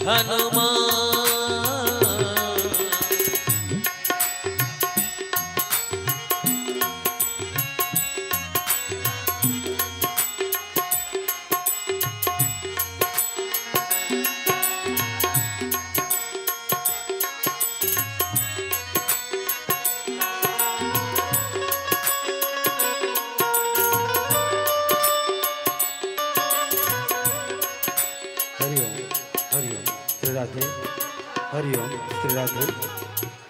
हनुमान। हरिओम श्री राधे,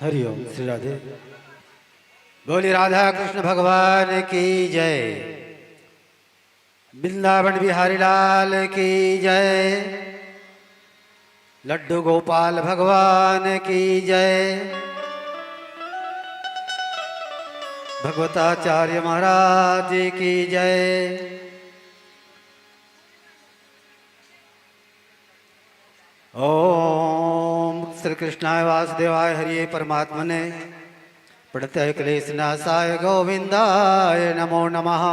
हरिओम श्री राधे। बोली राधा कृष्ण भगवान की जय, वृंदावन बिहारी लाल की जय, लड्डू गोपाल भगवान की जय, भगवताचार्य महाराज की जय। ओम श्री कृष्णाय वासुदेवाय हरिये परमात्मने प्रणतः क्लेशनाशाय गोविंदाय नमो नमः।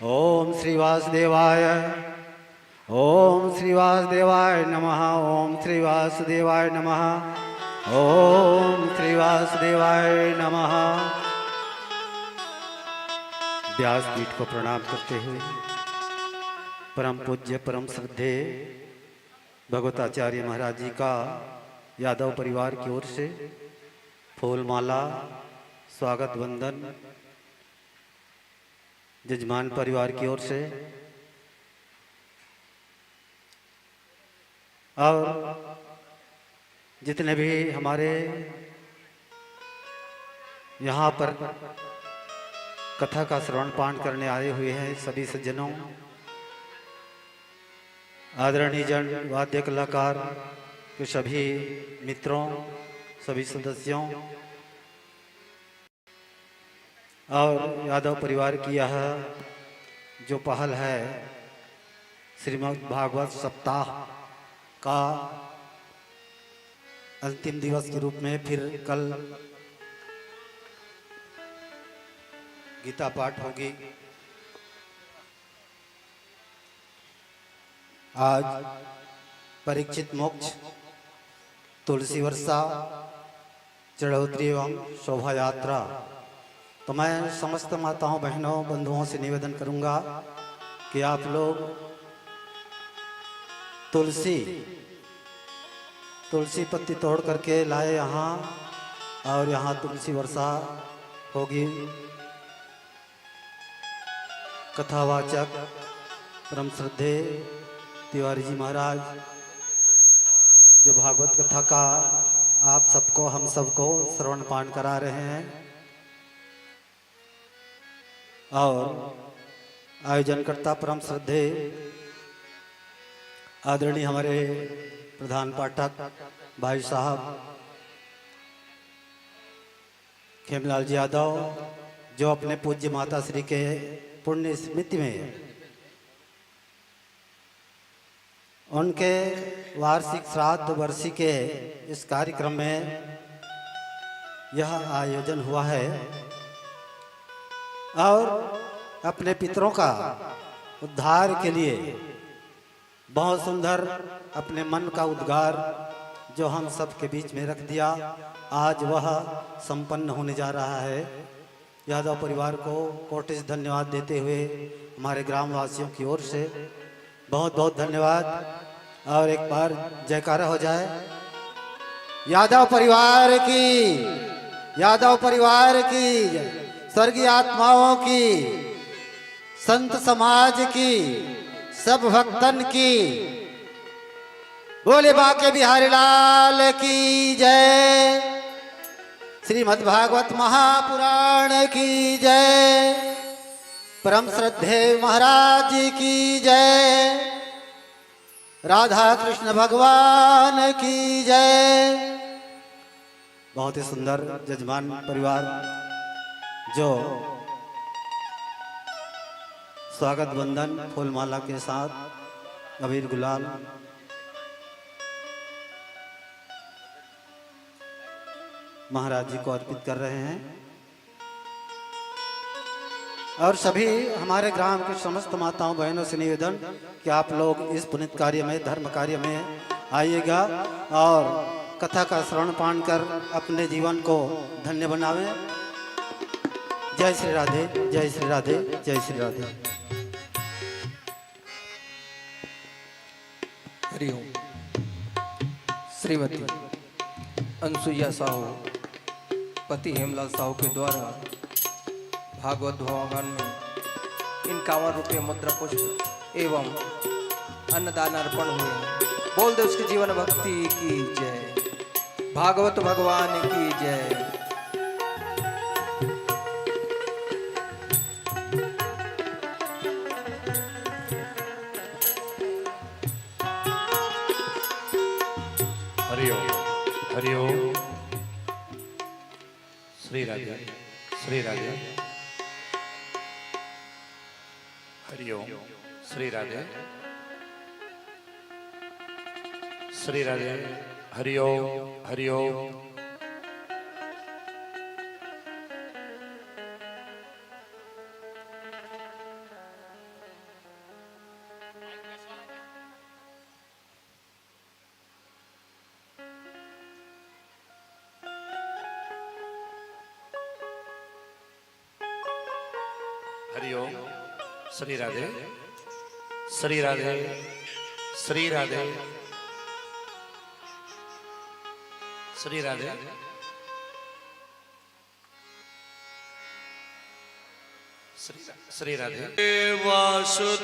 ओम श्री वासुदेवाय, ओम श्री वासुदेवाय नमः, ओम श्री वासुदेवाय नमः, ओम श्री वासुदेवाय नमः। व्यासपीठ को प्रणाम करते हुए परम पूज्य परम श्रद्धे भगवताचार्य महाराज जी का यादव परिवार की ओर से फूलमाला स्वागत वंदन, जजमान परिवार की ओर से और जितने भी हमारे यहाँ पर कथा का श्रवण पाठ करने आए हुए हैं सभी सज्जनों, आदरणीय जन, वाद्य कलाकार के सभी मित्रों, सभी सदस्यों और यादव परिवार की यह जो पहल है श्रीमद् भागवत सप्ताह का अंतिम दिवस के रूप में फिर कल गीता पाठ होगी। आज परीक्षित मोक्ष, तुलसी वर्षा, चढ़ौतरी एवं शोभा यात्रा। तो मैं समस्त माताओं बहनों बंधुओं से निवेदन करूंगा कि आप लोग तुलसी पत्ती तोड़ करके लाए यहाँ, और यहाँ तुलसी वर्षा होगी। कथावाचक परम श्रद्धे तिवारी जी महाराज जो भागवत कथा का आप सबको हम सबको श्रवण पाठ करा रहे हैं, और आयोजनकर्ता परम श्रद्धे आदरणीय हमारे प्रधान पाठक भाई साहब खेमलाल जी यादव, जो अपने पूज्य माता श्री के पुण्य स्मृति में उनके वार्षिक श्राद्ध वर्षी के इस कार्यक्रम में यह आयोजन हुआ है, और अपने पितरों का उद्धार के लिए बहुत सुंदर अपने मन का उद्गार जो हम सब के बीच में रख दिया, आज वह संपन्न होने जा रहा है। यादव परिवार को कोटिश धन्यवाद देते हुए हमारे ग्रामवासियों की ओर से बहुत बहुत धन्यवाद, और एक बार जयकारा हो जाए। यादव परिवार की, यादव परिवार की, स्वर्गीय आत्माओं की, संत समाज की, सब भक्तन की, बोले बाके बिहारी लाल की जय, श्रीमद् भागवत महापुराण की जय, परम श्रद्धे महाराज की जय, राधा कृष्ण भगवान की जय। बहुत ही सुंदर जजमान परिवार जो स्वागत वंदन फूलमाला के साथ अबीर गुलाल महाराज जी को अर्पित कर रहे हैं। और सभी हमारे ग्राम के समस्त माताओं बहनों से निवेदन कि आप लोग इस पुनित कार्य में, धर्म कार्य में आइएगा और कथा का श्रवण पान कर अपने जीवन को धन्य बनावें। जय श्री राधे, जय श्री राधे, जय श्री राधे। हरि ओम। श्रीमती अनसुईया साहू पति हेमलाल साहू के द्वारा भागवत भवन में 51 रुपये मुद्रा पुष्प एवं अन्नदान अर्पण हुए। बोल दे उसके जीवन भक्ति की जय, भागवत भगवान की जय। हरि ओम, हरि ओम। श्री राधे, श्री राधे। हरि ओम, श्री राधे, श्री राधे। हरि ओम, हरि ओम। हरि ओम, श्री राधे, श्री राधे, श्री राधे, श्री राधे। श्री राधे। वासुदेवाय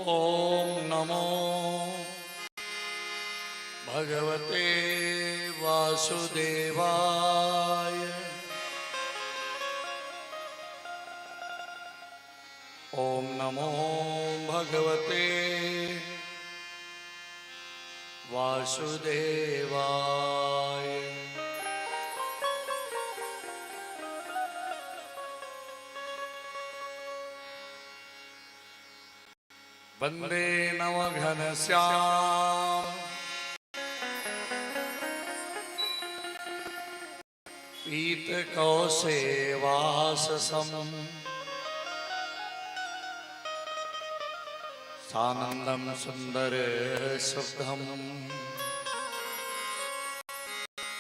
ओम नमो भगवते वासुदेवाय। ओम नमो भगवते वासुदेवाय। वंदे नवघनश्याम पीतकौसेवाससं सानंदं सुंदर शुद्धं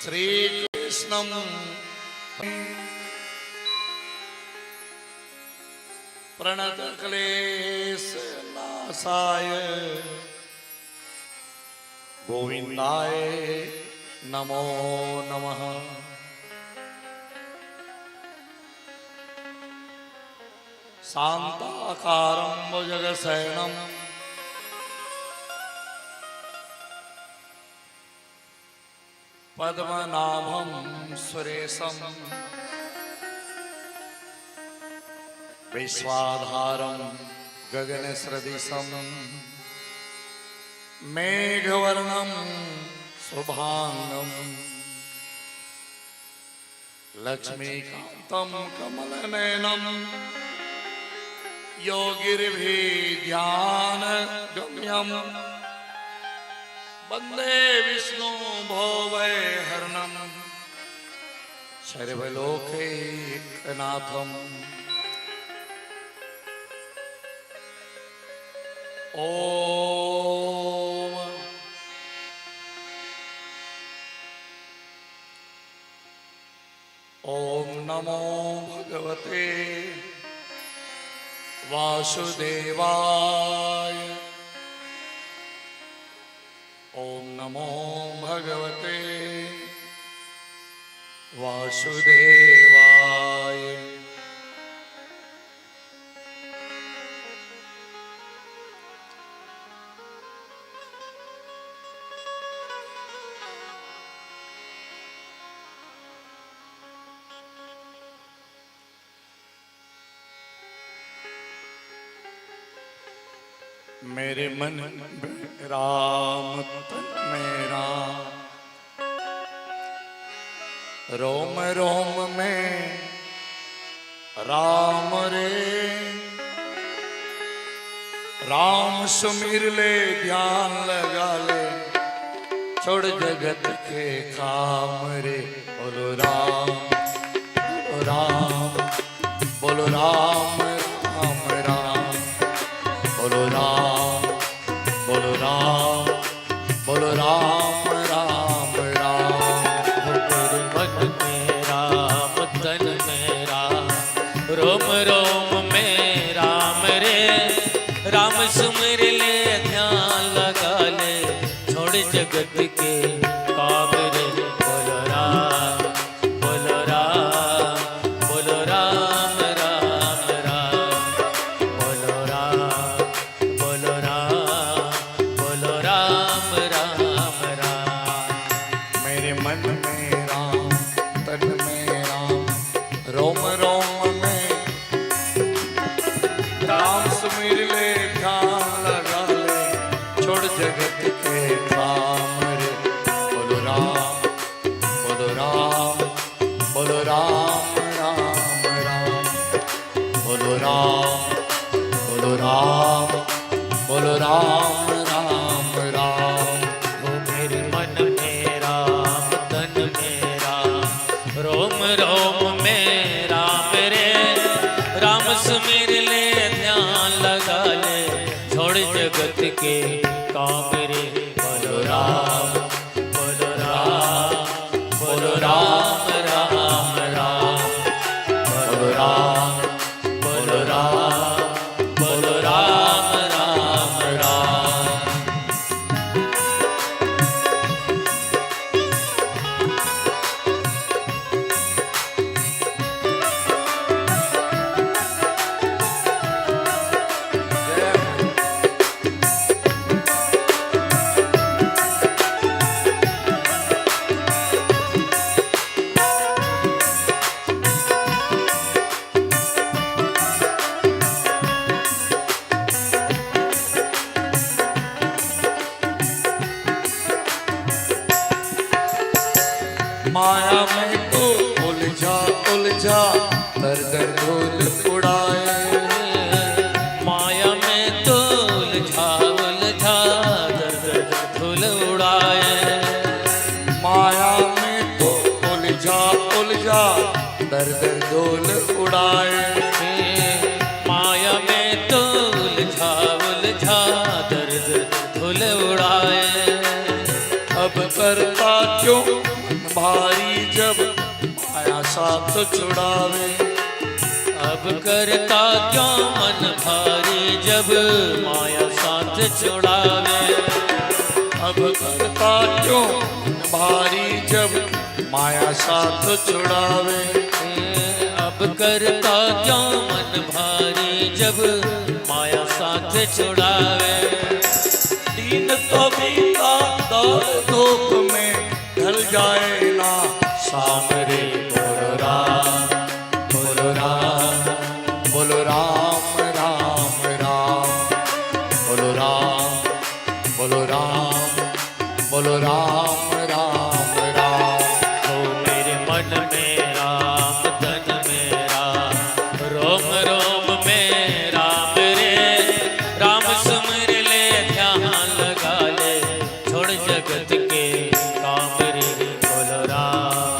श्रीकृष्णं प्रणतक्लेशनाशाय गोविंदाय नमो नमः। शांताकारं भुजगशयनं पद्मनाभं सुरेशं विश्वाधारं गगनसदृशं मेघवर्णं शुभांगं लक्ष्मीकान्तं कमलनयनं योगिर्भिध्यानगम्यं वन्दे विष्णु भवभयहरणं सर्वलोकैकनाथम्। ओम नमो भगवते वासुदेवाय। ओम नमो भगवते वासुदेवाय। मेरे मन में राम तन में राम, रोम रोम में राम रे, राम सुमिर ले ध्यान लगा ले, छोड़ जगत के काम रे। बोलो राम, बोलो राम, बोलो राम राम राम, बोलो राम, बोलो राम, बोलो राम राम राम। मेरे मन में राम, तन में राम, रोम रोम में राम रे। राम सुमिर ले ध्यान लगा ले, छोड़ जगत के काम रे। बोलो राम, बोलो राम, बोलो राम राम राम, बोलो राम, बोलो राम, बोलो राम राम राम। मेरे मन में राम, तन में राम, रोम रोम में राम सुमिर ले ध्यान लगा ले, छोड़ जगत के काम रे। बोलो राम, बोलो राम, बोलो राम राम राम, बोलो राम, बोलो राम, बोलो राम राम राम। वो मेरे मन में राम, तन में राम, रोम रोम में राम रे। राम सुमिर ले ध्यान लगा ले, छोड़ जगत के काम रे। बोलो राम, बोलो राम, बोलो राम राम राम, बोलो राम, बोलो राम, बोलो राम राम राम। माया में तू उलझा उलझा, दर दर धूल उड़ाए। माया में तो उलझा उलझा, दर दर धूल उड़ाए। माया में तू उलझा उलझा, दर दर धूल उड़ाए। माया में तो उलझा उलझा, दर दर धूल उड़ाए। अब करता क्यों भारी जब माया साथ छुड़ावे। अब करता क्यों मन भारी, जब माया साथ छुड़ावे। अब करता क्यों भारी जब माया साथ छुड़ावे। अब करता क्यों मन भारी, जब माया साथ छुड़ावे। दिन तो बीता दौड़ धूप में ढल जाए ना शाम रे। बोलो राम, बोलो राम, बोलो राम राम राम, बोलो राम, बोलो राम, बोलो राम राम राम। हो मेरे मन में राम, तन में राम, रोम रोम में राम रे। राम सुमिर ले ध्यान लगा ले, छोड़ जगत के काम रे। बोलो राम,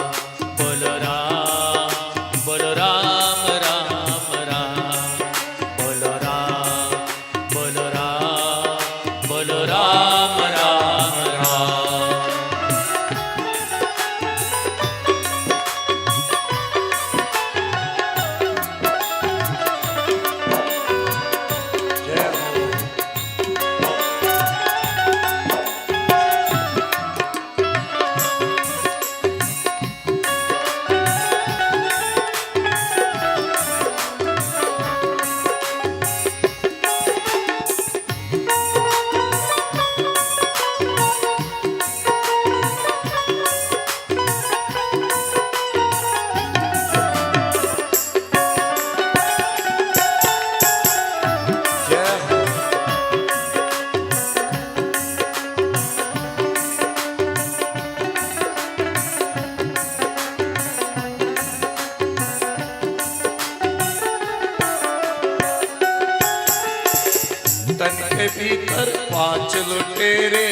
के भीतर 5 लुटेरे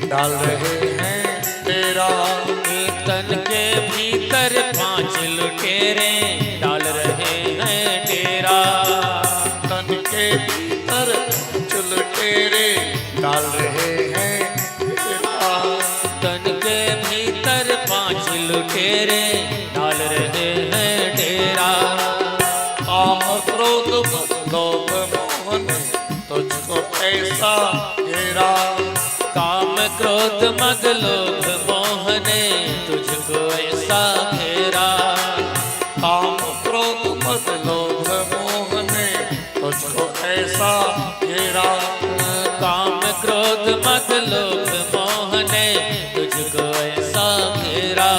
डाल रहे हैं डेरा। तन के भीतर 5 लुटेरे डाल रहे हैं डेरा। तन के भीतर 5 लुटेरे डाल रहे हैं डेरा। तन के भीतर 5 लुटेरे डाल रहे हैं डेरा। काम क्रोध लोभ मोह ने तुझको ऐसा घेरा। काम क्रोध मद लोभ मोह ने तुझको ऐसा घेरा। काम क्रोध मद लोभ मोह ने तुझको ऐसा घेरा। काम क्रोध मद लोभ मोह ने तुझको ऐसा घेरा।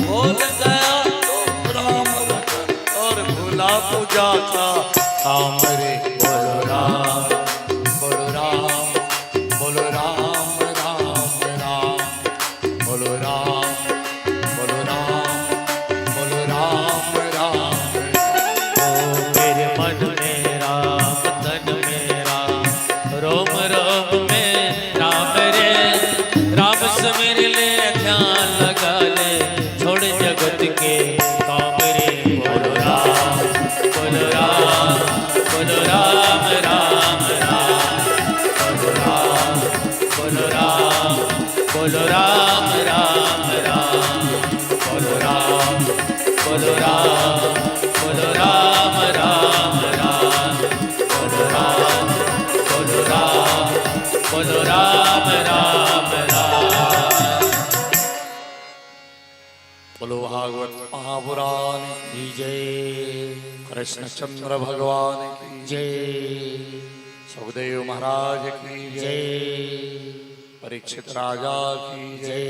भूल गया तो राम वचन और भूला पूजा का काम रे। बोलो राम बोलो राम बोलो राम राम राम। बोलो राम बोलो राम बोलो राम राम। ओ मेरे मन में राम तन में राम रोम रोम में राम रे। राम सुमिर ले ध्यान लगा ले छोड़ जगत के काम रे। बोलो राम बोलो राम बोलो राम राम राम। बोलो राम बोलो राम बोलो राम राम राम। बोलो राम बोलो राम बोलो राम राम राम। बोलो राम बोलो राम बोलो राम राम राम। बोलो भागवत महापुराण की जय कृष्णचंद्र भगवान की जय सुखदेव महाराज की जय। जय परीक्षित राजा की जय। जय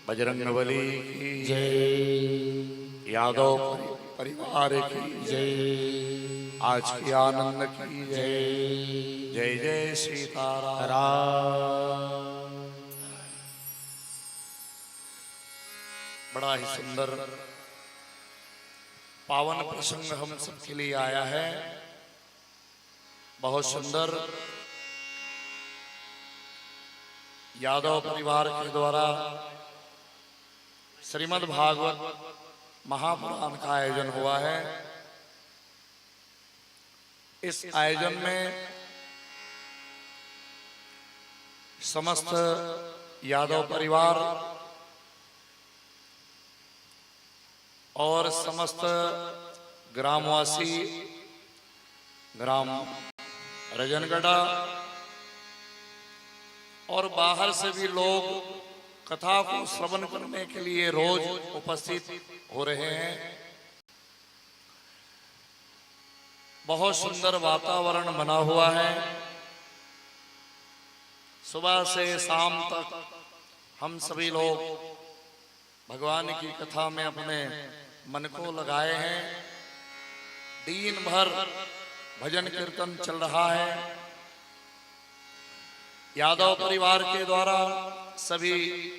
बजरंगबली की जय। जय यादव परिवार की जय। जय आज की आनंद की जय। जय जय जय सीताराम। राम। बड़ा ही सुंदर पावन प्रसंग हम सबके लिए आया है। बहुत सुंदर यादव परिवार के द्वारा श्रीमद् भागवत महापुराण का आयोजन हुआ है। इस आयोजन में समस्त यादव परिवार और समस्त ग्रामवासी, ग्राम रजनगढ़ा और बाहर से भी लोग कथा को श्रवण करने के लिए रोज उपस्थित हो रहे हैं। बहुत सुंदर वातावरण बना हुआ है। सुबह से शाम तक हम सभी लोग भगवान की कथा में अपने मन को लगाए हैं। दिन भर भजन कीर्तन चल रहा है। यादव परिवार के द्वारा सभी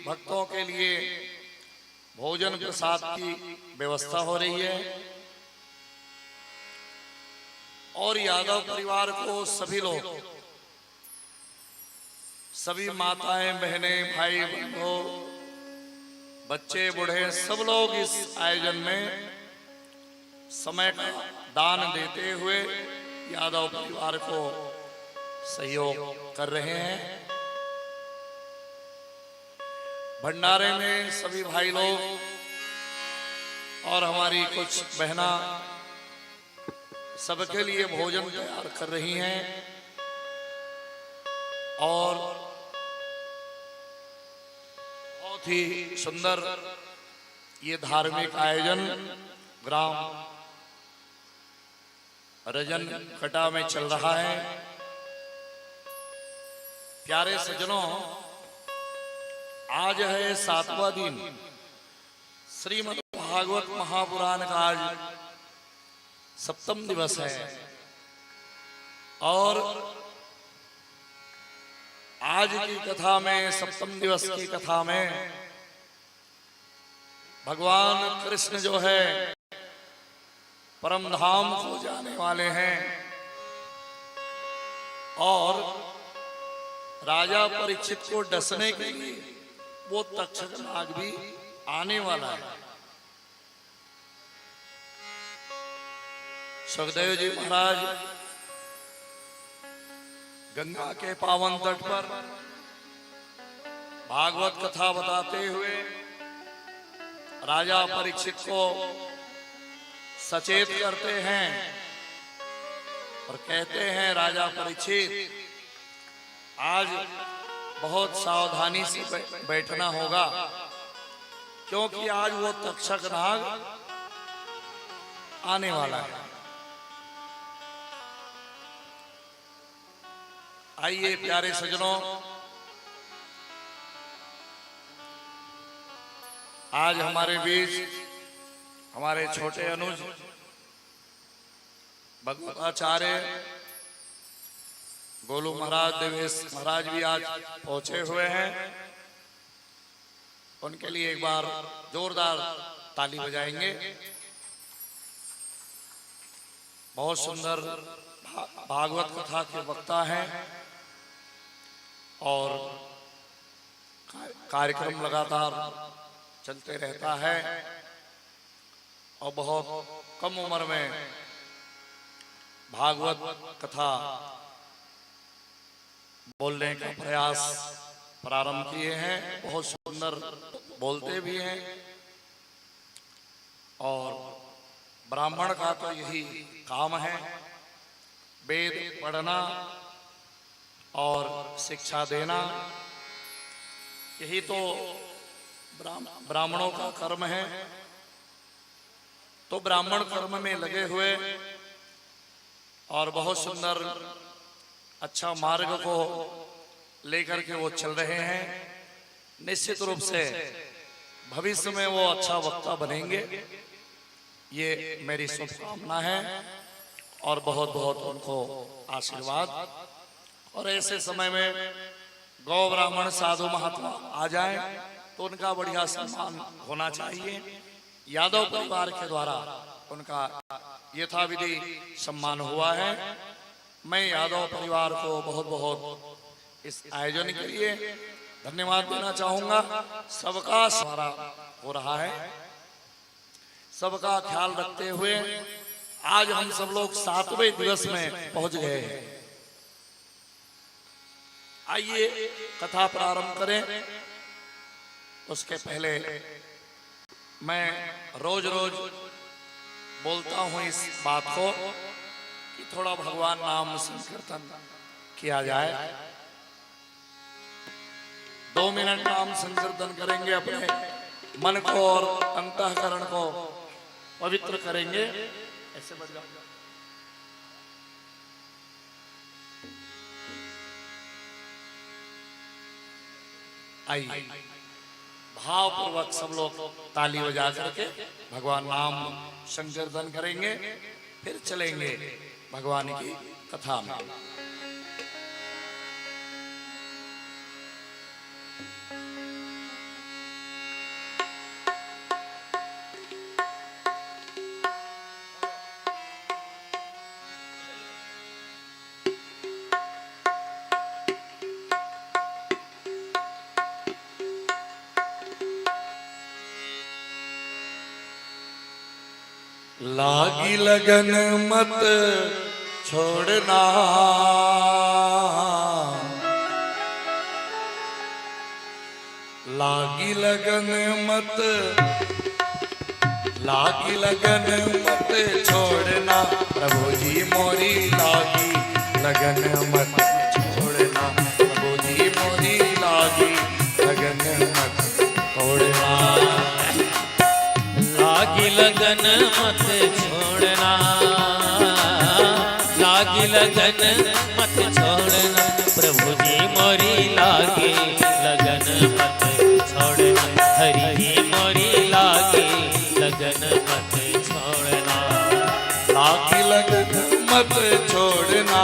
भक्तों के लिए भोजन प्रसाद की व्यवस्था हो रही है और यादव परिवार को सभी लोग, सभी माताएं, बहनें, भाई बंधु, बच्चे, बूढ़े, सब लोग इस आयोजन में समय का दान देते हुए यादव परिवार को सहयोग कर रहे हैं। भंडारे में सभी भाई लोग और हमारी कुछ बहना सबके लिए भोजन तैयार कर रही हैं और बहुत ही सुंदर ये धार्मिक आयोजन ग्राम रजनगढ़ा में चल रहा है। प्यारे सज्जनों, आज है 7वां दिन श्रीमद् भागवत महापुराण का आज 7वां दिवस है और आज की कथा में 7वें दिवस की कथा में भगवान कृष्ण जो है परम धाम को जाने वाले हैं। और राजा परीक्षित को डसने के लिए वो तक्षक नाग भी आने वाला है। सुखदेव जी महाराज गंगा के पावन तट पर भागवत कथा बताते हुए राजा परीक्षित को सचेत करते हैं और कहते हैं, राजा परीक्षित आज बहुत सावधानी से बैठना होगा, क्योंकि आज वो तक्षक नाग आने वाला है। आइए प्यारे सज्जनों, आज हमारे बीच हमारे छोटे अनुज भगवताचार्य गोलू महाराज, देवेश महाराज भी आज पहुंचे हुए हैं। उनके लिए एक बार जोरदार ताली बजाएंगे। बहुत सुंदर भागवत कथा के वक्ता हैं और कार्यक्रम लगातार चलते रहता है और बहुत कम उम्र में भागवत कथा बोलने का प्रयास प्रारंभ किए हैं। बहुत सुंदर बोलते भी हैं और ब्राह्मण का तो यही काम है, वेद पढ़ना और शिक्षा देना, यही तो ब्राह्मणों का कर्म है। तो ब्राह्मण कर्म में लगे हुए और बहुत सुंदर अच्छा मार्ग को लेकर के वो चल रहे हैं। निश्चित रूप से भविष्य में वो अच्छा वक्ता बनेंगे, ये मेरी शुभकामना है और बहुत बहुत उनको आशीर्वाद। और ऐसे समय में गौ ब्राह्मण साधु महात्मा आ जाएं तो उनका बढ़िया सम्मान होना चाहिए। यादव परिवार के द्वारा उनका यथाविधि सम्मान हुआ है। मैं यादव परिवार को बहुत बहुत इस आयोजन के लिए धन्यवाद देना चाहूंगा। सबका सहारा हो रहा है, सबका ख्याल रखते हुए आज हम सब लोग 7वें दिवस में पहुंच गए हैं। आइए कथा प्रारंभ करें। उसके पहले मैं रोज रोज बोलता हूं इस बात को कि थोड़ा भगवान नाम संकीर्तन किया जाए। 2 मिनट नाम संकीर्तन करेंगे, अपने मन को और अंतःकरण को पवित्र करेंगे। ऐसे बज जाओ। आइए भावपूर्वक सब लोग ताली बजा करके भगवान नाम संकीर्तन करेंगे, फिर चलेंगे भगवान की कथा में। लागी लगन मत छोड़ना, लागी लगन मत, लागी लगन मत छोड़ना, प्रभु जी मोरी लागी लगन मत छोड़ना, प्रभु जी मोरी लागी लगन मत छोड़ना। लागी लगन मत छोड़ना, लागी लगन मत छोड़ना, प्रभु जी मोरी लागी लगन मत छोड़ना, हरि जी मोरी लागी लगन मत छोड़ना। लागी लगन मत छोड़ना,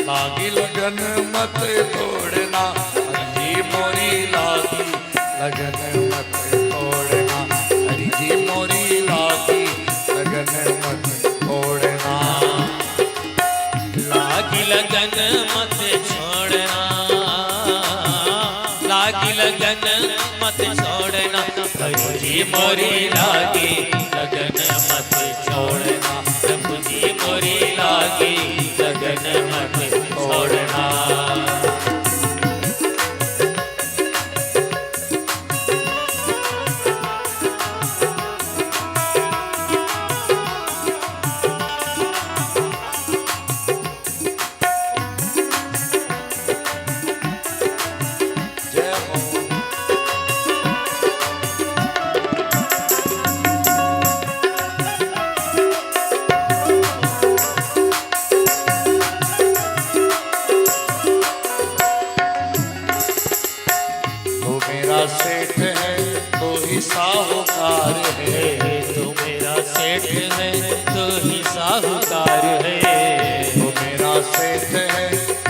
लागी लगन मत तोड़ना, हरि जी मोरी लागी लगन मत तोड़ना, हरि जी मोरी लागी लगन मत तोड़ना। लागी लगन मत छोड़ना, प्रभु जी मोरी लागी लगन मत छोड़ना, प्रभु जी मोरी लागी लगन मत छोड़ना। सेठ है तो ही साहूकार है, तू मेरा सेठ है तू ही साहूकार है, तू मेरा सेठ है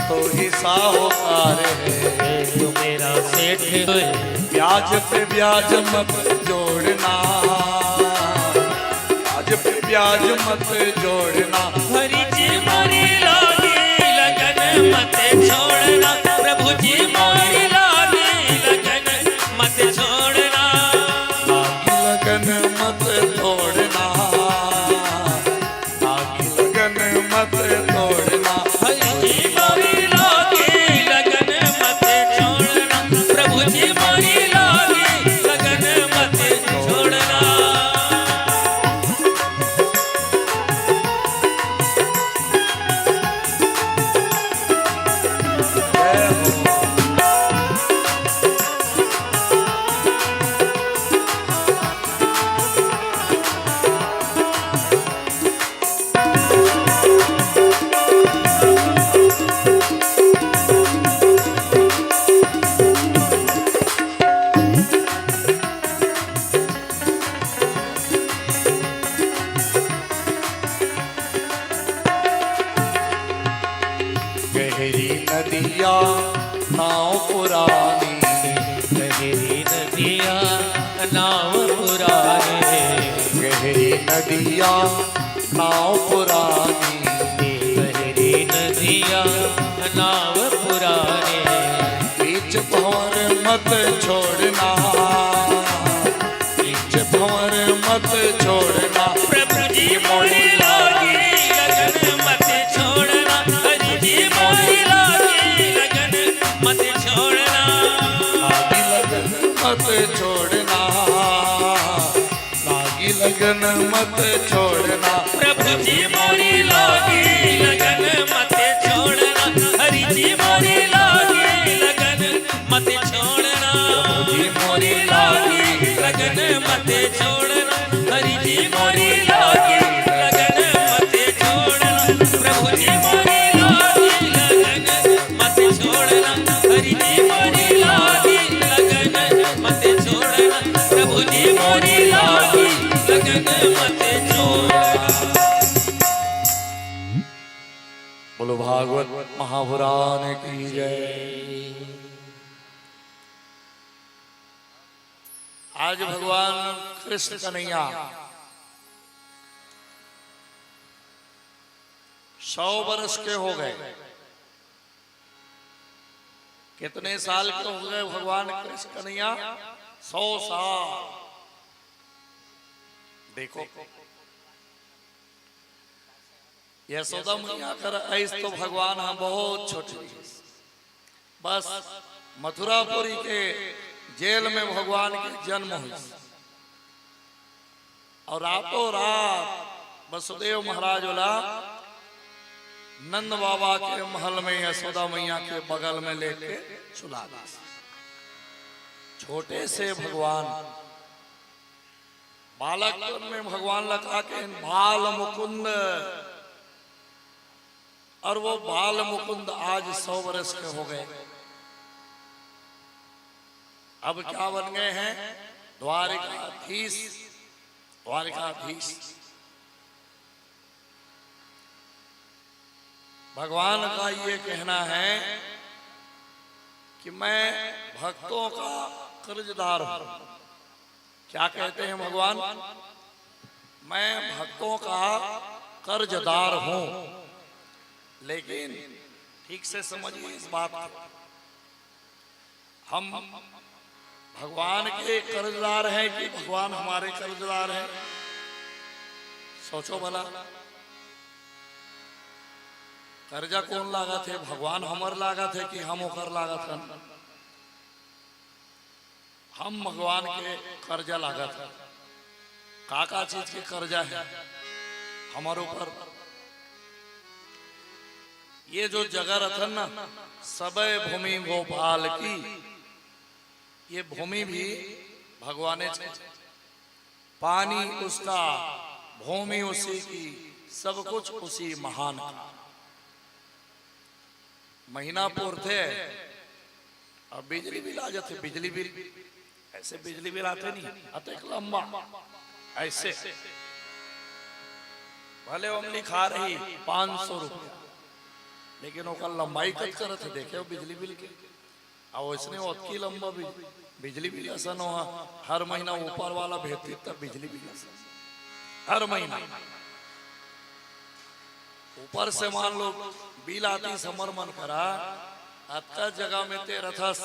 तो ही साहूकार है, तू मेरा सेठ है। ब्याज पे ब्याज मत जोड़ना, ब्याज पे ब्याज मत जोड़ना, हरि जी मोरी लागी लगन मत छोड़ना, प्रभु जी मोरी लागी लगन मत छोड़ना, लागी लगन मत तोड़ना, लागी लगन मत तोड़ना, हरि जी मोरी लागी लगन मत छोड़ना, प्रभु जी मोरी लागी लगन मत छोड़ना। गहरी नदिया नाव पुरानी, गहरी नदिया नाव पुराने, गहरी नदिया नाव पुरानी, गहरी नदिया नाव पुराने, बीच भंवर मत छोड़ना, बीच भंवर मत छोड़ना, प्रभु जी मोरी लागी लगन मत छोड़ना, हरि जी मोरी लागी लगन मत छोड़ना, लागी लगन मत छोड़ना, लागी लगन मत छोड़ना, प्रभु जी मोरी लागी लगन मत छोड़ना, हरि जी मोरी लागी लगन मत छोड़ना, प्रभु जी मोरी लागी लगन मत छोड़ना, हरि जी मोरी लागी लगन मत छोड़ना, प्रभु जी मोरी लागी लगन मत छोड़ना, हरि जी मोरी लागी लगन मत छोड़ना, प्रभु जी मोरी लागी लगन मत छोड़ना। बोलो भागवत महापुराण की जय। आज भगवान कृष्ण कन्हैया 100 वर्ष के हो गए। कितने साल के हो गए भगवान कृष्ण कन्हैया? 100 साल। देखो यशोदा मैया कर ऐस तो भगवान हम बहुत छोटे, बस मथुरापुरी के जेल में भगवान के जन्म हुई और रातों रात वसुदेव महाराज वाला नंद बाबा के महल में यशोदा मैया के बगल में लेके सुला दी। छोटे से भगवान बालकपन में भगवान लगा के बाल मुकुंद, और वो बाल मुकुंद आज 100 वर्ष के हो गए। अब क्या बन गए हैं? द्वारिकाधीश। द्वारिकाधीश भगवान का ये कहना है कि मैं भक्तों का कर्जदार हूं। क्या कहते हैं भगवान? मैं भक्तों का कर्जदार हूं। लेकिन ठीक से समझिए इस बात को। हम भगवान के कर्जदार हैं कि भगवान हमारे कर्जदार हैं? सोचो भला। कर्जा कौन लागत है? भगवान हमर लागत है कि हम ओकर लागत हन? हम भगवान के कर्जा लागत है। का चीज के कर्जा है हमारे ऊपर? ये जो जगह रथन ना, सबे भूमि गोपाल की, ये भूमि भी भगवान ने, पानी उसका, भूमि उसी की, सब कुछ उसी महान का। महीना पूरते और बिजली बिल आ जाते। बिजली बिल ऐसे बिजली बिल आते नहीं, आते एक लंबा ऐसे। भले हम लिखा रही 500 रुपया, लेकिन ओका लंबाई कट करत है। देखे बिजली बिल के, और इसने ओतकी लंबा बिजली बिल ऐसा न हो। हर महीना ऊपर वाला भेजती तब बिजली बिल ऐसा हर महीना ऊपर से मान लो बिल आती समर मन करा। अतका जगह में ते रथस,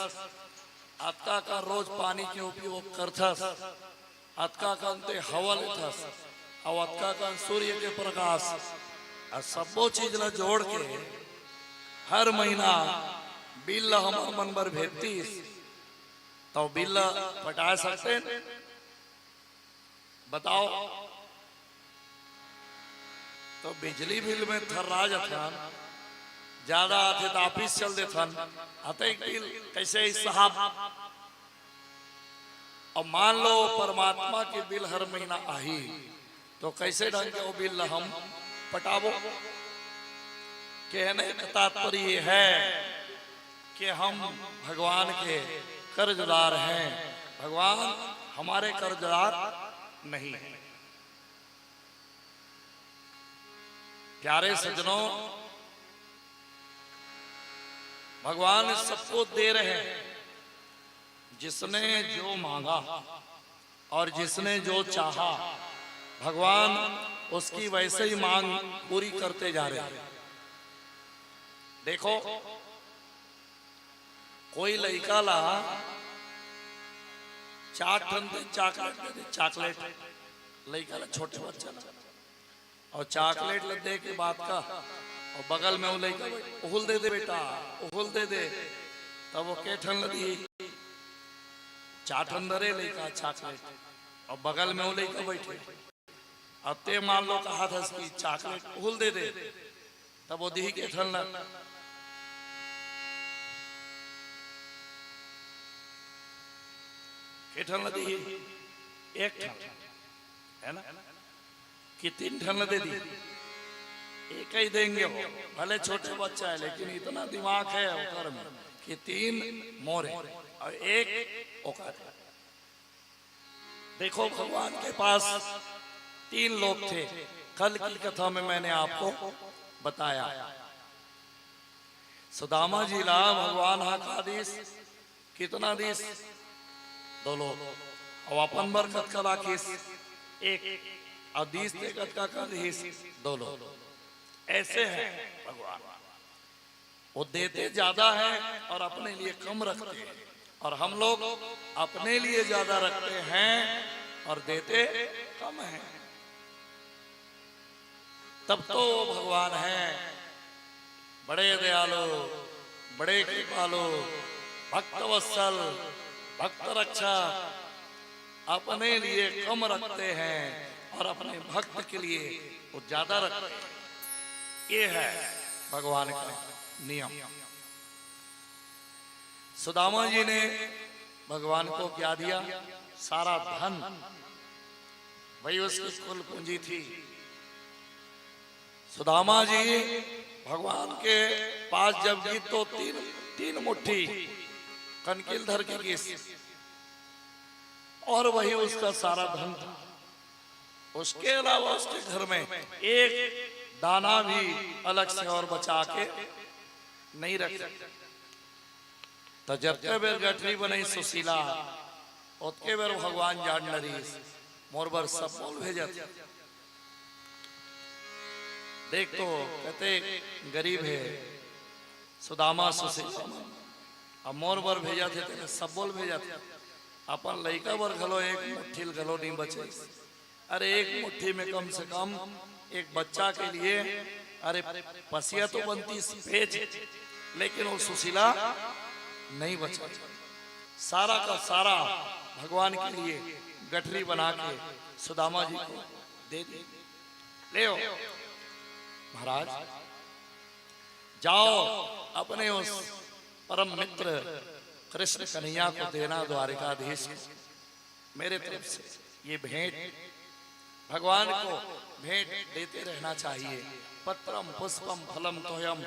अतका का रोज पानी के उपयोग करथस, अतका का अंते हवा लेथस, और अतका का सूर्य के प्रकाश, और सबो चीज ला जोड़ के हर महीना बिल ला हमार मन बर भेजतीस, तो बिल ला पटा सकते? बताओ। तो बिजली बिल में थर्रा जाथन, ज्यादा आते तो ऑफिस चल देथन, आते बिल कैसे साहब। और मान लो परमात्मा के बिल हर महीना आई, तो कैसे ढंग के वो बिल हम पटाबो? कहने का तात्पर्य है कि हम भगवान के कर्जदार हैं, भगवान हमारे कर्जदार नहीं है। प्यारे सज्जनों, भगवान सबको दे रहे हैं, जिसने जो मांगा और जिसने जो चाहा, भगवान उसकी वैसे ही मांग पूरी करते जा रहे हैं। देखो, कोई लड़का ला 4 टन चॉकलेट, लड़का ला छोटे बच्चा ला, और चॉकलेट ले दे के बात का, और बगल में वो लड़का उहुल दे बेटा, उहुल दे। तब वो के ठन लदी 4 टन दरे लड़का चॉकलेट, और बगल में वो लड़का बैठे। अब ते मान लो कहा था कि चॉकलेट उहुल दे, तब वो दी के ठन लग। के ठन लदी 1 ठन, है ना? कि 3 ठन दे दी? एक ही देंगे वो, भले छोटे बच्चा है, लेकिन इतना दिमाग है ओकर में कि 3 मोरे और 1 ओकर। देखो, भगवान के पास 3 लोग थे। कल की कथा में मैंने आपको बताया। सुदामा जी ला भगवान हाकादीस कितना दिस? 2 लोग। और अपन बरकत का राखीस 1, और 20 तेगत का कर 2 लोग। ऐसे हैं भगवान, वो देते ज्यादा है और अपने लिए कम रखते हैं, और हम लोग अपने लिए ज्यादा रखते हैं और देते कम है। तब तो भगवान है बड़े दयालु, बड़े कृपालु, भक्त वत्सल, भक्त रक्षा। अपने लिए कम रखते हैं और अपने भक्त के लिए वो ज्यादा रखते हैं। ये है भगवान का नियम। सुदामा जी ने भगवान को क्या दिया? सारा धन, वही उसकी कुल पूंजी थी। सुदामा जी भगवान के पास जब गई तो 3 मुट्ठी कनकिल धर के गीस, और वही उसका सारा धन था। उसके अलावा उसके घर में एक दाना भी अलग से और बचा के नहीं रख सकते। तो जब के बेर गठरी बनाई सुशीला, उतके बेर भगवान जान नरीस मोर बर सब बोल भेजत। देख तो कहते गरीब है सुदामा सुशीला, अब मोर बर भेजा थे तेरे सब बोल भेजा थे अपन लड़का बर घलो एक मुट्ठी घलो नहीं बचे। अरे एक मुट्ठी में कम से कम एक बच्चा के लिए अरे पसिया तो बनती पेज, लेकिन वो सुशीला नहीं बचा। सारा का सारा भगवान के लिए गठरी बना के सुदामा जी को दे दी। ले महाराज जाओ अपने उस परम मित्र कृष्ण कन्हैया को देना द्वारिकाधीश को। मेरे तरफ से ये भेंट भगवान को भेंट देते रहना चाहिए। पत्रम पुष्पम फलम तोयम,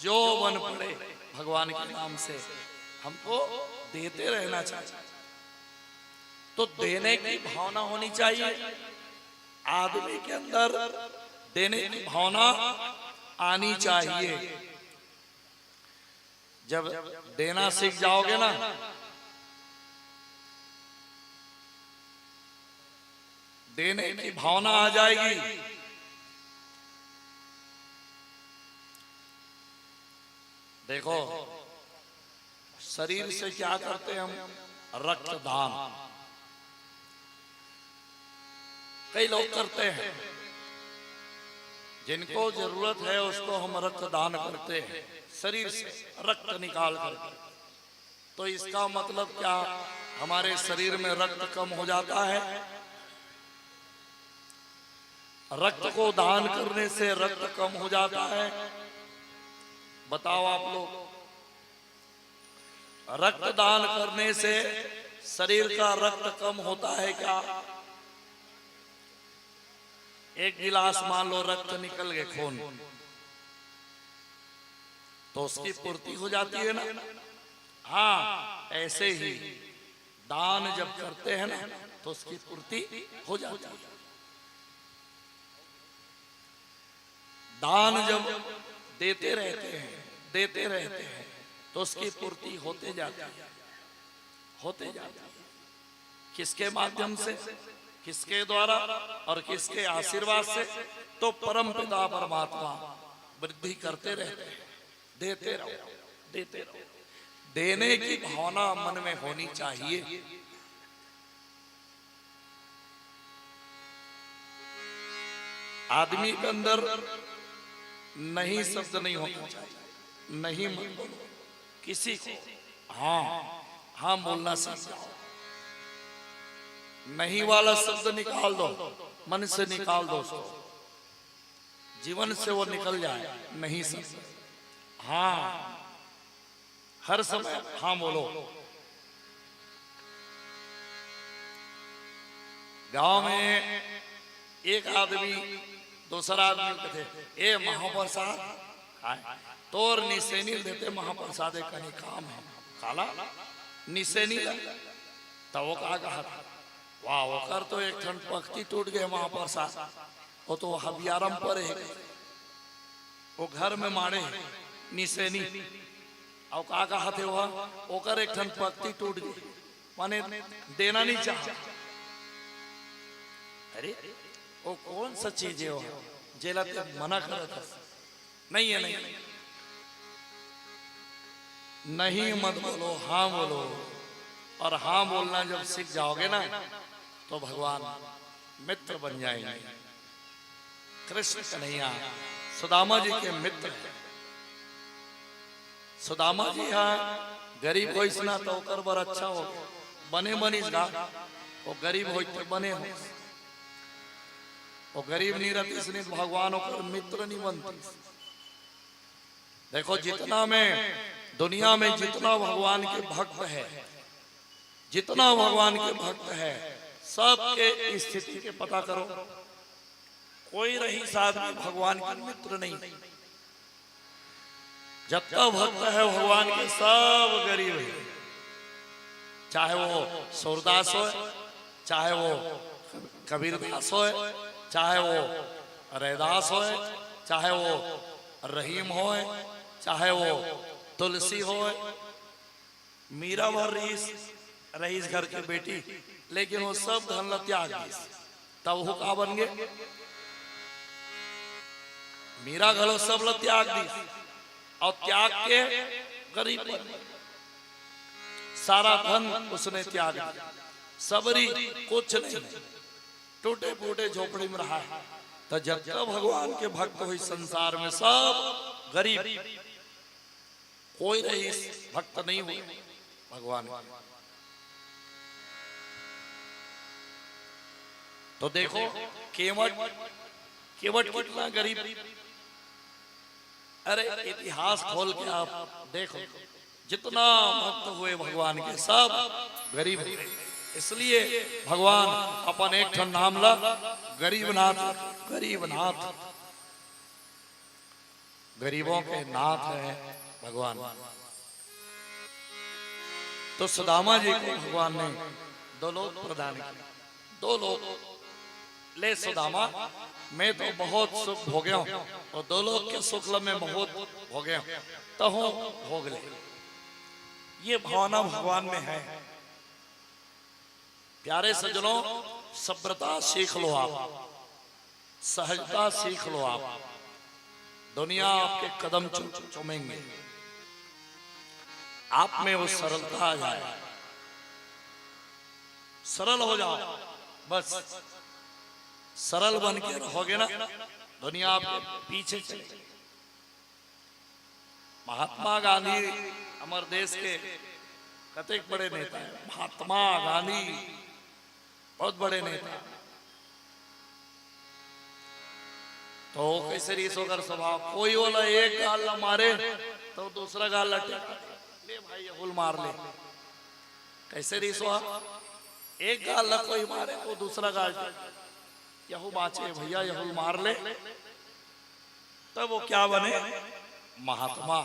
जो वन पड़े भगवान के नाम से हमको देते रहना चाहिए। तो देने की भावना होनी चाहिए आदमी के अंदर, देने की भावना आनी चाहिए। जब देना सीख जाओगे ना, देने की भावना आ जाएगी। देखो शरीर से क्या करते हैं हम? रक्तदान कई लोग करते हैं, जिनको जरूरत है उसको हम रक्तदान करते हैं, शरीर से रक्त निकाल कर। तो इसका मतलब क्या हमारे शरीर में रक्त कम हो जाता है? रक्त को दान करने से रक्त कम हो जाता है? बताओ आप लोग। रक्त दान करने से शरीर का रक्त कम होता है क्या? एक गिलास मान लो रक्त निकल गए खून, तो उसकी पूर्ति हो जाती है ना। हाँ, ऐसे ही दान जब करते हैं ना तो उसकी पूर्ति हो जाती है। दान जब देते रहते हैं तो उसकी पूर्ति होते जाती है। किसके माध्यम से? किसके द्वारा और किसके आशीर्वाद से? तो परम पिता परमात्मा वृद्धि करते रहते हैं। देते रहो। देने की भावना मन में होनी चाहिए। आदमी के अंदर नहीं शब्द नहीं होना चाहिए। नहीं मत बोलो किसी को, हाँ बोलना सीख जाओ। नहीं वाला शब्द निकाल दो, मन से निकाल दो उसको, जीवन से वो निकल जाए। नहीं शब्द, हाँ हर समय हाँ बोलो। गांव में एक आदमी दूसरा आदमी कहते ए महाप्रसाद तोर निशेनी देते महाप्रसाद कहीं काम है खाला निशेनी तो वो कहा वाह वो कर तो एक ठन पक्ति टूट गए महाप्रसाद। वो तो हबियारम पर है, वो घर में मारे निशेनी और का कहा थे वो कर एक ठन पक्ति टूट गई, माने देना नहीं चाहा। अरे वो कौन सा चीज है वो जेला मना कर था? नहीं है, नहीं मत बोलो, हाँ बोलो। और हाँ बोलना जब सीख जाओगे ना तो भगवान मित्र बन जाएंगे। कृष्ण कन्हैया सुदामा जी के मित्र हैं। सुदामा जी हाँ गरीब हो इसना तो कर बर अच्छा हो बने बनिस गा, वो गरीब हो बने हो, वो गरीब नहीं रहती इसलिए भगवान होकर मित्र नहीं बनती। देखो जितना में दुनिया में जितना भगवान के भक्त है, जितना भगवान के भक्त है, सबके स्थिति के पता करो, कोई रही आदमी भगवान के मित्र नहीं। जितना भक्त है भगवान के सब गरीब है, चाहे वो सूरदास हो, चाहे वो कबीरदास हो, चाहे वो रैदास हो, चाहे वो रहीम हो, चाहे वो तुलसी हो। मीरा भर रईस घर की बेटी, लेकिन वो सब धन त्याग दी, तब वो का बन गए? मीरा घलो सब त्याग दी और त्याग के गरीब बन गए। सारा धन उसने त्याग दिया, सबरी कुछ नहीं, टूटे फूटे झोपड़ी में रहा है। तो जब तक भगवान के भक्त हुई संसार में सब गरीब, कोई रईस भक्त नहीं हुए भगवान के। तो देखो केवट कितना गरीब। अरे इतिहास खोल के आप देखो, जितना भक्त हुए भगवान के सब गरीब हुए। इसलिए भगवान अपन एक ठन नाम ला गरीबनाथ। गरीबनाथ, गरीबों के नाथ है भगवान। तो सुदामा जी को भगवान ने दो लोग प्रदान किए। दो लोग ले सुदामा, मैं तो बहुत सुख भोगे हूं और दो लोग के सुख में बहुत भोगे हूं, तो भोग ले। ये भावना भगवान में है। प्यारे सज्जनों, सभ्यता सीख लो आप, सहजता सीख लो आप। दुनिया आपके कदम चूमेंगे, आप में वो सरलता आ जाए। सरल हो जाओ, बस सरल बन के रहोगे ना, दुनिया आपके पीछे चलेगी। महात्मा गांधी हमारे देश के कतेक बड़े नेता है। महात्मा गांधी बहुत बड़े नेता। तो कैसे रीस होकर स्वभाव, कोई बोला एक गाल न मारे तो दूसरा गाल लटे, ले भाई यहुल मार ले। कैसे रीस हुआ, एक गाल न कोई मारे तो दूसरा गाल यहू बाचे भैया, यहुल मार ले, तब वो क्या बने, महात्मा।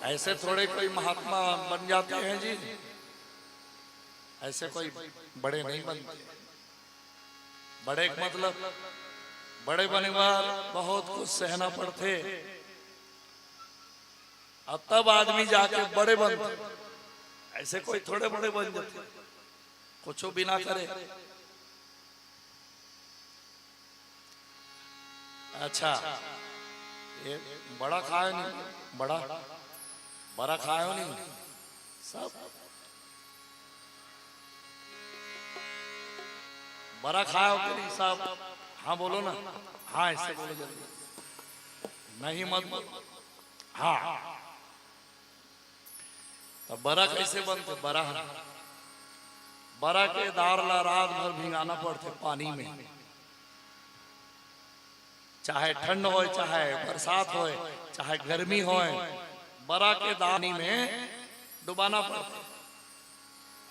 ऐसे थोड़े कोई महात्मा बन जाते हैं जी, ऐसे कोई बड़े नहीं बनते। बड़े का मतलब बड़े बने बाद बहुत कुछ सहना पड़ते, अब तब आदमी जाके बड़े बनते। ऐसे कोई थोड़े बड़े बन जाते कुछ भी ना करे। अच्छा, ये बड़ा खाए नहीं, बड़ा खाए हो नहीं सब, बड़ा खाए हो कि नहीं सब? हाँ बोलो ना, हाँ ऐसे बोलो जल्दी, नहीं मत बोलो। हाँ, तो बड़ा कैसे बनते? बड़ा के दार ला रात भर भिंगाना पड़ते पानी में, चाहे ठंड हो, चाहे बरसात हो, चाहे गर्मी हो, बड़ा के दानी में डुबाना पड़ता।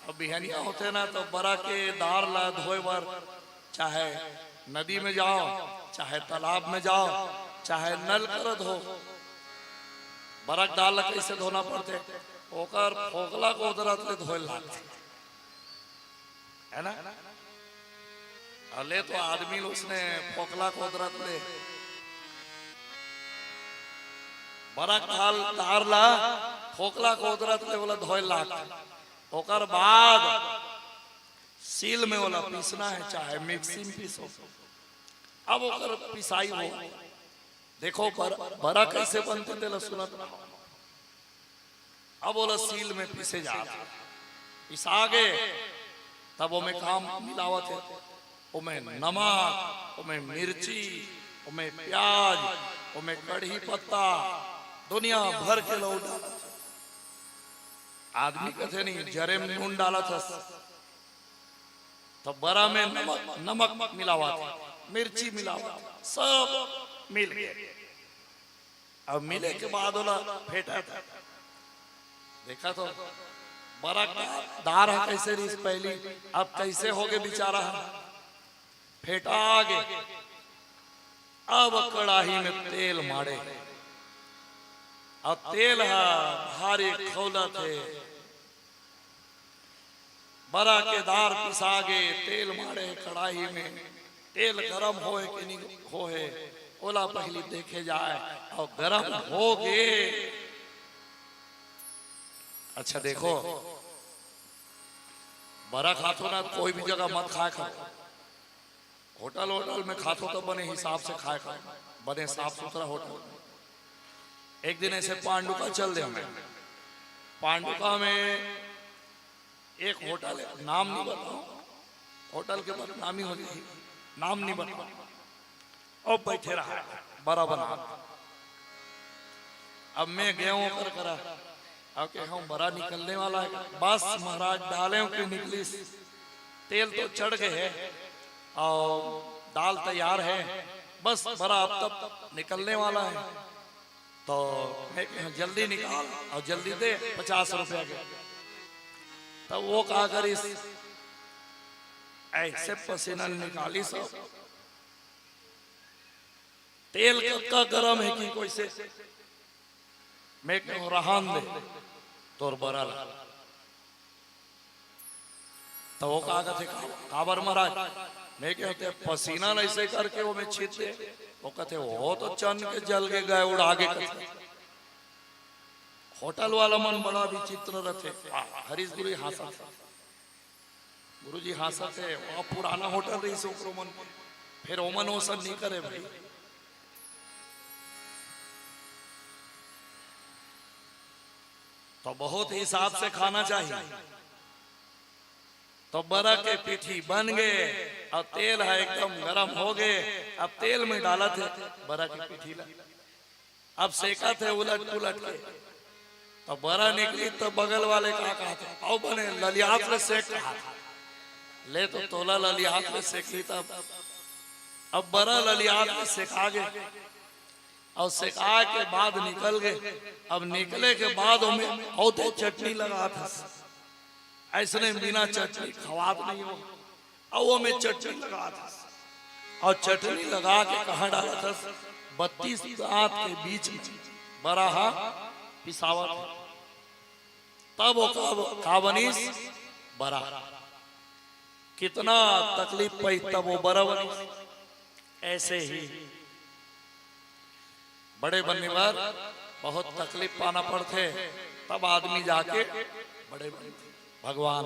अब बिहनिया होते ना तो बड़ा के दार ला धोए बार, चाहे नदी में जाओ, चाहे तालाब में जाओ, चाहे नल कर धो, बरक दाल कैसे धोना पड़ते? ओकर फोकला को उधरत ले धोए लागते है ना। अले तो आदमी उसने फोकला को उधरत ले बरक दार ला फोकला को उधरत ले बोला धोए लागते। ओकर बाद सील में वाला पीसना है, चाहे मिक्सी में पीसो। अब ओकर पिसाई हो, देखो बड़ा कैसे बनते थे सुनत ना। अब बोला सील में पीसे जा, पिसा गे, तब वो में काम मिलावत है, उमें नमक, उमें मिर्ची, उमें प्याज, उमें कढ़ी पत्ता, दुनिया भर के लोग डाला। आदमी कथे नहीं, जरे में नून डाला था, तो बड़ा में नमक मिलावा था, मिर्ची मिलावा था, सब मिल गए। अब मिले के बाद बोला फेंटा था, देखा तो बड़ा दार है कैसे रीस पहली, अब कैसे हो गए बेचारा, फेंटा आगे। अब कड़ाही में तेल मारे, अब तेल है भारी खौला थे, बड़ा के दार पिसागे, तेल मारे कड़ाही में, तेल गरम होए कि नहीं होए ओला पहली देखे जाए, और गरम हो गए। अच्छा देखो, बड़ा खातो ना कोई भी जगह मत खाए खाओ, होटल में खातो तो बने हिसाब से खाए खाओ, बने साफ सुथरा होटल। एक दिन ऐसे पांडु का चल दे, हमें पांडुका में एक होटल है, नाम नहीं बताऊं, होटल के बदनामी हो गई, नाम नहीं बताऊं। और बैठे रहा बड़ा बना। अब मैं गया हूं कर करा, अब क्या हूं बड़ा निकलने वाला है। बस महाराज डाले की निकली, तेल तो चढ़ गए है और दाल तैयार है, बस बड़ा अब तक निकलने वाला है। तो मैं जल्दी निकाल और जल्दी दे 50 रुपया के। तब वो कहा कर इस ऐसे पसीना निकाली सब, तेल का गरम है कि कोई से मैं क्यों रहान दे तोर बरा ला। तो वो कहा थे काबर महाराज, मैं क्या होते पसीना ऐसे करके वो मैं छीत दे। वो कहते वो तो चन के जल के गए उड़ा आगे कहते। होटल वाला मन बड़ा विचित्र रथे। हरीश गुरु हासा था, गुरु जी हासा थे। वहां पुराना होटल रही से मन फिर ओमन ओसन नहीं करे भाई। तो बहुत हिसाब से खाना चाहिए। तो बरा के पीठी बन गए और तेल है एकदम गरम हो गए। अब तेल में डाला थे बरा की पीठी ला, अब सेका थे उलट पुलट के। तो बरा निकली तो बगल वाले का कहा था आओ बने ललियात में सेक कहा था। ले तो तोला ललियात में सेक ली। तब अब बरा ललियात में सेका गए और सेका के बाद निकल गए। अब निकले के बाद हमें औते चटनी लगा था, ऐसने बिना चटनी खवात नहीं हो। और वो में चटनी लगा था और चटनी लगा के कहा डाला था 32 दांत के बीच में बराहा पिसावत। तब वो कावनीस बरा कितना तकलीफ पाई, तब वो बरा बनी। ऐसे ही बड़े बनने पर बहुत तकलीफ पाना पड़ते, तब आदमी जाके बड़े बनते। भगवान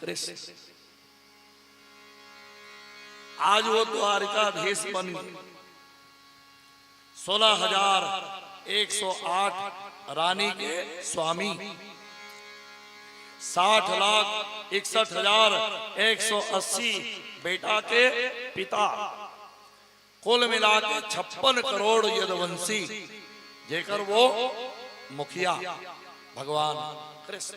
कृष्ण आज वो द्वारिकाधीश बन गए। 16,108 रानी के स्वामी, 60,61,180 बेटा के पिता, कुल मिला के 56 करोड़ यदुवंशी, जेकर वो मुखिया भगवान कृष्ण।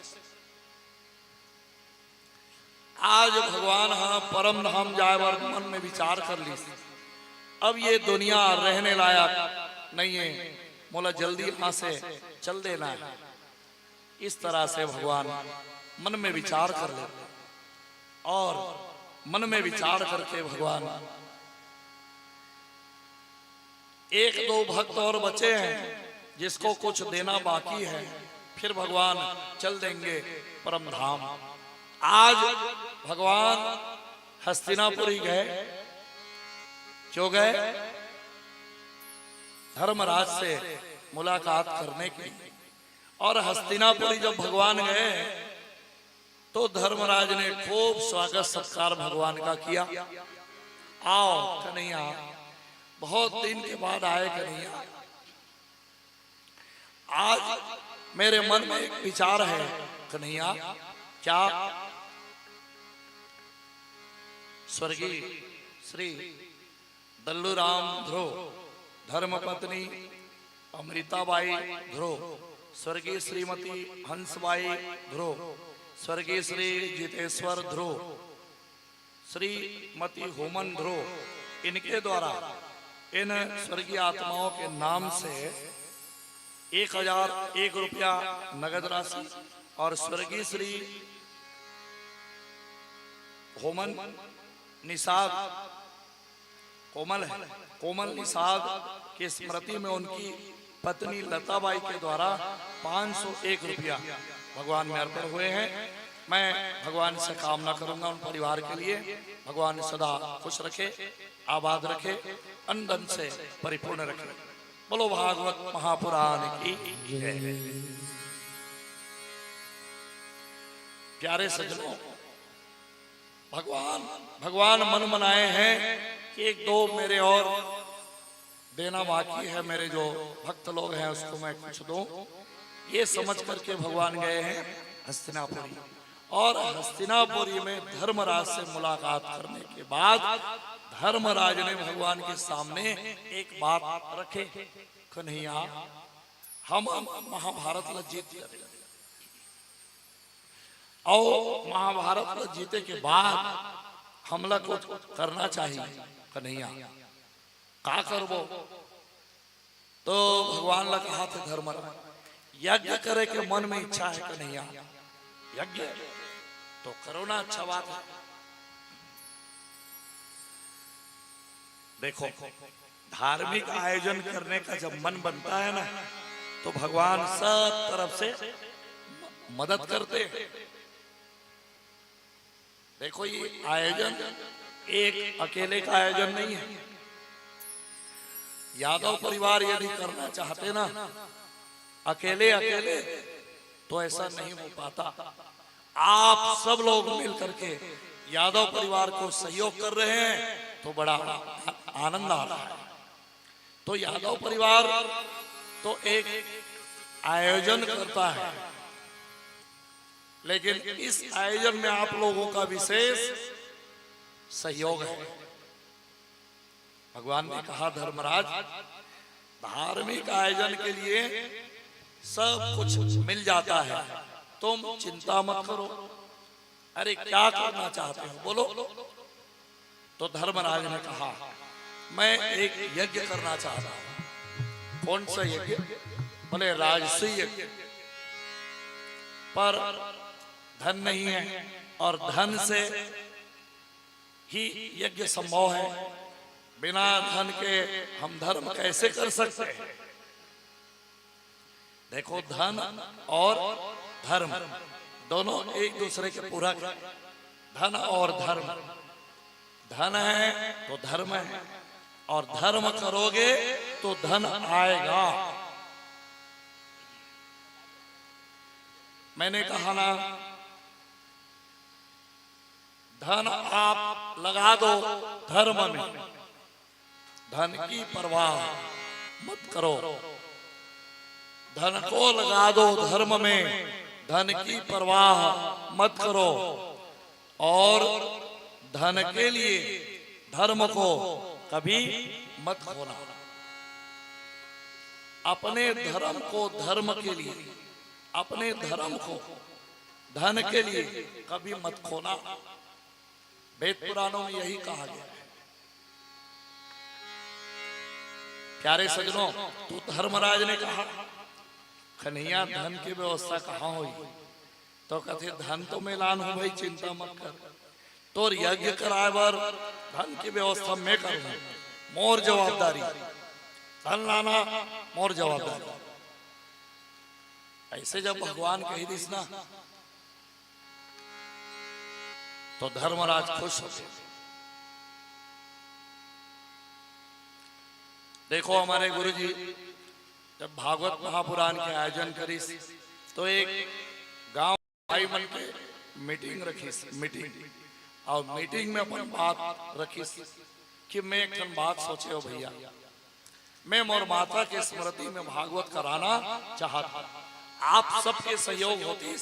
आज भगवान हाँ परम धाम जाए वर मन में विचार कर ली। अब ये दुनिया रहने लायक नहीं है, मोला जल्दी यहां से चल देना है। इस तरह से भगवान मन में विचार कर ले और मन में विचार करके भगवान एक दो भक्त और बचे हैं जिसको कुछ देना बाकी है, फिर भगवान चल देंगे परम धाम। आज भगवान हस्तिनापुरी गए। क्यों गए? धर्मराज से मुलाकात करने की। और हस्तिनापुरी जब भगवान गए तो धर्मराज ने खूब स्वागत सत्कार भगवान का किया। आओ कन्हैया, बहुत दिन के बाद आए कन्हैया। आज मेरे मन में एक विचार है कन्हैया। क्या? स्वर्गीय श्री दल्लूराम ध्रुव, धर्मपत्नी अमृताबाई ध्रुव, स्वर्गीय श्रीमती हंसबाई ध्रुव, स्वर्गीय श्री जितेश्वर ध्रुव, श्रीमती होमन ध्रुव, इनके द्वारा इन स्वर्गीय आत्माओं के नाम से 1001 रुपया नगद राशि और स्वर्गीय श्री होमन निषाद, कोमल निषाद की स्मृति में उनकी पत्नी लताबाई के द्वारा 501 रुपया भगवान में अर्पण हुए हैं। मैं भगवान से कामना करूंगा उन परिवार के लिए, भगवान सदा खुश रखे, आबाद रखे, अन्न धन से परिपूर्ण रखे। बोलो भागवत महापुराण की जय। प्यारे सज्जनों, भगवान मन मनाए हैं कि एक दो मेरे और देना बाकी है। मेरे जो भक्त लोग हैं उसको मैं कुछ दूं। ये समझ करके भगवान गए हैं हस्तिनापुरी। और हस्तिनापुरी में धर्मराज से मुलाकात करने के बाद धर्मराज ने भगवान के सामने एक बात रखे, कन्हैया हम महाभारत ल जीत गए और महाभारत ल जीते के बाद हमला को करना चाहिए, कन्हैया का करबो? तो भगवान ने कहा था धर्मराज यज्ञ करे के मन में इच्छा है कन्हैया, यज्ञ तो करो ना, अच्छा बात है। देखो धार्मिक आयोजन करने का जब मन बनता है ना तो भगवान सब तरफ से मदद करते हैं। देखो ये आयोजन एक अकेले का आयोजन नहीं है। यादव परिवार यदि करना चाहते ना अकेले अकेले तो ऐसा नहीं हो पाता। आप सब लोग मिल करके यादव परिवार को सहयोग कर रहे हैं तो बड़ा आनंद आ रहा है। तो यादव परिवार तो एक आयोजन करता है, लेकिन इस आयोजन में आप लोगों का विशेष सहयोग है। भगवान ने कहा धर्मराज धार्मिक आयोजन के लिए सब कुछ मिल जाता है, तुम चिंता मत करो। अरे क्या करना चाहते हो बोलो? तो धर्मराज ने कहा मैं एक यज्ञ करना चाहता हूं। कौन सा यज्ञ? बोले राजसी यज्ञ, पर धन नहीं है और धन से ही यज्ञ संभव है। बिना धन के हम धर्म कैसे कर सकते हैं? देखो धन और धर्म दोनों एक दूसरे के पूरक हैं। धन और धर्म, धन है तो धर्म है और धर्म करोगे तो धन आएगा। मैंने कहा ना धन आप लगा दो धर्म में, धन की परवाह मत करो। धन को लगा दो धर्म में, धन की परवाह मत करो। और धन के लिए धर्म को कभी मत खोना। अपने धर्म को धर्म के लिए, अपने धर्म को धन के लिए कभी मत खोना। वेद पुराणों में यही कहा गया है। प्यारे सजनों, तो धर्मराज ने कहा कन्हैया धन की व्यवस्था कहाँ हुई? तो कहते धन तो मैलान हो भाई, चिंता मत कर। तो यज्ञ कराए बार धन की व्यवस्था मैं करूंगा, मोर जवाबदारी। धन लाना मोर जवाबदारी। ऐसे जब भगवान कही दिस ना तो धर्मराज खुश हो गए। देखो हमारे गुरुजी जब भागवत महापुराण के आयोजन करी तो एक गांव भाई मन के मीटिंग रखी, और मीटिंग में अपन बात रखी कि मैं एक बात सोचे हो भैया, मैं मोर माता के स्मृति में भागवत कराना चाहता। आप सबके सहयोग होती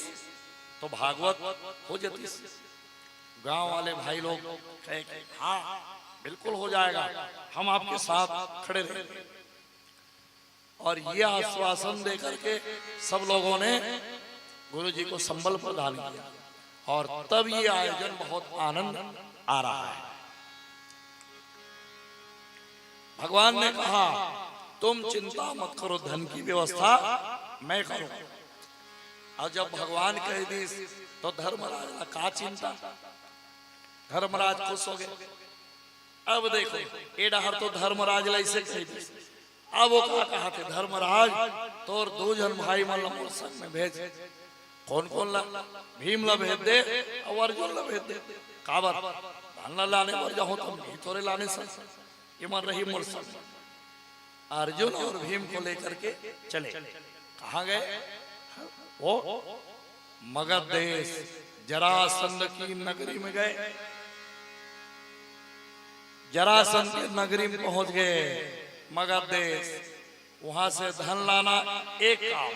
तो भागवत हो जाती। गांव वाले भाई लोग कहे हाँ बिल्कुल हो जाएगा, हम आपके साथ खड़े रहेंगे। और ये आश्वासन देकर के सब लोगों ने गुरु जी को संबल प्रदान किया और तब ये आयोजन बहुत आनंद आ रहा है। भगवान ने कहा तुम चिंता मत करो, धन की व्यवस्था मैं करूं। और जब भगवान कह दी तो धर्मराज का चिंता, धर्मराज खुश हो गए। अब देखो एडाहर तो धर्मराज ऐसे कह दी। अब वो क्या कहा थे धर्मराज तोर दो जन भाई मन मोर संग में भेज। कौन कौन ला? भीम ला भेज दे और अर्जुन ला भेज दे। काबर धन ला लाने मर जाओ तुम नहीं तोरे लाने संग ये मर रही मोर संग। अर्जुन और भीम को लेकर के चले। कहाँ गए? वो मगध देश जरासंध की नगरी में गए। जरासंध की नगरी में पहुंच गए मगध देश। वहां से धन लाना एक काम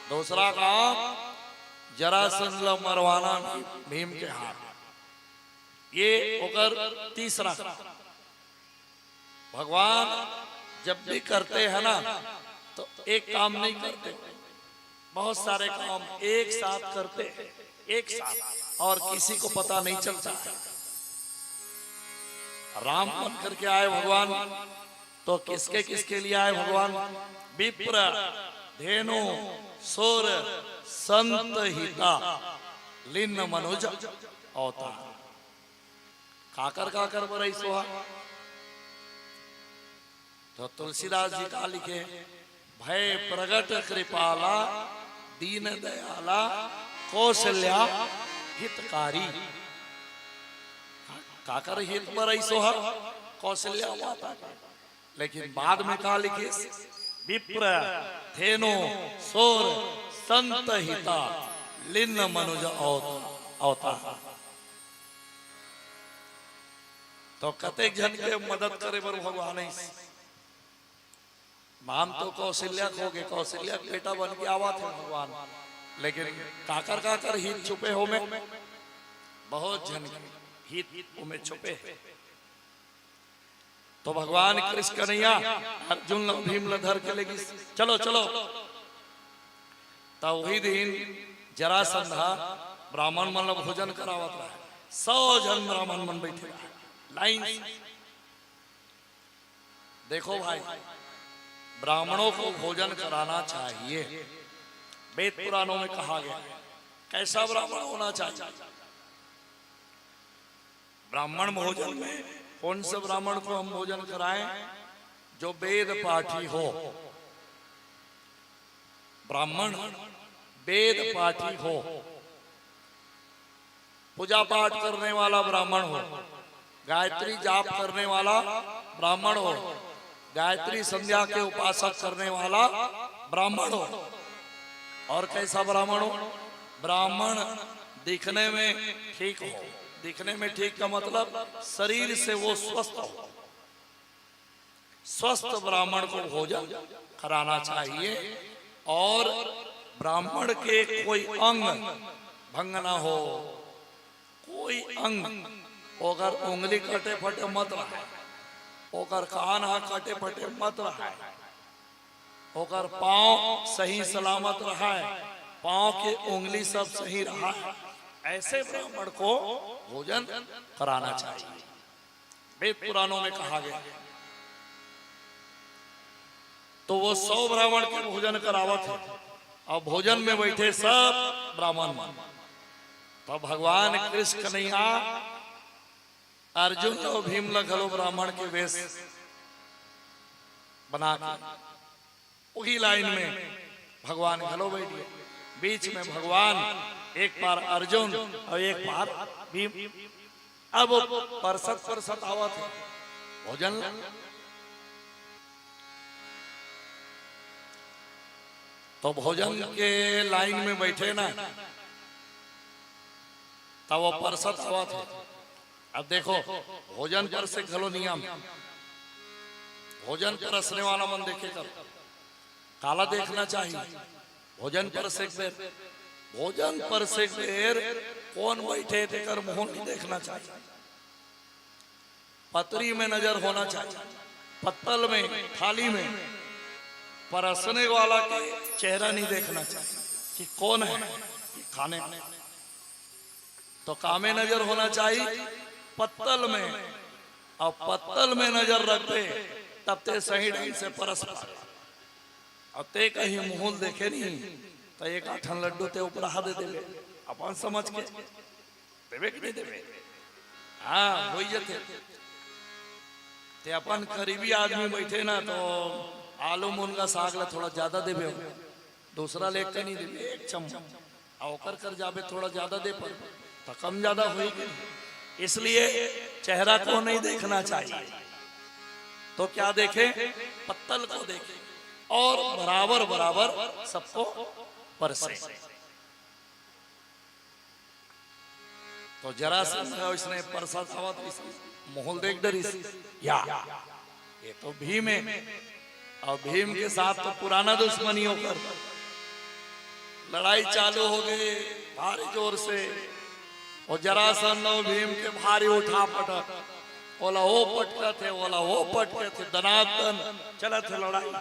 दूसरा काम जरासंध ला मरवाना भीम के हाथ, ये होकर तीसरा काम। भगवान जब भी करते हैं ना तो एक काम नहीं करते, बहुत सारे काम एक साथ करते हैं, एक साथ, और किसी को पता नहीं चलता है। राम बन करके आए भगवान, तो किसके किसके लिए आए भगवान? विप्र, धेनु, सूर, संत हिता, लिन्न मनुज अवतार। काकर बरई सोहा। तो तुलसीदास जी का लिखे, भय प्रगट कृपाला, दीन दयाला, कौशल्या हितकारी। काकर हित बरई सोहा, कौशल्या माता। लेकिन बाद में कहा लिखे, विप्र, धेनु, सूर, संत हिता, लिन्न मनुज अवतार। तो कतेक जन के मदद करे बर भगवान है। माम तो कौशल्या खो गए, कौशल्या बेटा बन के आवा थे भगवान, लेकिन काकर हित छुपे हो में, बहुत जन हित में छुपे। तो भगवान कृष्ण कन्हैया अर्जुन भीम धर के लेगी, चलो चलो। तो वही दिन जरासंधा ब्राह्मण मन भोजन करावत रहा, 100 जन ब्राह्मण मन बैठे लाइन। देखो भाई, ब्राह्मणों को भोजन कराना चाहिए, वेद पुराणों में कहा गया। कैसा ब्राह्मण होना चाहिए? ब्राह्मण भोजन में कौन से ब्राह्मण को हम भोजन कराएं? जो वेद पाठी हो, ब्राह्मण वेद पाठी हो, पूजा पाठ करने वाला ब्राह्मण हो, गायत्री जाप करने वाला ब्राह्मण हो, गायत्री संध्या के उपासक करने वाला ब्राह्मण हो। और कैसा ब्राह्मण हो? ब्राह्मण दिखने में ठीक हो। दिखने में ठीक का मतलब शरीर से वो स्वस्थ हो। स्वस्थ ब्राह्मण को भोजन कराना चाहिए, और ब्राह्मण के कोई अंग भंग ना हो। कोई अंग, अगर उंगली कटे फटे मत रहा, ओकर कान हा कटे फटे मत रहा, ओकर पांव सही सलामत रहा, पांव के उंगली सब सही रहा, ऐसे ब्राह्मण को भोजन कराना चाहिए। वेद पुराणों में कहा गया। तो वो 100 ब्राह्मण के भोजन करावत है, और भोजन में बैठे सब ब्राह्मण। तो भगवान कृष्ण कन्हैया अर्जुन और भीम लगलो ब्राह्मण के वेश बना के वही लाइन में भगवान घलो बैठे। बीच में भगवान, एक बार अर्जुन और एक बार भीम। अब परसत आवा थे भोजन। तो भोजन के लाइन में बैठे ना, तब वो परसत आवा थे। अब देखो, भोजन पर से घलो नियम, भोजन परसने वाला मन देखे कर काला देखना चाहिए। भोजन पर से भोजन पर से कौन बैठे थे कर मुंह नहीं देखना चाहिए। पतरी में नजर होना चाहिए, पत्तल में, थाली में। परसने वाला के चेहरा नहीं देखना चाहिए कि कौन है खाने में। तो कामे नजर होना चाहिए पत्तल में, और पत्तल में नजर रखते तब ते सही ढंग से परस पाए। और ते कहीं मुंह देखे नहीं तो एक आठन लड्डू ते ऊपर हाथ दे देवे, अपन समझ के देवे कि नहीं देवे। हाँ हो जाते। ते अपन करीबी आदमी बैठे ना, तो आलू मुनगा साग ला थोड़ा ज्यादा देवे, दूसरा लेके नहीं देवे, एक चम्मच। और कर जावे थोड़ा ज्यादा दे पर तो कम ज्यादा होगी। इसलिए चेहरा को नहीं देखना चाहिए। तो क्या देखे? पत्तल को देखे, और बराबर बराबर सबको परसे। तो जरा सा इसने परसा था, माहौल देख डरी या ये तो भीम है, और भीम के साथ तो पुराना दुश्मनी होकर लड़ाई चालू हो गई भारी जोर से। और जरासंध और भीम के भारी उठा पटक, बोला वो पटका थे, बोला वो पटके थे, दनादन चला थे लड़ाई।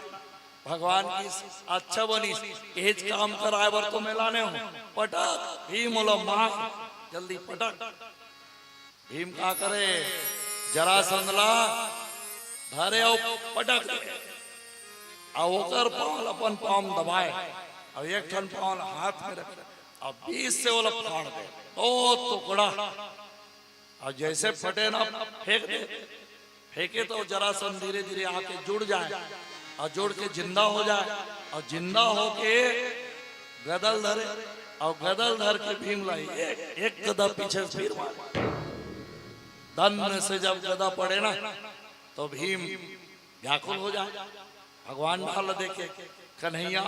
भगवान की अच्छा बनी एज काम कराए बर तो मिलाने हो पटक। भीम बोला मार जल्दी पटक। भीम का करे जरासंधला धरे और पटक दे। अब ओकर पाँव अपन पाँव दबाए, अब एक ठन पाँव हाथ में रख, अब 20 से वो फाड़ दे ओ टुकड़ा। और जैसे फटे ना फेंक दे, फेंके तो जरासंध धीरे धीरे आके जुड़ जाए और जुड़ के जिंदा हो जाए। और जिंदा होके गदल धरे और गदल धर के भीम लाई एक गदा पीछे फिर मार। दन से जब गदा पड़े ना तो भीम व्याकुल हो जाए। भगवान ढाल देखे कन्हैया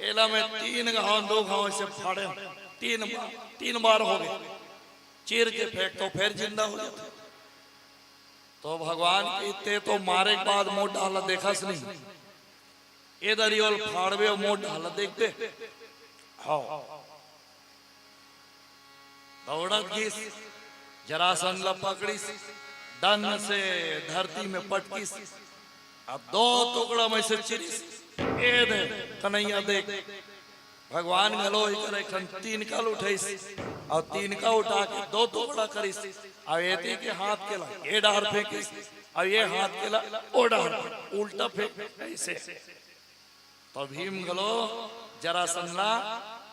एला में 3 घाव 2 घाव से फाड़े, 3 बार हो गए, चीर के फेंक तो फिर जिंदा हो जाते। तो भगवान कहते तो मारे के बाद मोट डाला देखस नहीं, इधर ही फाड़वे और मोट डाला देखते। हाँ दौड़त गीस जरासंध पकड़ी, दन से धरती में पटकी, अब 2 टुकड़ा में से चिरिस ए दे कन्हैया देख। भगवान गलो करे 3 कल उठाइस और 3 का उठा के 2 टुकड़ा करिस। अब एती के हाथ के ला ए डार फेंकिस और ये हाथ के ला ओ डार उल्टा फेंक ऐसे। तो भीम गलो जरासंध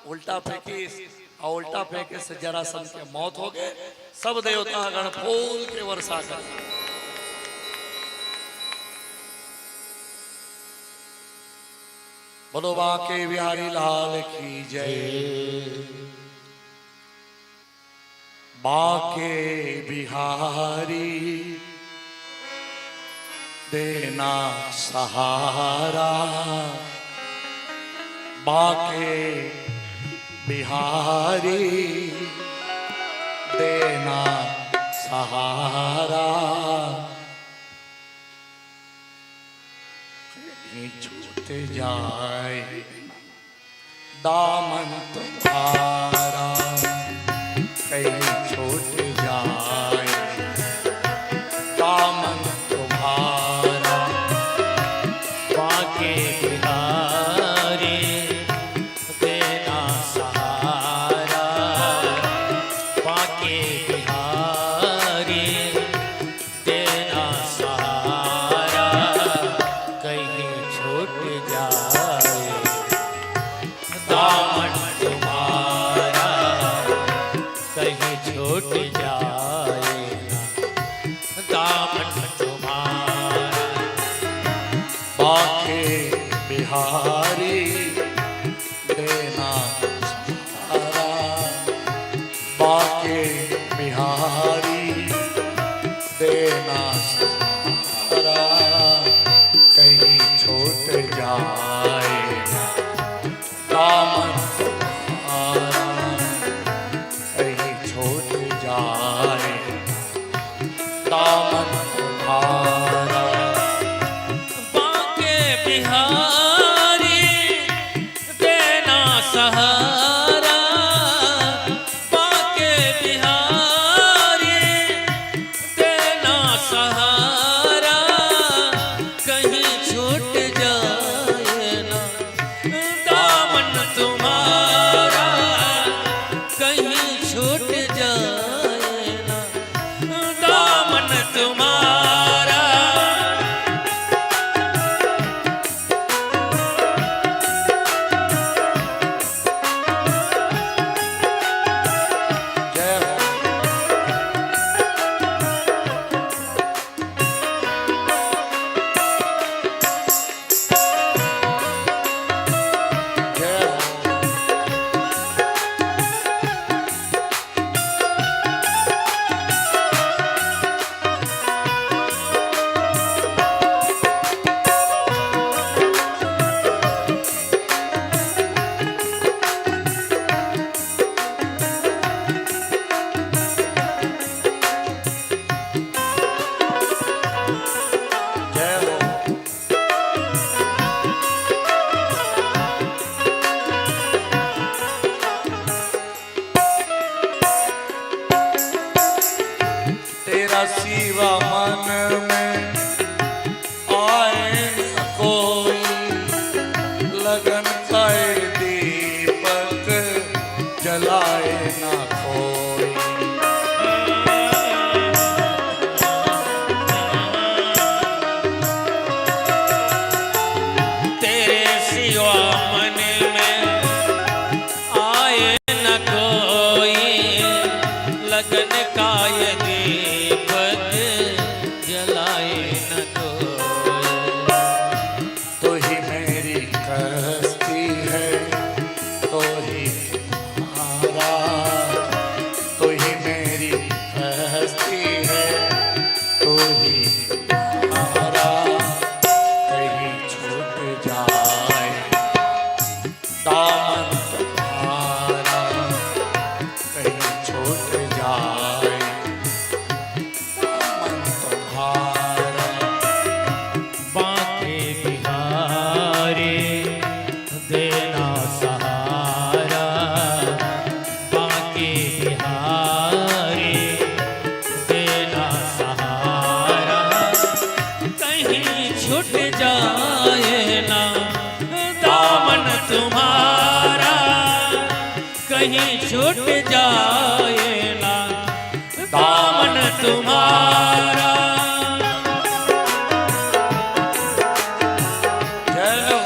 उल्टा फेंकिस और उल्टा फेंके से जरासंध के मौत हो गए। सब देवता गण फूल के वर्षा कर। बोलो बाके बिहारी लाल की जय। बाके बिहारी देना सहारा, बाके बिहारी देना सहारा। कहीं छूट जाए दामन तुम्हारा, कहीं छूट जाए दामन तुम्हारा। बाके बिहारी देना सहारा, बाके बिहारी देना सहारा। कहीं छूट जाए दामन तुम्हारा, कहीं छूट जाए दामन तुम्हारा। बाके बिहारी देना सहारा, बाके बिहारी देना सहारा। कहीं छूट जाए दामन तुम्हारा, कहीं छूट जाए दामन तुम्हारा। बाके बिहारी देना सहारा, बाके बिहारी तेरा सिवा मन में आए न कोई, लगन का ये दीपक जलाए ना कोई। तेरे सिवा मन में आए न कोई, लगन का ये दीपक जलाए न कोई। तो ही मेरी कस्ती है, तो ही हमारा, तो ही मेरी कस्ती है, तो ही हमारा। कहीं छूट जाए दामन तुम्हारा, कहीं छूट जाए दामन तुम्हारा। बांके बिहारी देना सहारा, बांके बिहारी देना सहारा। कहीं छूट जाए ना दामन तुम्हारा, कहीं छूट जाए ना दामन तुम्हारा। जय हो।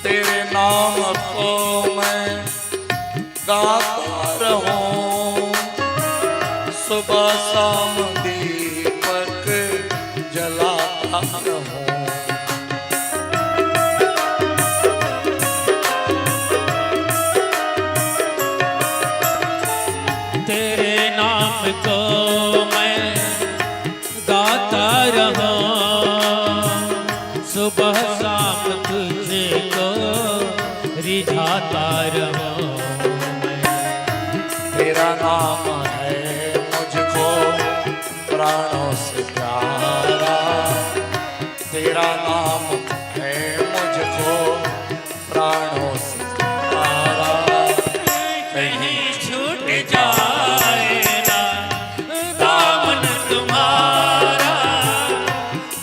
तेरे नाम को मैं गाता रहूं, सुबह शाम दीपक जलाता रहूं। तेरे नाम को मैं गाता रहूं, सुबह शाम तुझको रिझाता रहूं। तेरा नाम है मुझको प्राणों से प्यारा, तेरा नाम है मुझको प्राणों से प्यारा। कहीं छूट जाए ना दामन तुम्हारा,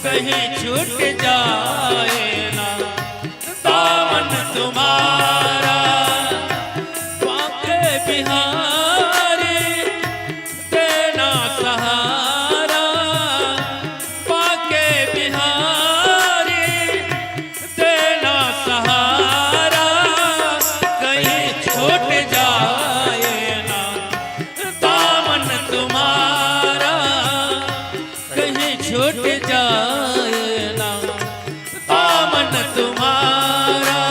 कहीं छूट जाए ना दामन तुम्हारा। बांके बिहारी देना सहारा, बांके बिहारी देना सहारा। कहीं छूट जाए ना दामन तुम्हारा, कहीं छूट जाए ना दामन तुम्हारा,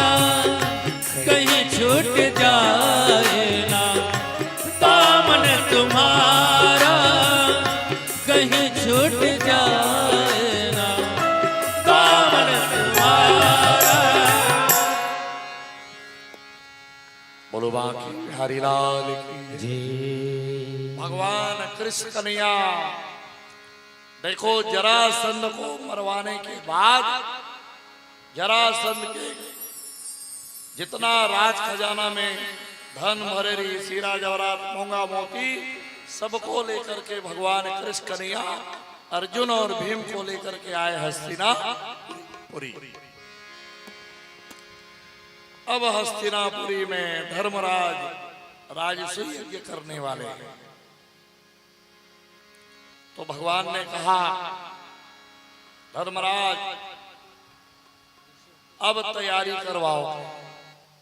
कहीं छूट जाए ना दामन तुम्हारा, कहीं छूट जाए ना दामन तुम्हारा। बोलो बांके बिहारी लाल की। भगवान कृष्ण कन्हैया देखो, जरासंध को मरवाने के बाद जरासंध के जितना राज खजाना में धन भरेरी हीरा जवाहरात मूंगा मोती सबको लेकर के भगवान कृष्ण कन्हैया अर्जुन और भीम को लेकर के आए हस्तिनापुरी। अब हस्तिनापुरी में धर्मराज राजसूय यज्ञ करने वाले हैं। तो भगवान ने कहा, धर्मराज अब तैयारी करवाओ,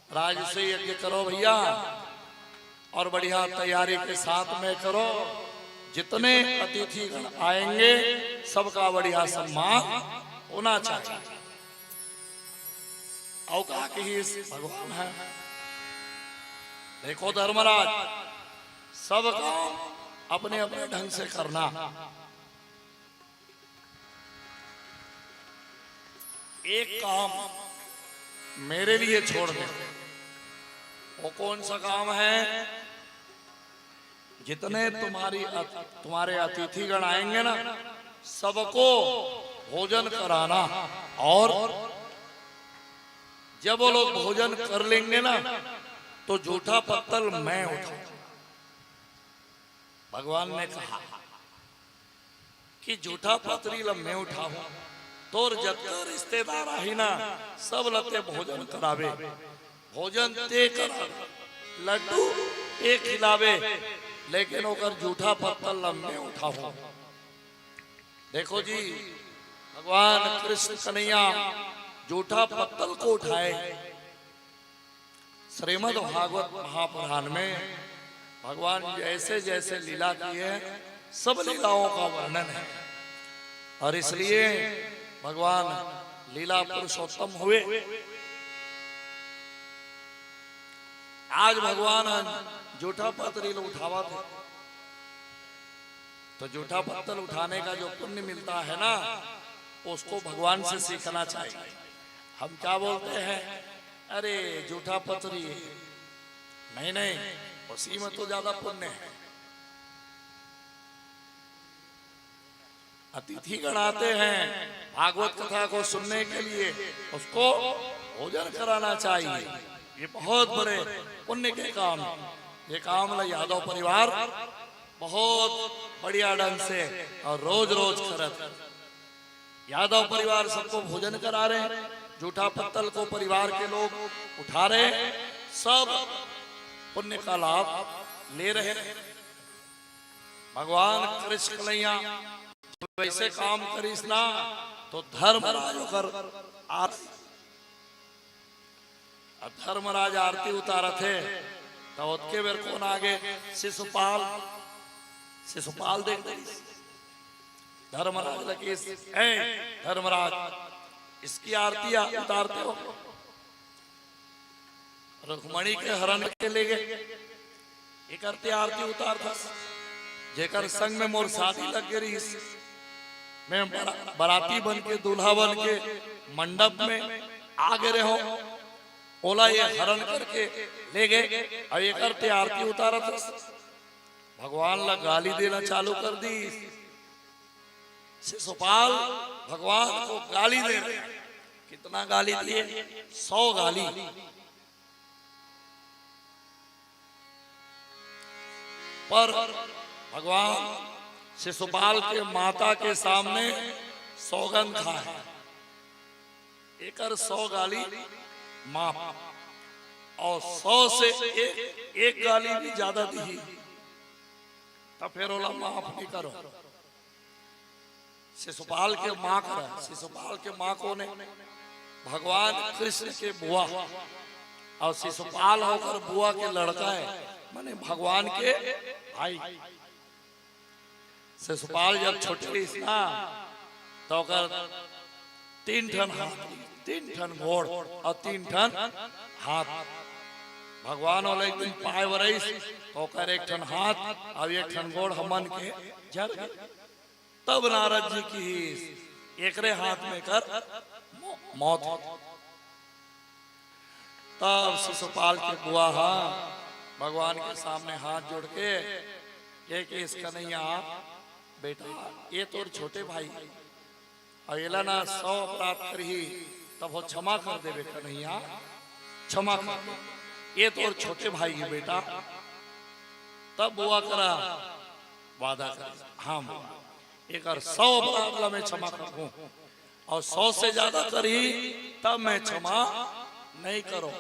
राजसूय यज्ञ करो भैया, और बढ़िया तैयारी के साथ में करो। जितने अतिथिगण आएंगे सबका बढ़िया सम्मान होना चाहिए। अवका के ही भगवान है। देखो धर्मराज, सब काम अपने अपने ढंग से करना। एक काम मेरे लिए छोड़ दे। वो कौन सा काम है? जितने तुम्हारे अतिथिगण आएंगे ना, सबको भोजन कराना। और जब वो लोग भोजन कर लेंगे ना, तो जूठा पत्तल मैं उठाऊं। भगवान ने कहा कि जूठा पत्तरी मैं उठाऊं, तोर जत्ता रिश्तेदार आही ना, सब लते भोजन करावे। भोजन ते करावे, लड्डू ते खिलावे, लेकिन ओकर जूठा पत्तल मैं उठाऊं। देखो जी, भगवान कृष्ण कन्हैया जूठा पत्तल को उठाए। श्रीमद् भागवत महापुराण में भगवान जैसे जैसे लीला की है, सब लीलाओं का वर्णन है। और इसलिए भगवान लीला पुरुषोत्तम हुए। आज भगवान जूठा पत्तल उठावा थे, तो जूठा पत्तल उठाने का जो पुण्य मिलता है ना, उसको भगवान से सीखना चाहिए। हम क्या बोलते हैं, अरे जूठा पत्तरी, नहीं नहीं, उसी में तो ज्यादा पुण्य है। अतिथिगण आते हैं भागवत कथा को सुनने के लिए, उसको भोजन कराना चाहिए। ये बहुत बड़े पुण्य के काम है। ये काम यादव परिवार बहुत बढ़िया ढंग से और रोज रोज करत। यादव परिवार सबको भोजन करा रहे हैं, जूठा पत्तल को परिवार के लोग उठा रहे हैं, सब पुण्य का लाभ ले रहे हैं। भगवान कृष्ण कन्हैया वैसे काम करीस ना, तो धर्मराज होकर आरती, धर्मराज आरती उतारा थे, तो उसके बेर कौन आगे? शिशुपाल। शिशुपाल देख धर्मराज लगे, धर्मराज इसकी आरती उतारते हो? रुक्मणी के हरण के ले गए, ये करते आरती उतारता। जेकर संग में मोर शादी लग गई, मैं बराती बन के, दूल्हा बन के मंडप में आ गए हो, ओला ये हरण करके ले गए, और ये करते आरती उतारा था। भगवान ला गाली देना चालू कर दी। शिशुपाल भगवान को गाली दे रहे। कितना गाली दिए? 100 गाली। पर भगवान शिशुपाल के माता के सामने सौगंध खाए, एक 100 गाली माफ, और 100 से एक गाली भी ज्यादा दी, तब फिर ओला माफ नहीं करो। शिशुपाल के माँ करा। शिशुपाल के माँ को ने भगवान कृष्ण के बुआ, और शिशुपाल होकर बुआ के लड़का है, माने भगवान के भाई। शिशुपाल जब छोटे ना, तो 3 ठन हाथ, 3 ठन घोड़ और 3 ठन हाथ। भगवान वाले एक दिन पाए वरईस, तो 1 ठन हाथ और 1 ठन घोड़ हमन के जर गए। तब नारद जी की एकरे हाथ में कर मौत। तब शिशुपाल के बुआ भगवान के सामने हाथ जोड़ के कि इसका नहीं बेटा, ये तोर छोटे भाई, और एला ना 100 अपराध करी, तब वो क्षमा कर देवे कन्हैया, क्षमा कर दे, ये तोर छोटे भाई है बेटा। तब बुआ करा वादा कर, हाँ एक 100 अपराध ला मैं क्षमा करूं, और 100 से ज्यादा करी तब मैं क्षमा नहीं करो।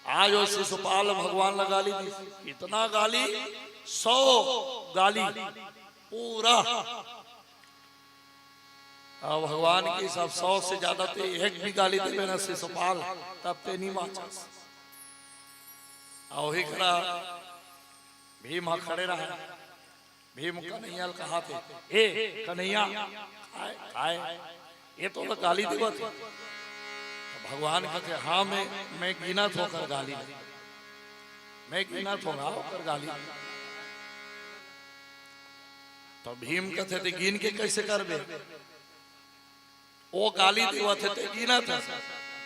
आज वो शिशुपाल भगवान लगा ली थी, इतना गाली, 100 गाली पूरा। भगवान की सब 100 से ज्यादा थे, एक भी गाली दे ना शिशुपाल, तब ते नहीं बाचा। वही खड़ा भीम खड़े रहा, भीम कन्हैया कहा थे, ए कन्हैया खाए खाए, ये तो गाली देवत है। भगवान कहते हाँ मैं गिना होकर गाली, मैं गिना होकर गाली। तो भीम कहते थे गिन के कैसे करबे, वो गाली देवत है ते गिना था,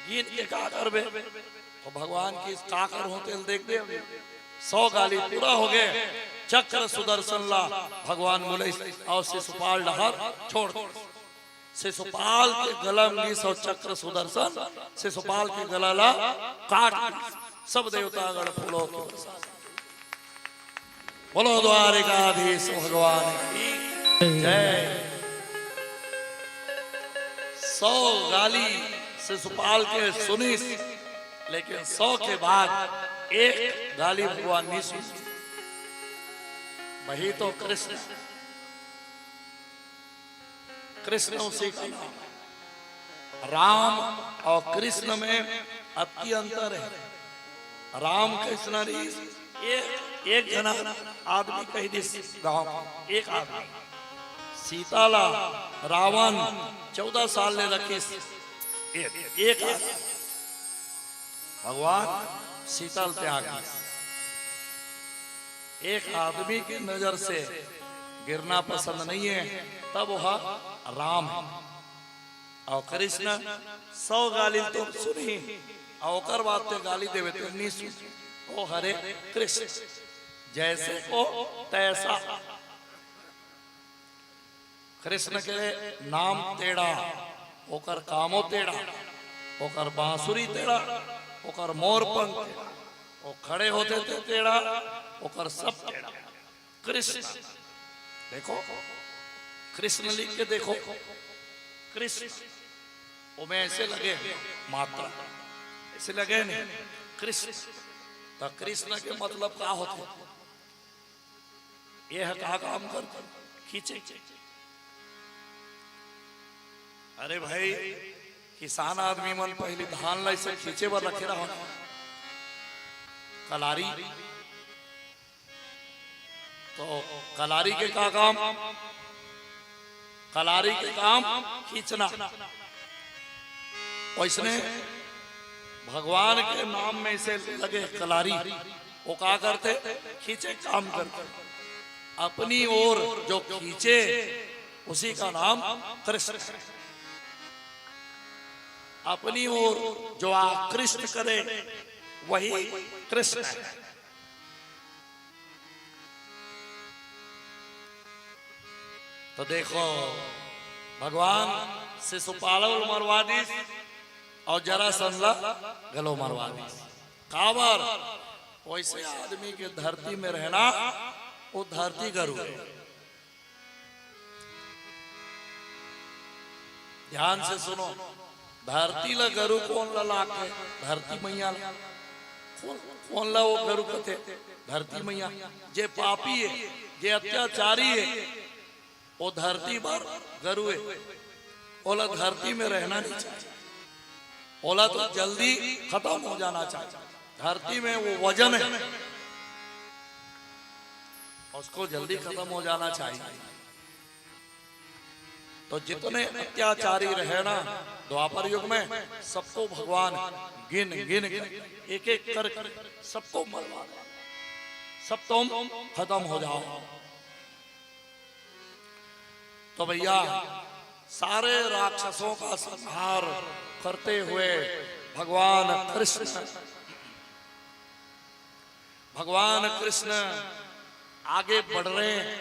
गिन के का करबे। तो भगवान की का कर होते देख दे 100 गाली पूरा हो गए। चक्र सुदर्शन ला भगवान बोले और शिशुपाल डहर छोड़, शिशुपाल के गला में 100 चक्र सुदर्शन, शिशुपाल के गला ला काट, सब देवता गण फूलों को बोलो द्वारिकाधीश भगवान की जय। 100 गाली शिशुपाल के सुनी, लेकिन 100 के बाद एक गाली भगवान नहीं सुनी। वही तो कृष्ण, कृष्ण उसी का नाम। राम और कृष्ण में अति अंतर है। राम कृष्ण एक जना आदमी कही दी गांव, एक आदमी। सीताला रावण 14 साल ने रखी, एक आदमी। भगवान शीतल त्यागी, एक आदमी की नजर से गिरना पसंद नहीं है, तब वह राम है। और कृष्ण 100 गाली तो सुनी और बात ते गाली देवे तो नहीं सुनी। ओ हरे कृष्ण जैसे को तैसा, कृष्ण के नाम तेड़ा, ओकर कामो तेड़ा, ओकर बांसुरी तेड़ा, ओकर मोर पंख, वो खड़े होते थे तेड़ा, ओकर सब तेड़ा। कृष्ण देखो, कृष्ण लिख के देखो, कृष्ण वो में ऐसे लगे मात्रा, ऐसे लगे नहीं कृष्ण। तो कृष्ण के मतलब क्या होते, यह का काम करते खींचे। अरे भाई किसान आदमी मन पहले धान ला से खींचे बर रखे रहा कलारी, तो कलारी के का काम, कलारी के काम खींचना। वैसने भगवान के नाम में से लगे कलारी, वो क्या करते, खींचे काम करते। अपनी ओर जो खींचे उसी का नाम कृष्ण। अपनी ओर जो आकृष्ट करे वही कृष्ण है। तो देखो भगवान शिशुपाल मरवा दी और जरा संला गलो मरवा दी। काबर वैसे आदमी के धरती में रहना, वो धरती गरु है। ध्यान से सुनो, धरती ला गरु कौन ला लाके, धरती मैया कौन ला वो गरु कथे, धरती मैया। जे पापी है, जे अत्याचारी है, वो धरती पर गरु है। ओला धरती में रहना नहीं चाहिए, ओला तो जल्दी खत्म हो जाना चाहिए। धरती में वो वजन है, उसको जल्दी खत्म हो जाना चाहिए। तो जितने अत्याचारी रहे ना द्वापर युग में, सबको भगवान गिन गिन एक एक कर सबको मरवा, सब तुम खत्म हो जाओ। तो भैया सारे राक्षसों का संहार करते हुए भगवान कृष्ण आगे बढ़ रहे हैं।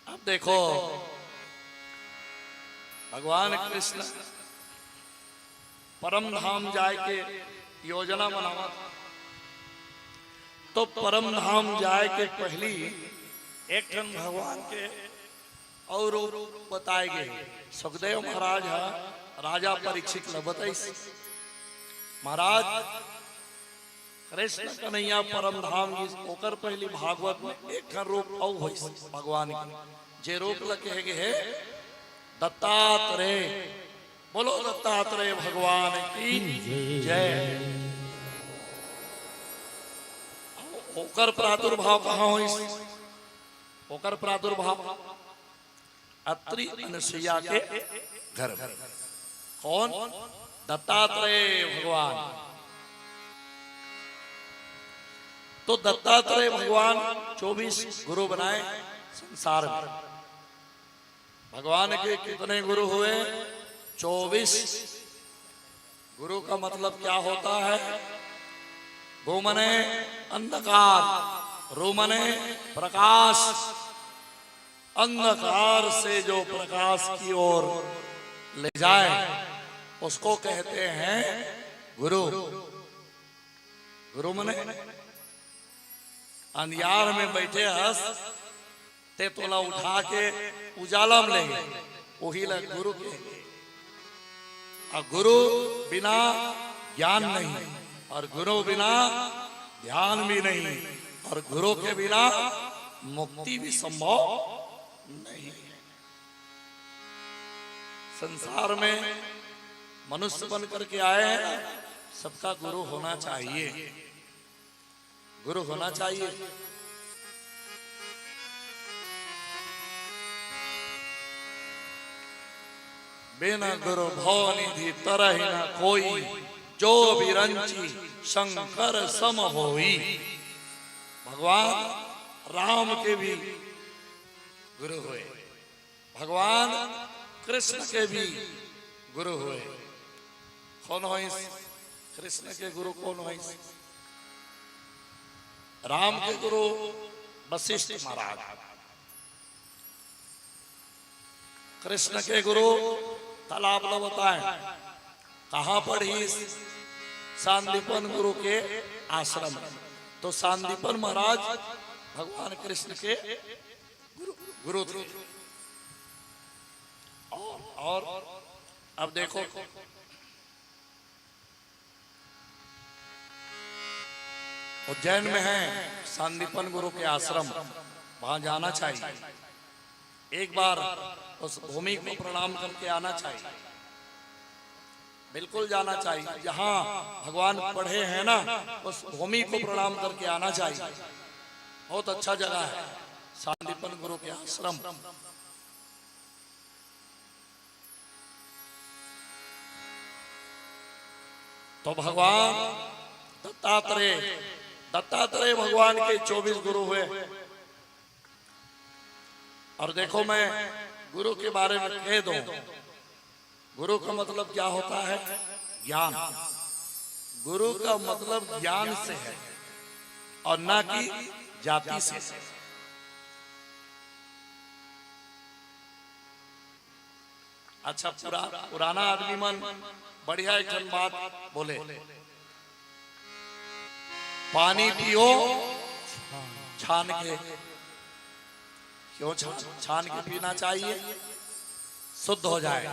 अब देखो भगवान कृष्ण परम धाम जाए के योजना बनावा, तो परम धाम जाए के पहली एक ठन भगवान के और बताए गए। सुखदेव महाराज राजा परीक्षित ल बताइस, महाराज कृष्ण कन्हैया परम धाम ओकर पहली भागवत में एक ठन रूप औ होइस भगवान के, जे रूप लगे है दत्तात्रेय। बोलो दत्तात्रेय भगवान की जय। होकर प्रादुर्भाव कहाँ हो? होकर प्रादुर्भाव अत्रि अनसुईया के घर। कौन? दत्तात्रेय भगवान। तो दत्तात्रेय भगवान 24 गुरु बनाए संसार में। भगवान के कितने गुरु हुए? 24। गुरु का मतलब क्या होता है? गो मने अंधकार, रू मने प्रकाश। अंधकार से जो प्रकाश की ओर ले जाए उसको कहते हैं गुरु। गुरु मने अंधियार में बैठे हस ते तोला उठा के उजाला में ले गए, वही लग गुरु के। और गुरु बिना ज्ञान नहीं, और गुरु बिना ध्यान भी नहीं, और गुरु के बिना मुक्ति भी संभव नहीं है। संसार में मनुष्य बन करके आए हैं, सबका गुरु होना चाहिए। गुरु होना चाहिए। बिना गुरु भव निधि तरहि न कोई, जो बिरंची शंकर सम होई। भगवान राम के भी गुरु हुए, भगवान कृष्ण के भी गुरु हुए। कौन हो? कृष्ण के गुरु कौन हो? राम के गुरु वशिष्ठ महाराज, कृष्ण के गुरु तालाब बताए कहां पढ़ी? सांदीपन गुरु के आश्रम। तो सांदीपन महाराज भगवान कृष्ण के गुरु थे। और अब देखो, उज्जैन में है सांदीपन गुरु के आश्रम, वहां जाना चाहिए। एक बार उस भूमि को प्रणाम करके आना चाहिए, बिल्कुल जाना चाहिए। जहां भगवान पढ़े हैं ना, उस भूमि को प्रणाम करके आना चाहिए। बहुत अच्छा जगह है सांदीपन गुरु के आश्रम। तो भगवान दत्तात्रेय भगवान के 24 गुरु हुए। और देखो, मैं गुरु के बारे में कह दूं, गुरु का मतलब क्या होता है? ज्ञान। गुरु का मतलब ज्ञान से है और ना कि जाति से। अच्छा, पुराना आदमी मन बढ़िया एक बात बोले, पानी पियो छान के। क्यों छान के पीना चाहिए? शुद्ध हो जाए।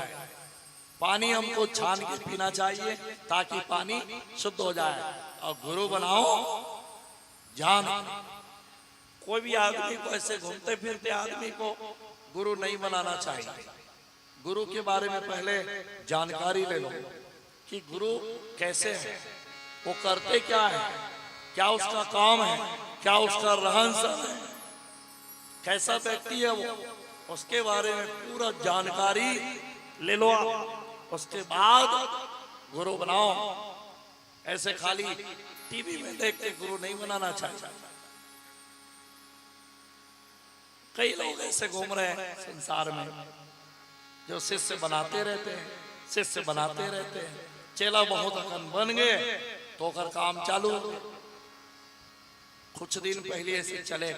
पानी हमको छान के पीना चाहिए ताकि पानी शुद्ध हो जाए। और गुरु बनाओ ज्ञान। कोई भी आदमी को ऐसे घूमते फिरते आदमी को गुरु नहीं बनाना चाहिए। गुरु के बारे में पहले जानकारी ले लो कि गुरु कैसे है, वो करते क्या है, क्या उसका काम है, क्या उसका रहन सहन है, कैसा व्यक्ति है वो, उसके बारे में पूरा जानकारी ले लो। उसके बाद गुरु बनाओ। ऐसे खाली टीवी में देख के गुरु नहीं बनाना चाहिए। कई लोग ऐसे घूम रहे हैं संसार में जो शिष्य बनाते रहते हैं, शिष्य बनाते रहते हैं। चेला बहुत अकन बन गए तो कर काम चालू। कुछ दिन पहले ऐसे चले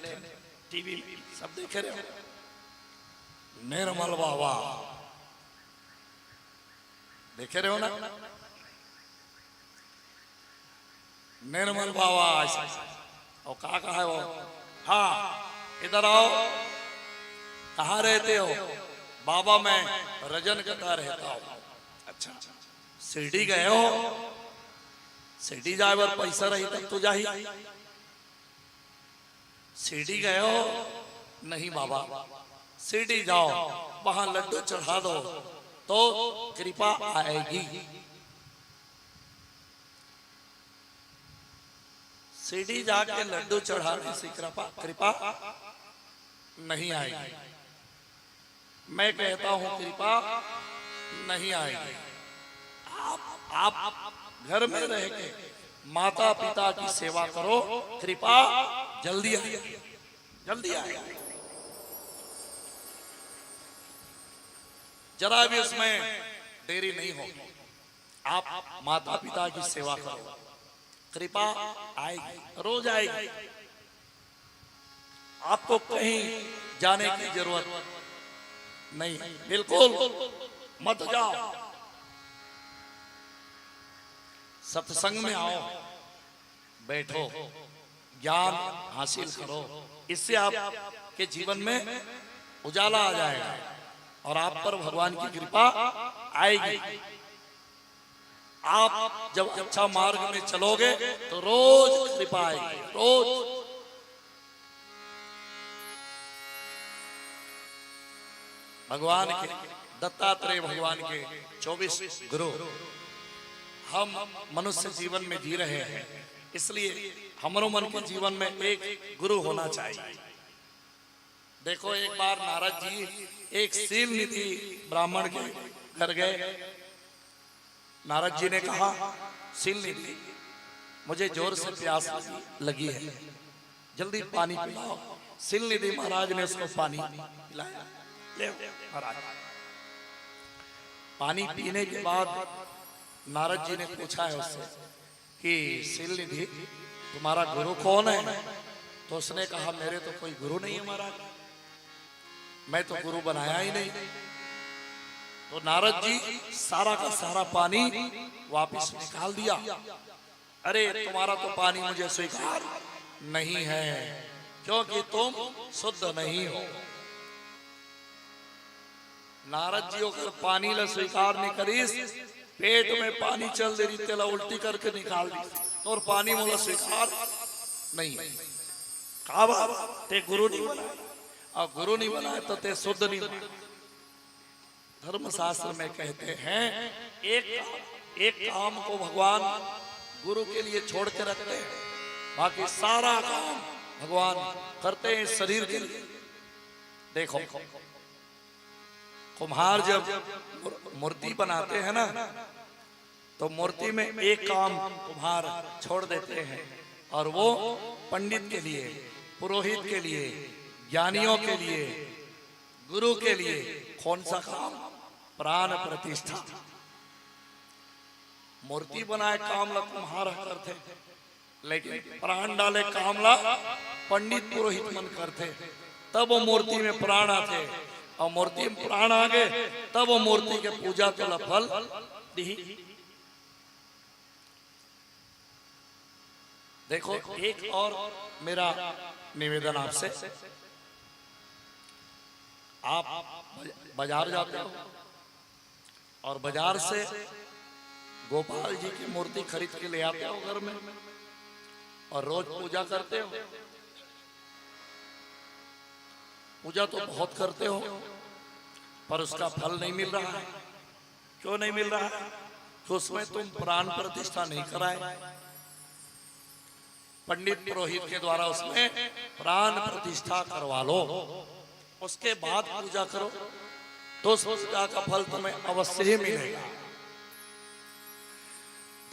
टीवी सब देख रहे हो, निर्मल बाबा देखे रहे हो ना, निर्मल बाबा। और कहा है वो? हाँ, इधर आओ। कहाँ रहते हो? बाबा मैं रजन कता रहता हूँ। अच्छा, शिरडी गए हो? शिरडी जाए बार पैसा रही तब तो जाही। शिरडी गए हो? नहीं बाबा, शिरडी जाओ, वहां लड्डू चढ़ा दो तो कृपा आएगी। सीढ़ी जाके लड्डू चढ़ाने से कृपा कृपा नहीं आएगी। मैं कहता हूं कृपा नहीं आएगी। आप घर में रह के माता पिता की सेवा करो, कृपा जल्दी आएगी, जल्दी आएगी। जरा भी उसमें देरी नहीं होगी। आप माता पिता की सेवा करो, कृपा आएगी, रोज आएगी। आपको कहीं जाने की जरूरत नहीं, बिल्कुल मत जाओ। सत्संग में आओ, बैठो, ज्ञान हासिल करो। इससे आपके जीवन में उजाला आ जाएगा और आप पर भगवान की कृपा आएगी। आप जब अच्छा मार्ग में चलोगे तो रोज कृपा आएगी, रोज। भगवान के दत्तात्रेय भगवान के 24 गुरु हम मनुष्य जीवन में जी रहे हैं, इसलिए हमारे मन के जीवन में एक गुरु होना चाहिए। देखो, एक बार नारद जी एक सील निधि ब्राह्मण के घर गए। नारद जी ने कहा, सील निधि, मुझे जोर से प्यास लगी है, जल्दी पानी पिलाओ। सील निधि महाराज ने उसको पानी पिलाया। ले महाराज। पानी पीने के बाद नारद जी ने पूछा है उससे कि सील निधि, तुम्हारा गुरु कौन है? तो उसने कहा, मेरे तो कोई गुरु नहीं है महाराज, मैं तो गुरु बनाया ही नहीं। तो नारद जी सारा का सारा पानी वापस निकाल दिया। अरे, तुम्हारा तो पानी मुझे स्वीकार नहीं है, क्योंकि तुम शुद्ध नहीं हो। नारद जी होकर पानी ला स्वीकार नहीं करीस, पेट में पानी चल दे रही, तेला उल्टी करके निकाल दी और पानी मोला स्वीकार नहीं। कहा बाबा, ते गुरु नहीं बनाया, और गुरु नहीं बनाया तो ते शुद्ध नहीं बनाया। धर्मशास्त्र में कहते हैं, एक काम को भगवान गुरु के लिए छोड़ के रखते हैं, बाकी सारा काम भगवान करते हैं शरीर के लिए। देखो, कुम्हार जब मूर्ति बनाते हैं ना, तो मूर्ति में एक काम कुम्हार छोड़ देते हैं, और वो पंडित के लिए, पुरोहित के लिए, ज्ञानियों के लिए, गुरु के लिए कौन सा काम? प्राण प्रतिष्ठा। मूर्ति बनाए काम ला कुम्हार करते, लेकिन प्राण डाले काम ला पंडित पुरोहित मन करते, तब वो मूर्ति में प्राण आते, और मूर्ति में प्राण आ गए तब वो मूर्ति के पूजा तो फल दी। देखो, एक और मेरा निवेदन आपसे, आप बाजार जाते हो और बाजार से गोपाल जी की मूर्ति खरीद के ले आते हो घर में, और रोज पूजा करते हो। पूजा तो बहुत करते हो, पर उसका फल नहीं मिल रहा है। क्यों नहीं मिल रहा है? तो उसमें तुम प्राण प्रतिष्ठा नहीं कराए, पंडित पुरोहित के द्वारा उसमें प्राण प्रतिष्ठा करवा लो, उसके बाद पूजा करो, तो उस पूजा का फल तुम्हें अवश्य ही मिलेगा।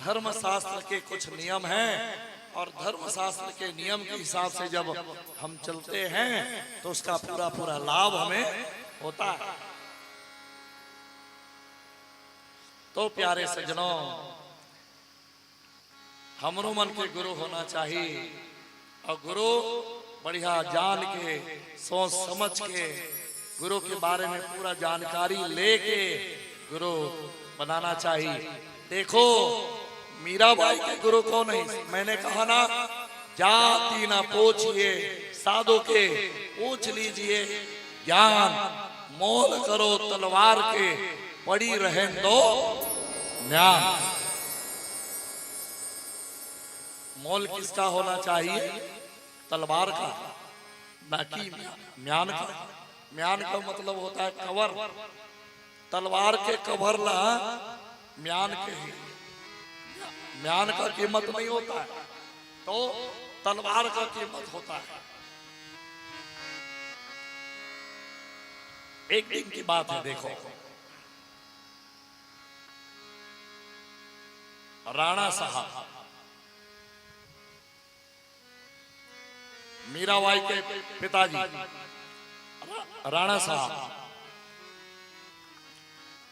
धर्मशास्त्र के कुछ नियम हैं, और धर्मशास्त्र के नियम के हिसाब से जब हम चलते हैं तो उसका पूरा पूरा लाभ हमें होता है। तो प्यारे सज्जनों, हमरो मन के गुरु होना चाहिए, और गुरु बढ़िया जान के, सोच समझ के, गुरु के बारे में पूरा जानकारी लेके गुरु बनाना चाहिए। देखो, मीराबाई के गुरु कौन है? मैंने कहा ना, जाति ना पूछिए, साधु के पूछ लीजिए ज्ञान, मोल करो तलवार के, पड़ी रहे दो ज्ञान। मोल किसका होना चाहिए? तलवार का, ना कि म्यान का। म्यान का मतलब होता है कवर, तलवार के कवर ला म्यान के ही, म्यान का कीमत नहीं होता है। तो तलवार का कीमत होता है। एक दिन की बात है, देखो राणा साहब मीराबाई के पिताजी राणा साहब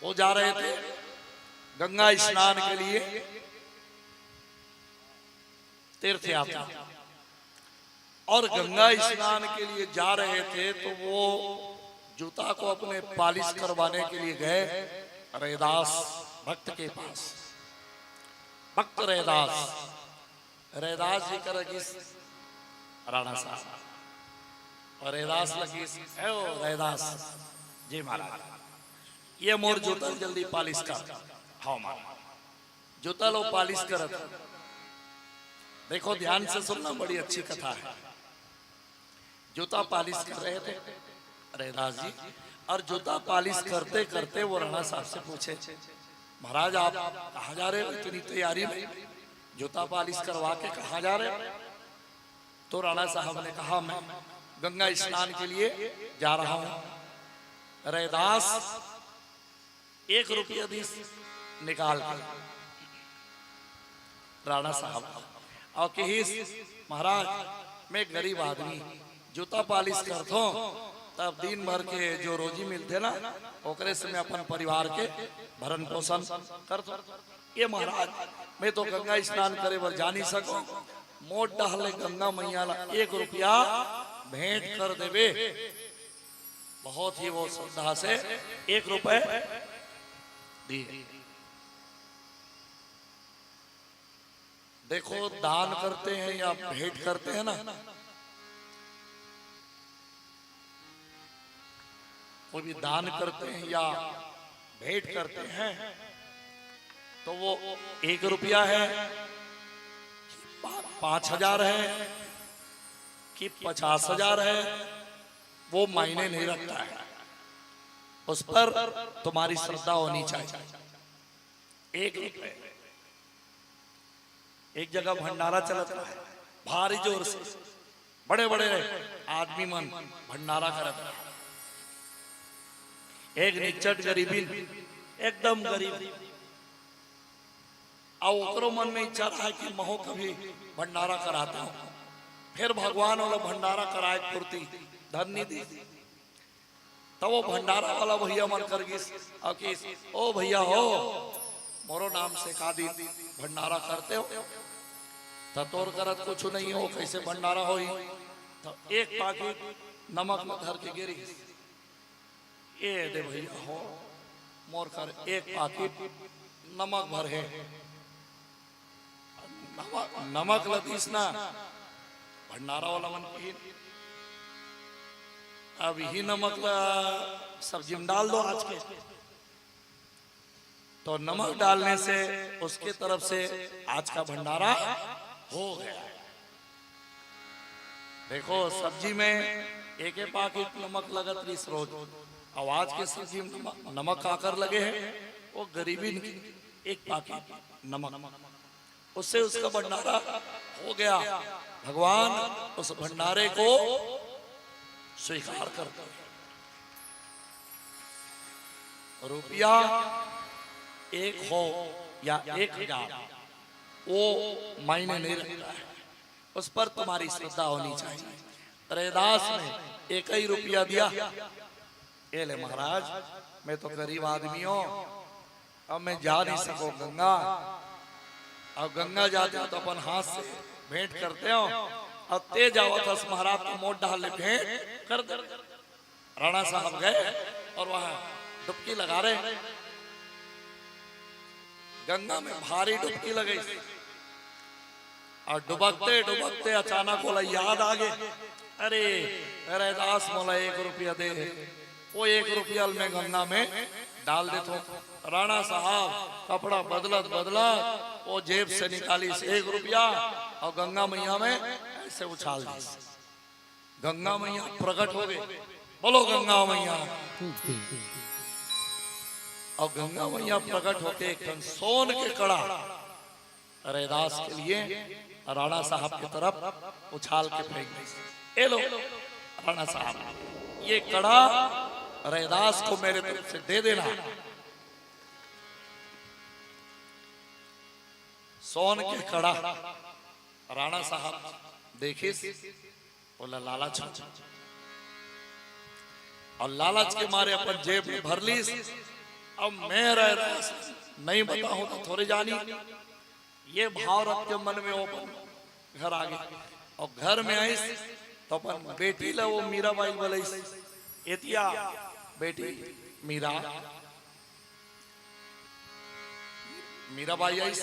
वो जा रहे थे गंगा स्नान के लिए तीर्थ यात्रा, और गंगा स्नान के लिए जा रहे थे तो वो जूता को अपने पालिश करवाने के लिए गए रैदास भक्त के पास। भक्त रैदास जी का रगीस राणा साहब और रैदास लगीस है ओ रैदास जी महाराज, ये मोर जूता जल्दी पालिश कर। हाँ महाराज जूता लो पालिश करत। देखो ध्यान से सुनना, बड़ी अच्छी कथा है। जूता पालिश कर रहे थे रैदास जी, और जूता पालिश करते करते वो राणा साहब से पूछे, महाराज आप कहाँ जा रहे हो इतनी तैयारी में, जूता पालिश करवा के कहाँ जा रहे हो? तो राणा साहब ने कहा मैं गंगा स्नान के लिए जा रहा हूं। रैदास 1 रुपया दीस निकाल के राणा साहब और कही, महाराज मैं गरीब आदमी जूता पालिश करता हूं, तब दिन भर के जो रोजी मिलते ना ओकरे से मैं अपन परिवार के भरण पोषण करता। ये महाराज मैं तो गंगा स्नान करे बर जा नहीं सकूं, मोट डहले गंगा मैया 1 रुपया भेंट कर देवे। बहुत ही वो श्रद्धा से 1 रुपए दिए। देखो दान करते हैं या भेंट करते हैं ना, कोई भी दान करते हैं या भेंट करते हैं तो वो 1 रुपया है, 5,000 है कि 50,000 है, वो मायने नहीं रखता है। उस पर तुम्हारी श्रद्धा होनी चाहिए। 1 रुपये एक जगह भंडारा चलता है भारी जोर से, बड़े बड़े आदमी मन भंडारा करता है। एक निचट गरीबी एकदम गरीब और मन में इच्छा रहा है कि महो कभी भंडारा कराता हूं। फिर भगवान वाला भंडारा कराए पूर्ति धन्य दी, तब वो भंडारा वाला भैया मन कर गई, ओ भैया हो मोरो नाम से का दी भंडारा करते हो, तोर करत कुछ नहीं हो, कैसे भंडारा हो? तो 1 पाकिट नमक में धर के गिरी, ये दे भैया हो मोर कर 1 पाकिट नमक भर है। नमक लतीस ना भंडारा वाला मन की, अब ही नमक सब्जी में डाल दो आज के। तो नमक डालने से उसके तरफ से आज का भंडारा हो गया। देखो सब्जी में 1 पाकिट नमक लगत 20 रोज, आवाज के सब्जी में नमक आकर लगे हैं, वो गरीबी 1 पाकिट नमक, उससे उसका भंडारा हो गया। भगवान उस भंडारे को स्वीकार करते हैं। रुपया 1 हो या 1,000 वो मायने नहीं रखता है, उस पर तुम्हारी श्रद्धा होनी चाहिए। रैदास ने 1 ही रुपया दिया, ये ले महाराज मैं तो गरीब आदमी हूं, अब मैं जा नहीं सकूं गंगा, अब गंगा जाते हो तो अपन हाथ से भेंट करते हो, अब तेज आवत महाराज को मोट डाल भेंट कर दे। राणा साहब गए और वहां डुबकी लगा रहे, गंगा में भारी डुबकी लगी और डुबकते डुबकते अचानक बोला याद आ गए, अरे रैदास मोला 1 रुपया दे। वो 1 रुपया में गंगा में डाल देते। राणा साहब कपड़ा बदलत बदलत वो जेब से निकाली 1 रुपया और गंगा मैया में ऐसे उछाल दी। गंगा मैया प्रकट हो गई, बोलो गंगा मैया। और गंगा मैया प्रकट होके एक सोन के कड़ा रैदास के लिए राणा साहब की तरफ उछाल के फेंक दी। ए लो राणा साहब, ये कड़ा रैदास को मेरे तरफ से दे देना। सोन के कड़ा राणा साहब देखिए, बोला लालच, और लालच के मारे अपन जेब में भर ली। अब मैं रैदास नहीं बताऊं तो थोड़े जानी, ये भाव रख के मन में अपन घर आ गए। और घर में आई तो अपन बेटी ला वो मीराबाई बोले, एतिया बेटी मीराबाई आई।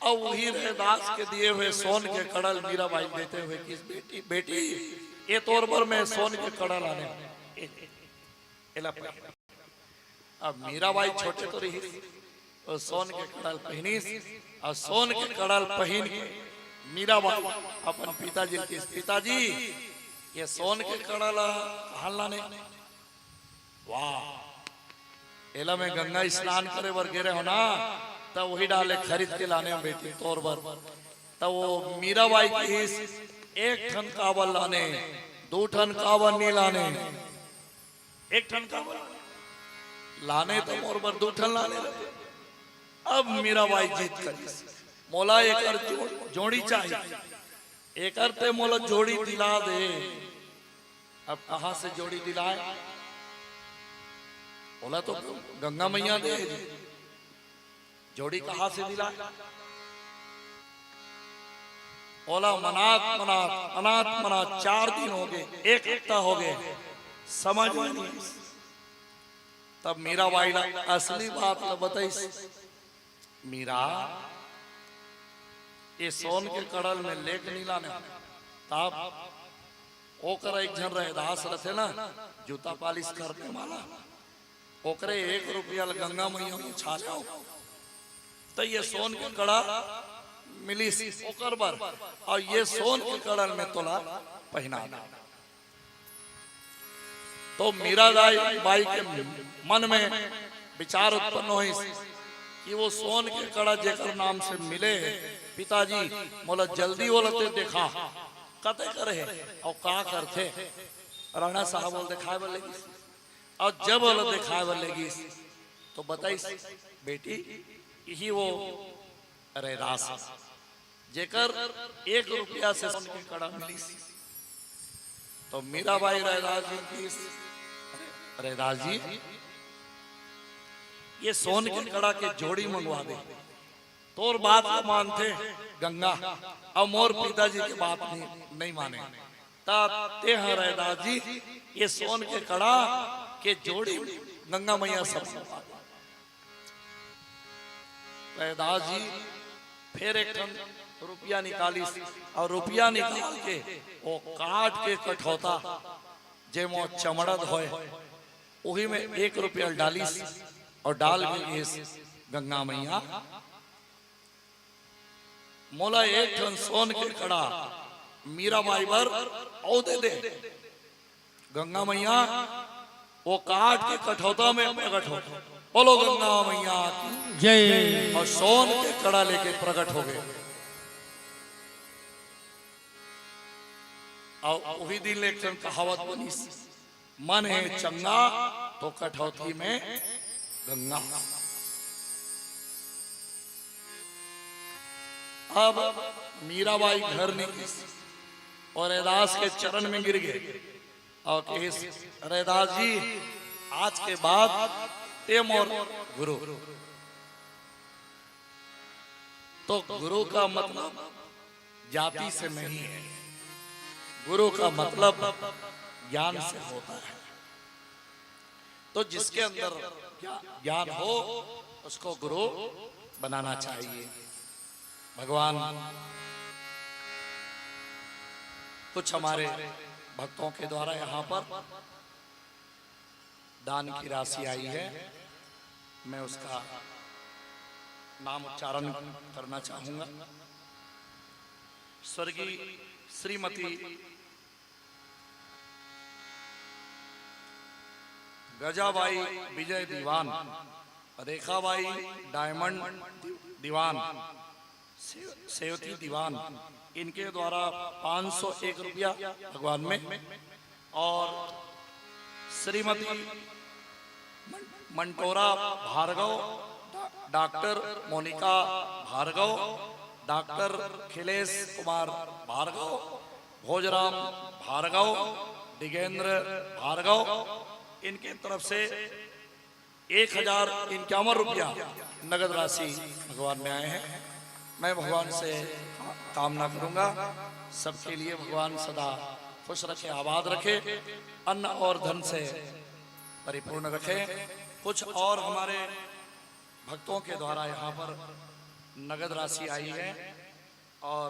और वही रैदास के दिए हुए सोन के कड़ल मीराबाई देते हुए कि बेटी बेटी ये तौर पर मैं सोन के कड़ल आने। अब मीराबाई छोटे तो रही, और सोन के कड़ल पहनी, और सोन के कड़ल पहन के मीराबाई अपन पिताजी के, पिताजी ये सोन के कड़ल कहाँ लाने? वाह, एला में गंगा स्नान करे बर गिरे हो ना, तब वही डाले खरीद के लाने में बेटी तौर पर। तब वो मीराबाई की एक ठन कावल लाने, 2 ठन कावल नहीं लाने, 1 ठन कावल लाने तो मोर पर 2 ठन लाने लगे। अब मीराबाई जीत कर मोला एक जोड़ी चाहिए, एक ते मोला जोड़ी दिला दे। अब कहां से जोड़ी दिलाए? बोला तो गंगा मैया दे। जोड़ी कहां से दिलाए? बोला मनात मनात अनाथ मनात 4 दिन हो गए, एक हफ्ता हो गए, समझ में नहीं। तब मीराबाई असली बात बताई, मीरा ये सोन के कड़ल में लेक नहीं लाने। तब ओकर एक जन रैदास रथे ना, जूता पालिश करने वाला, ओकरे 1 रुपया गंगा मैया में छा जाओ तो ये सोन के कड़ा मिली ओकर बर, और ये सोन के कड़ल में तोला पहना। तो मीराबाई के मन में विचार उत्पन्न हुई कि वो सोन के कड़ा जेकर नाम से मिले, पिताजी मोला जल्दी बोलते देखा कते करे और का करते। राणा साहब बोल दिखाए बोलेगी, और जब बोल दिखाए बोलेगी तो बताई बेटी यही वो रैदास जेकर 1 रुपया से सोन के कड़ा मिली। तो मीराबाई रैदास जी की, रैदास जी ये सोन के कड़ा के जोड़ी मंगवा दे, तोर बात को मानते गंगा, और मोर पिताजी की बात नहीं माने। ते हैं रैदास जी ये सोन के कड़ा के जोड़ी गंगा मैया सब। रैदास जी फिर 1 टन रुपया निकाली, और रुपया निकाल के वो काट के कठौता जे मो चमड़द होए वही में 1 रुपया डाली, और डाल के गंगा मैया मोला 1 टन सोन के कड़ा मीराबाई बर औ दे दे। गंगा मैया वो काट के कठौता में प्रकट हो, बोलो गंगा मैया की जय। और सोन के कड़ा लेके प्रकट हो गए। और वही दिन एक कहावत बनी, मन है चंगा तो कठौती में गंगा। अब मीराबाई घर निकली और रैदास के चरण में गिर गए और कहे, रैदास जी आज के बाद ते मोर गुरु। तो गुरु का मतलब जाति से नहीं है, गुरु का मतलब ज्ञान से होता है। तो जिसके अंदर ज्ञान हो उसको गुरु बनाना चाहिए। भगवान कुछ हमारे भक्तों के द्वारा यहाँ पर दान की राशि आई है, मैं उसका नाम उच्चारण करना चाहूंगा। स्वर्गीय श्रीमती गजाबाई विजय दीवान, रेखाबाई डायमंड दीवान, सेवती दीवान, इनके द्वारा 501 रुपया भगवान में, और श्रीमती मंटोरा भार्गव, डॉक्टर मोनिका भार्गव, डॉक्टर खिलेश कुमार भार्गव, भोजराम भार्गव, डिगेंद्र भार्गव, इनके तरफ से 1051 रुपया नगद राशि भगवान में आए हैं। मैं भगवान से कामना करूंगा सबके लिए भगवान सदा खुश रखे, आबाद रखे, अन्न और धन से परिपूर्ण रखे। कुछ और हमारे भक्तों के द्वारा यहाँ पर नगद राशि आई है, और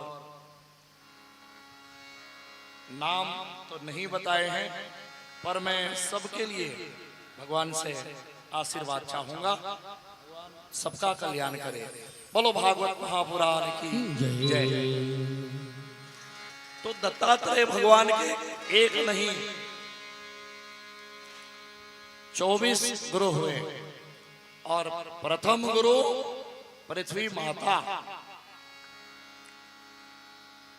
नाम तो नहीं बताए हैं, पर मैं सबके लिए भगवान से आशीर्वाद चाहूंगा, सबका कल्याण करे। बोलो भागवत महापुराण की जय। तो दत्तात्रेय भगवान के एक नहीं 24 गुरु हुए, और प्रथम गुरु पृथ्वी माता।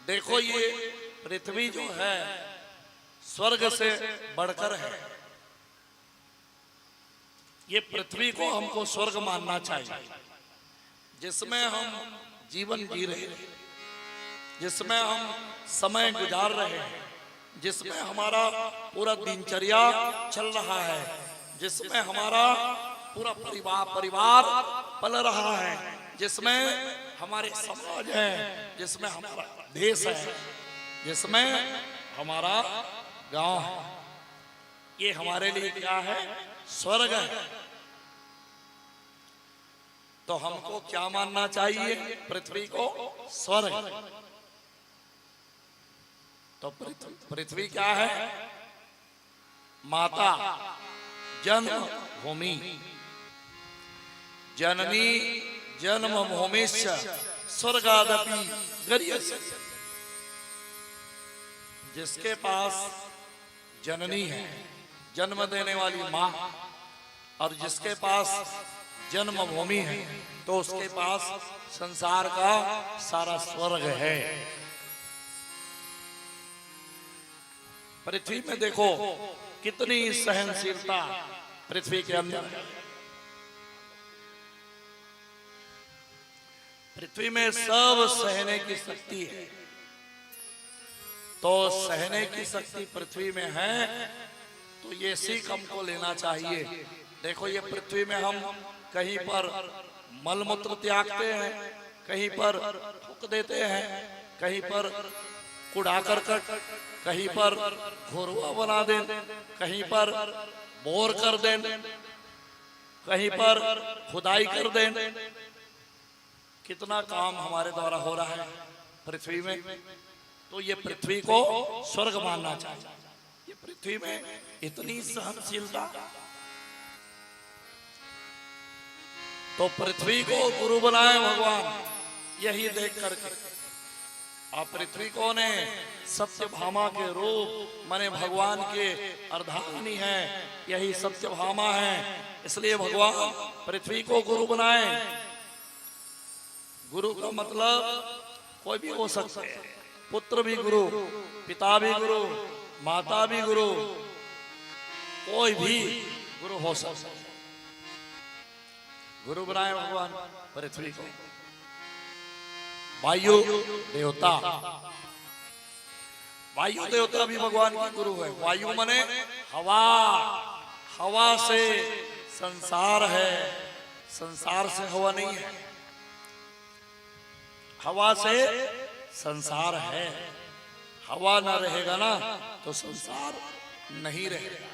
देखो ये पृथ्वी जो है स्वर्ग से बढ़कर है, ये पृथ्वी को हमको स्वर्ग मानना चाहिए, जिसमें हम जीवन जी रहे हैं, जिसमें हम समय गुजार रहे हैं, जिसमें हमारा पूरा दिनचर्या चल रहा है, जिसमें हमारा पूरा परिवार पल रहा है, जिसमें हमारे समाज है, जिसमें हमारा देश है, जिसमें हमारा गांव है, ये हमारे लिए क्या है? स्वर्ग है। तो हमको क्या मानना चाहिए? पृथ्वी को स्वर्ग। तो पृथ्वी क्या है? माता, जन्म भूमि, जननी जन्म भूमिश्च स्वर्गादपि गरीयसी। जिसके पास जननी है, जन्म देने वाली माँ, और जिसके पास जन्म भूमि है, तो उसके पास संसार का सारा स्वर्ग है। पृथ्वी में देखो कितनी सहनशीलता पृथ्वी के अंदर है। पृथ्वी में सब सहने की शक्ति है। तो सहने की शक्ति पृथ्वी में है, तो ये सीख हमको लेना चाहिए। देखो ये पृथ्वी में हम कहीं पर मलमूत्र त्यागते हैं, कहीं पर थूक देते हैं, कहीं पर कूड़ा करकट, कहीं पर घोरुआ बना दें, कहीं पर बोर कर दें, कहीं पर खुदाई कर दें। कितना काम हमारे द्वारा हो रहा है पृथ्वी में। तो ये पृथ्वी को स्वर्ग मानना चाहिए। ये पृथ्वी में इतनी सहनशीलता, तो पृथ्वी को गुरु बनाए भगवान, यही देख करके। और पृथ्वी कौन है? सत्यभामा के रूप माने भगवान के अर्धांगिनी है, यही सत्यभामा है। इसलिए भगवान पृथ्वी को गुरु बनाए। गुरु का मतलब कोई भी हो सकता है, पुत्र भी गुरु, पिता भी गुरु, माता भी गुरु, कोई भी गुरु हो सकता है। गुरु बनाए भगवान पृथ्वी को। वायु देवता, वायु देवता भी भगवान के गुरु है। वायु माने हवा, हवा से संसार है, संसार से हवा नहीं है। हवा से संसार है। हवा ना रहेगा ना तो संसार नहीं रहेगा।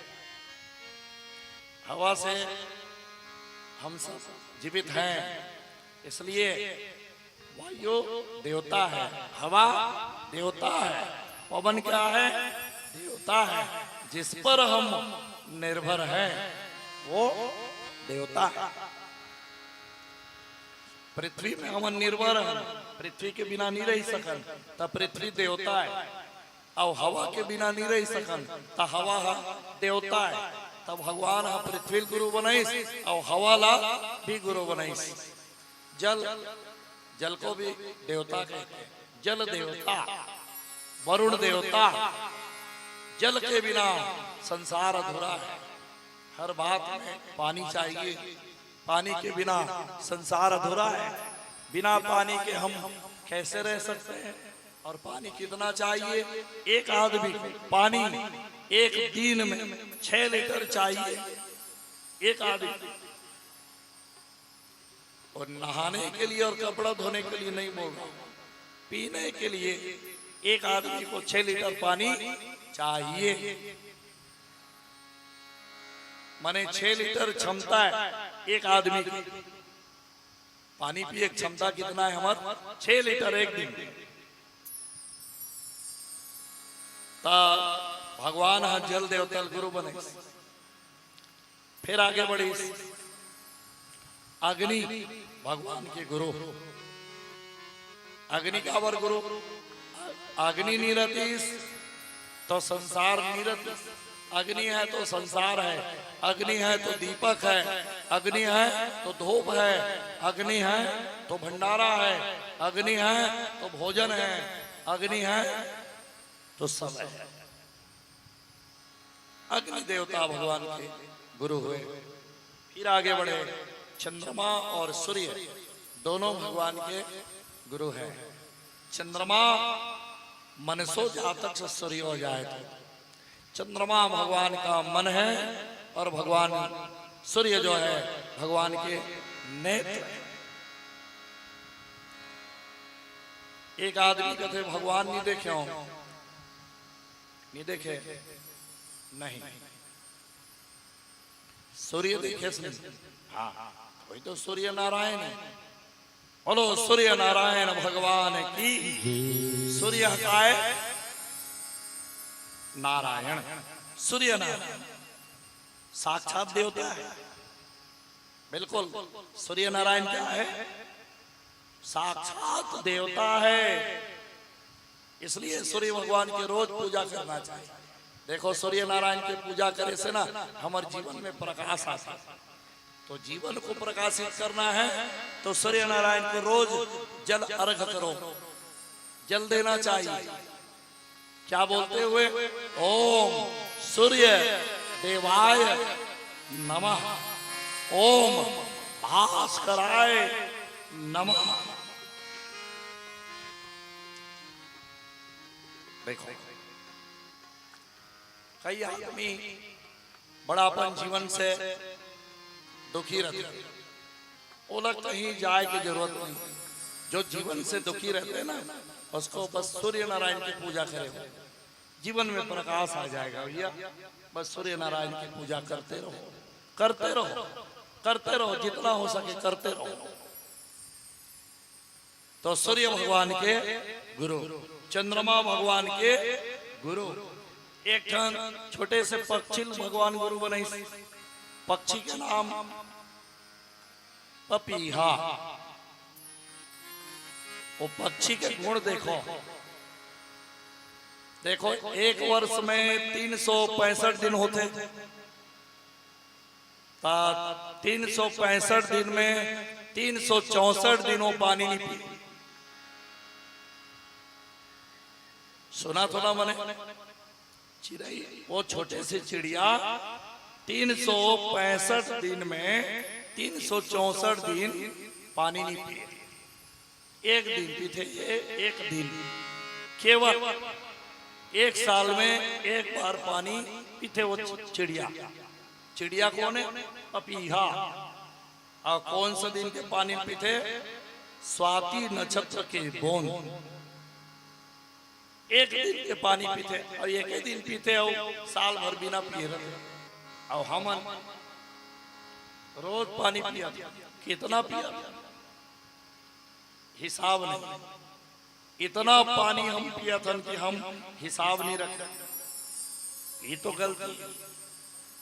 हवा से हम सब जीवित हैं, इसलिए वायु देवता है, हवा देवता है, पवन क्या है? देवता है। जिस पर हम निर्भर हैं वो देवता है। पृथ्वी में हम निर्भर हैं, पृथ्वी के बिना नहीं रह सकन, तब पृथ्वी देवता है। और हवा के बिना नहीं रह सकन, तब हवा देवता है। तब भगवान पृथ्वी गुरु बनाइस और हवा ला भी गुरु बनाइस। जल जल को भी देवता कहते हैं। जल देवता, वरुण देवता। जल के बिना संसार अधूरा है। हर बात में पानी चाहिए, पानी के बिना संसार अधूरा है। बिना पानी के हम कैसे रह सकते हैं? और पानी कितना चाहिए? एक आदमी को पानी एक दिन में 6 लीटर चाहिए, एक आदमी। और नहाने के लिए और कपड़ा धोने के लिए नहीं बोल रहा, पीने के लिए एक आदमी को 6 लीटर पानी चाहिए। माने 6 लीटर क्षमता है एक आदमी की। पानी पिए क्षमता कितना है हमारा? 6 लीटर एक दिन। ता भगवान हा जल देवता गुरु बने। फिर आगे बढ़ी अग्नि, भगवान के गुरु। अग्नि का वर गुरु। अग्नि नहीं रहती तो संसार नहीं रहती। अग्नि है तो संसार है, अग्नि है तो दीपक है, अग्नि है तो धूप है, अग्नि है तो भंडारा है, अग्नि है तो भोजन है, अग्नि है तो सब है। अग्नि देवता भगवान के गुरु हुए। फिर आगे बढ़े, चंद्रमा और सूर्य दोनों भगवान के गुरु हैं। चंद्रमा मनसो जातक से सूर्य हो जाए तो चंद्रमा भगवान का मन है और भगवान सूर्य जो है भगवान के नेत्र है। एक आदमी कहते भगवान नहीं देखे हो, नहीं देखे नहीं, सूर्य देखे नहीं। हाँ वही तो सूर्य नारायण है। बोलो सूर्य नारायण भगवान की। सूर्य का है नारायण, सूर्य नारायण साक्षात देवता है। बिल्कुल सूर्य नारायण क्या है? साक्षात देवता है। इसलिए सूर्य भगवान की रोज पूजा करना चाहिए। देखो सूर्य नारायण की पूजा करे से ना हमारे जीवन में प्रकाश आता है। तो जीवन को प्रकाशित करना है तो सूर्य नारायण को रोज जल अर्घ करो, जल देना चाहिए। क्या बोलते हुए? ओम सूर्य देवाय नमः, ओम भास्कराय नमः। देखो कई आदमी बड़ा अपन जीवन से दुखी रहते, बोला कहीं जाए की जरूरत नहीं। जो जीवन से दुखी रहते हैं ना उसको बस सूर्य नारायण की पूजा करें, जीवन में प्रकाश आ जाएगा। भैया बस सूर्य नारायण की पूजा करते रहो, करते रहो, करते रहो, जितना हो सके करते रहो। तो सूर्य भगवान के गुरु, चंद्रमा भगवान के गुरु। एक छोटे से पक्षी भगवान गुरु बने। पक्षी के नाम पपीहा। वो पक्षी के गुण देखो, देखो एक वर्ष में 365 दिन होते। 365 दिन में 364 दिनों पानी नहीं पी। सुना तो ना मैंने? चिड़ै, वो छोटे से चिड़िया 365 दिन में 364 दिन पानी नहीं पिए। एक दिन पीते, एक दिन, केवल एक साल में एक बार पानी पीते वो चिड़िया। चिड़िया कौन है? पपीहा। और कौन सा दिन के पानी पीते? स्वाति नक्षत्र के बोन। एक दिन के पानी पीते और एक ही दिन पीते और साल भर बिना पिए रहते। और हम रोज पानी पिया, कितना पिया हिसाब नहीं। इतना पानी हम पिया था कि हम हिसाब नहीं रखते। ये तो गलती,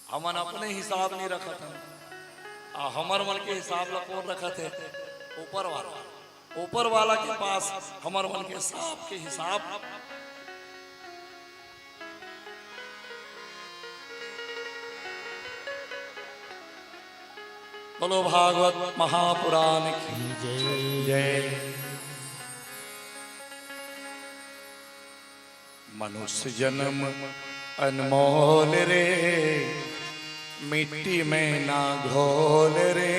हमन अपने हिसाब नहीं रखा था। हमार मन के हिसाब ला कौन रखा थे? ऊपर वाला। ऊपर वाला के पास हमार मन के सांप के हिसाब। बोलो भागवत महापुराण की जय। मनुष्य जन्म अनमोल रे, मिट्टी में ना घोल रे,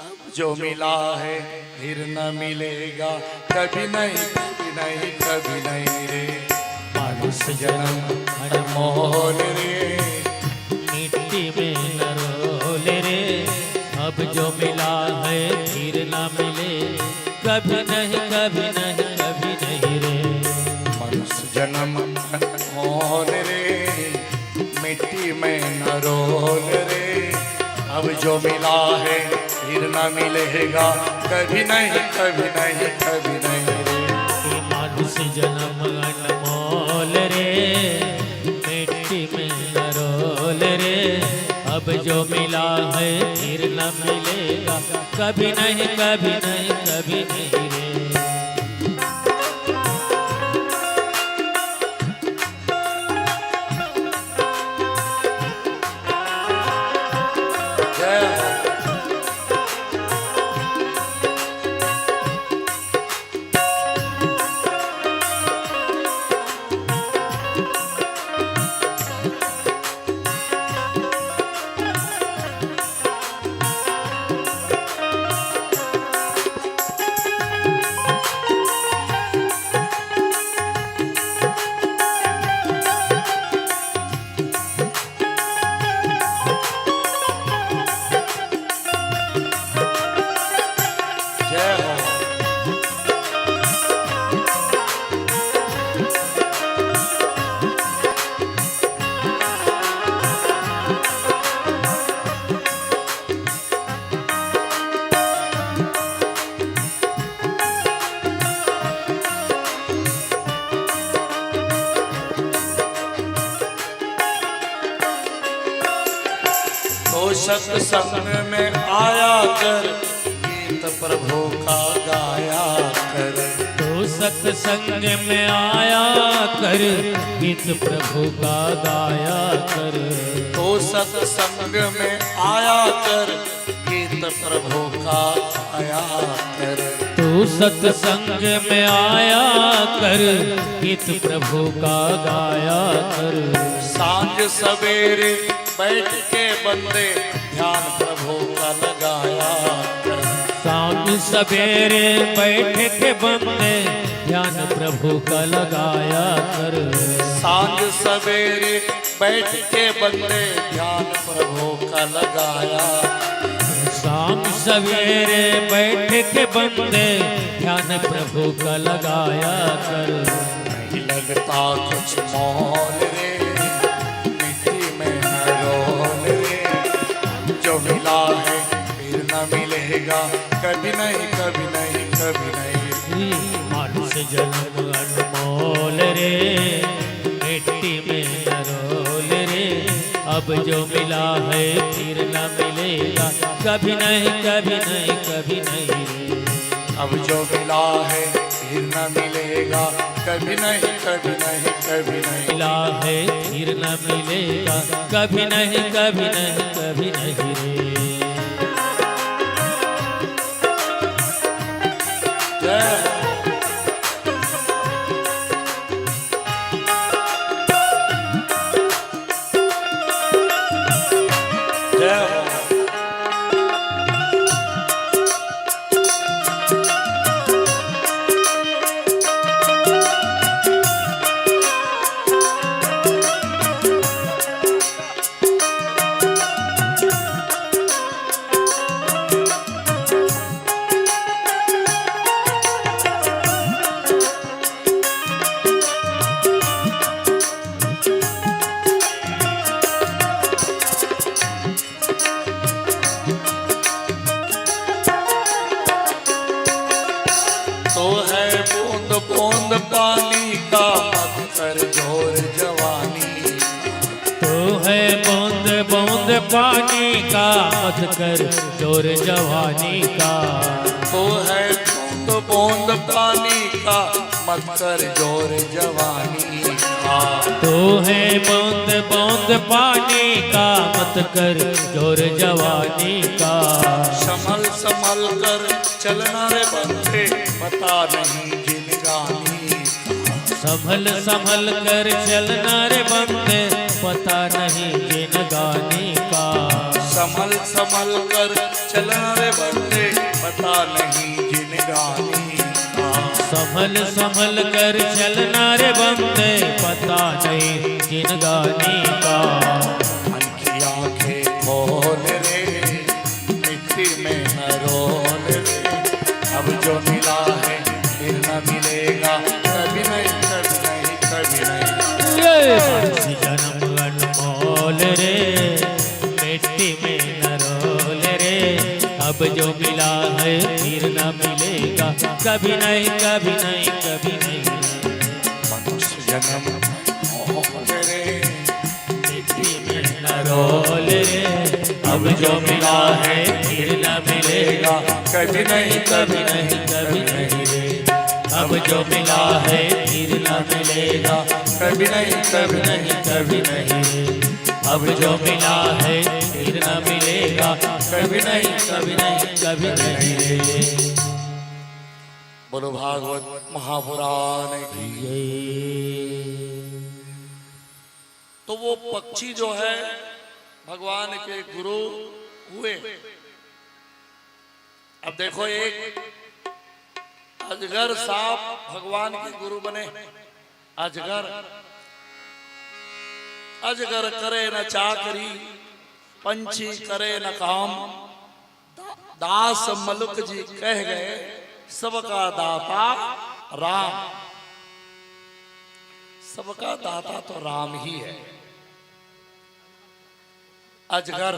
अब जो मिला है फिर न मिलेगा कभी नहीं, कभी नहीं, कभी नहीं रे। मनुष्य जन्म अनमोल रे, मिट्टी में न रोल रे, अब जो मिला है फिर न मिले कभी नहीं, कभी नहीं, कभी नहीं रे। मनुष्य जन्म अनमोल रे, मिट्टी में न रोल रे, अब जो मिला है फिर न मिलेगा कभी नहीं, कभी नहीं, कभी नहीं रे। मनुष्य जन्म अनमोल रे, मिट्टी में न रोल रे, अब जो मिला है फिर न मिलेगा कभी नहीं, कभी नहीं, कभी नहीं रे। सत्संग में आया कर, गीत प्रभु का गाया कर। तो सत्संग में आया कर, गीत प्रभु का गाया कर। तो सत्संग में आया कर, गीत प्रभु का गाया कर। तो सत्संग में आया कर, गीत प्रभु का गाया कर। सांझ सवेरे बैठ के बंदे ध्यान प्रभु का लगाया कर। सांझ सवेरे बैठ के बंदे ध्यान प्रभु का लगाया कर। सांझ सवेरे बैठ के बंदे ध्यान प्रभु का लगाया। शाम सवेरे बैठ के बंदे ध्यान प्रभु का लगाया कर। नहीं लगता कुछ मोल रे, मिट्टी में न रोल रे, जो मिला है फिर न मिलेगा कभी नहीं, कभी नहीं, कभी नहीं। मनुष्य जन्म अनमोल रे, मिट्टी में न रोल रे, अब जो मिला है फिर न मिलेगा कभी नहीं, कभी नहीं, कभी नहीं रे। अब जो मिला है फिर न मिलेगा कभी नहीं, कभी नहीं, कभी नहीं। मिला है फिर न मिलेगा कभी नहीं, कभी नहीं, कभी नहीं रे। जय बूंद पानी का मत कर जोर जवानी। तो है बूंद बूंद पानी का मत कर जोर जवानी का। तो है बूंद बूंद पानी का मत कर जोर जवानी का। तो है बूंद बूंद पानी का मत मत कर जोर जवानी का। संभल संभल कर चलना रे बंदे, पता नहीं जिंदगानी का। संभल संभल कर चलना रे बंदे, पता नहीं जिंदगानी का। संभल संभल कर चलना रे बंदे, पता नहीं जिंदगानी का। संभल संभल कर चलना रे बंदे, पता नहीं जिंदगानी का। मन की आंखें खोल रे, मिट्टी में न रोल रे। अब जो मिला है फिर न मिलेगा, कभी नहीं कभी नहीं कभी नहीं। जन्म अनमोल रे, मिट्टी में न रोल रे। अब जो मिला है फिर न मिलेगा, कभी नहीं कभी नहीं कभी नहीं। मनुष्य जन्म मोल रे, मिट्टी में न रोल रे। अब जो मिला है फिर न मिलेगा, कभी नहीं कभी नहीं कभी नहीं रे। अब जो मिला है फिर न मिलेगा, कभी नहीं कभी नहीं कभी नहीं रे। अब जो मिला है फिर न मिलेगा, कभी नहीं कभी नहीं कभी नहीं रे। बोलो भागवत महापुराण की। तो वो पक्षी जो है भगवान के गुरु हुए। अब देखो, एक अजगर सांप भगवान के गुरु बने। अजगर अजगर करे न चाकरी, पंछी करे न काम। दास मलुक जी कह गए, सबका दाता राम। सबका दाता तो राम ही है। अजगर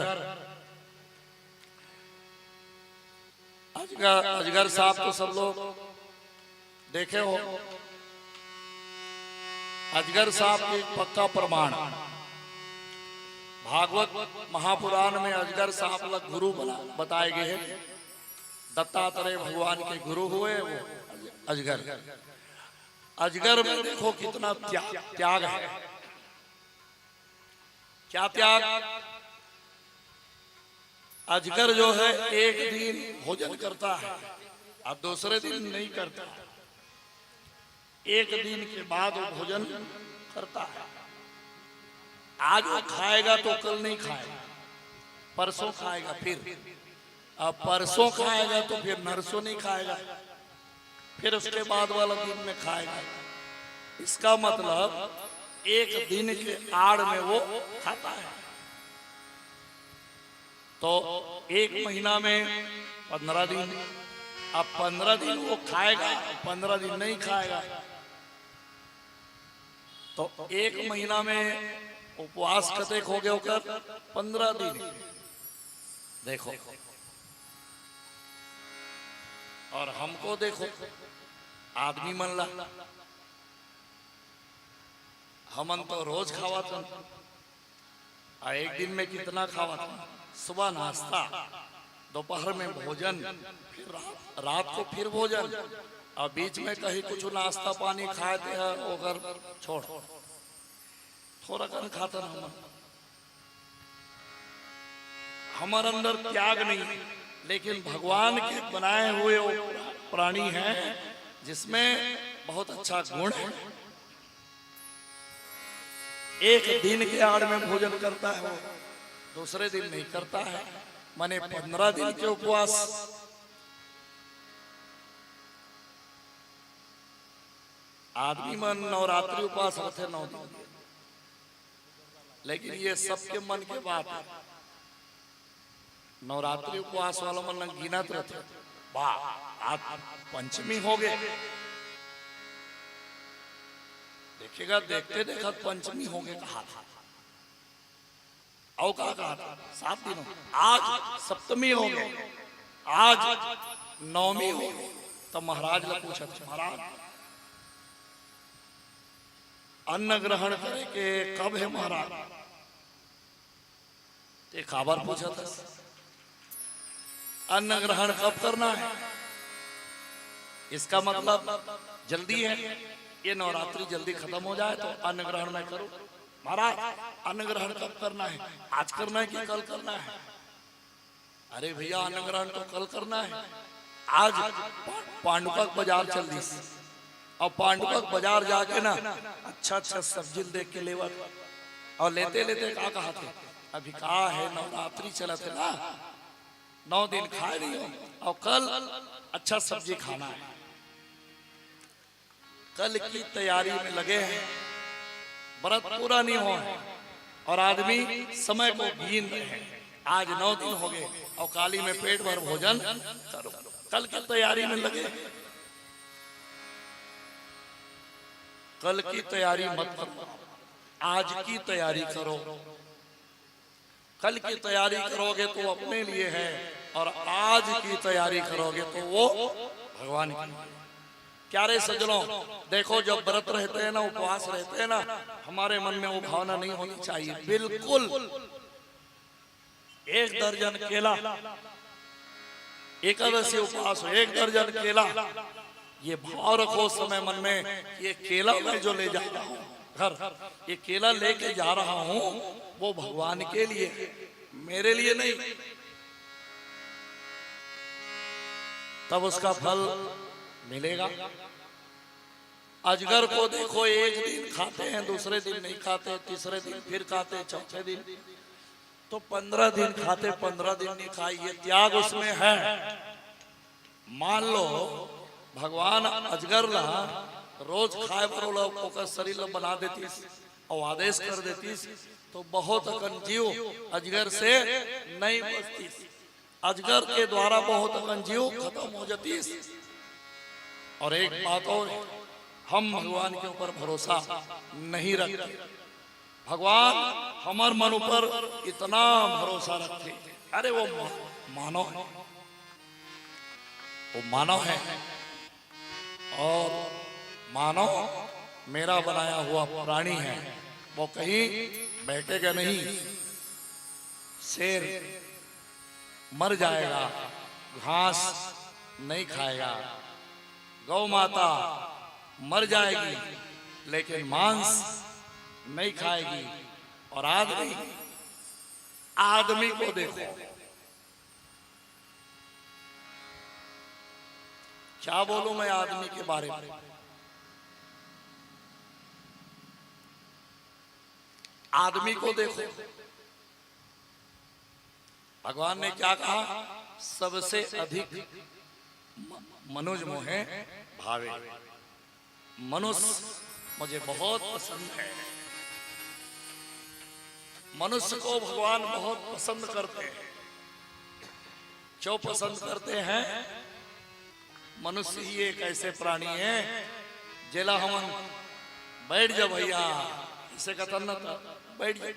अजगर अजगर साहब तो सब लोग देखे हो। अजगर साहब के पक्का प्रमाण भागवत महापुराण में अजगर साहब का गुरु बताए गए हैं। दत्तात्रेय भगवान के गुरु हुए वो अजगर। अजगर में देखो कितना त्याग है। क्या त्याग? अजगर जो है एक दिन भोजन करता है और दूसरे दिन नहीं करता। एक दिन के बाद वो भोजन करता है। आज वो खाएगा तो कल नहीं खाएगा, परसों खाएगा, फिर अब परसों खाएगा तो फिर नरसों नहीं खाएगा, फिर उसके बाद वाला दिन में खाएगा। इसका मतलब एक दिन के आड़ में वो खाता है। तो एक महीना में 15 दिन, अब 15 दिन वो खाएगा, 15 दिन नहीं खाएगा। तो एक महीना में उपवास कतेक हो गए होकर 15 दिन। देखो, और हमको देखो, आदमी मन ला हमन तो रोज खावा था। एक दिन में कितना खावा था? सुबह नाश्ता, दोपहर में भोजन, फिर रात को फिर भोजन, और बीच में कहीं कुछ नाश्ता पानी खाते हैं ओकर छोड़ थोड़ा कम खाता ना। हमारे अंदर त्याग नहीं, लेकिन भगवान के बनाए हुए वो प्राणी हैं जिसमें बहुत अच्छा गुण है। एक दिन के आड़ में भोजन करता है वो, दूसरे दिन नहीं करता है। माने 15 दिन के उपवास। आदमी मन नवरात्रि उपवास होते 9 दिन, लेकिन ये सबके मन के बात है। नवरात्रि उपवास वालों मन गिनत रहते, वाह आज पंचमी हो गए, देखिएगा देखते देखते पंचमी हो गए। कहा था और कहा था 7 दिन, आज सप्तमी हो गए, आज नवमी हो गए। तो महाराज ने पूछा, महाराज अन्न ग्रहण करे के कब है महाराज? एक खबर पूछा था, अन्न ग्रहण कब करना है? इसका मतलब जल्दी है, ये नवरात्रि जल्दी खत्म हो जाए तो अन्न ग्रहण मैं करूं। महाराज अन्न ग्रहण कब करना है? आज करना है कि कल करना है? अरे भैया अन्न ग्रहण तो कल करना है। आज पांडुका बाजार चल दी और पांडुका बाजार जाके ना अच्छा अच्छा सब्जी देख के लेवा और लेते लेते कहा थे अभी कहा है नवरात्रि चला थे ना, 9 दिन खाए नहीं हो और कल अच्छा सब्जी खाना है। कल की तैयारी में लगे हैं, व्रत पूरा नहीं हुआ है और आदमी समय को गिन रहे हैं। आज 9 दिन हो गए और काली में पेट भर भोजन करो, कल की तैयारी में लगे। कल की तैयारी मत करो, आज की तैयारी करो। कल की तैयारी करोगे तो अपने लिए है और आज की तैयारी करोगे तो वो भगवान की। क्या रे सज्जनों, देखो जब व्रत रहते हैं ना, उपवास रहते हैं ना, हमारे मन में वो भावना नहीं होनी चाहिए। बिल्कुल 1 दर्जन केला, एकादशी उपवास हो 1 दर्जन केला, ये भाव रखो समय मन में, ये केला मैं जो ले जा रहा हूँ घर, ये केला लेके जा रहा हूँ वो भगवान के लिए, मेरे लिए नहीं। तब उसका फल मिलेगा। अजगर को देखो, एक दिन खाते हैं, दूसरे दिन नहीं खाते, तीसरे दिन फिर खाते, चौथे दिन तो 15 दिन खाते, 15 दिन नहीं खाए, ये त्याग उसमें है। मान लो भगवान अजगर ला रोज खाए पर शरीर बना देती और आदेश कर देती तो बहुत अकन जीव अजगर से नहीं बचती। अजगर के द्वारा बहुत अकन जीव खत्म हो जाती। और एक बात और, हम भगवान के ऊपर भरोसा नहीं रखते। भगवान हमार मन ऊपर इतना भरोसा रखते, अरे वो मानव है, वो मानव है और मानव मेरा बनाया हुआ प्राणी है, वो कहीं बैठेगा नहीं। शेर मर जाएगा, घास नहीं खाएगा, गौ माता मर जाएगी लेकिन मांस नहीं खाएगी। और आदमी को देखो, क्या बोलूं मैं आदमी के बारे में। आदमी को देखो, भगवान ने क्या कहा, सबसे अधिक मनुज मोहे भावे। मनुष्य मुझे बहुत पसंद है। मनुष्य को भगवान बहुत पसंद करते हैं। क्यों पसंद करते हैं? मनुष्य ही एक ऐसे प्राणी है जेला हमन बैठ जा भैया इसे कथन ना बैठ जा।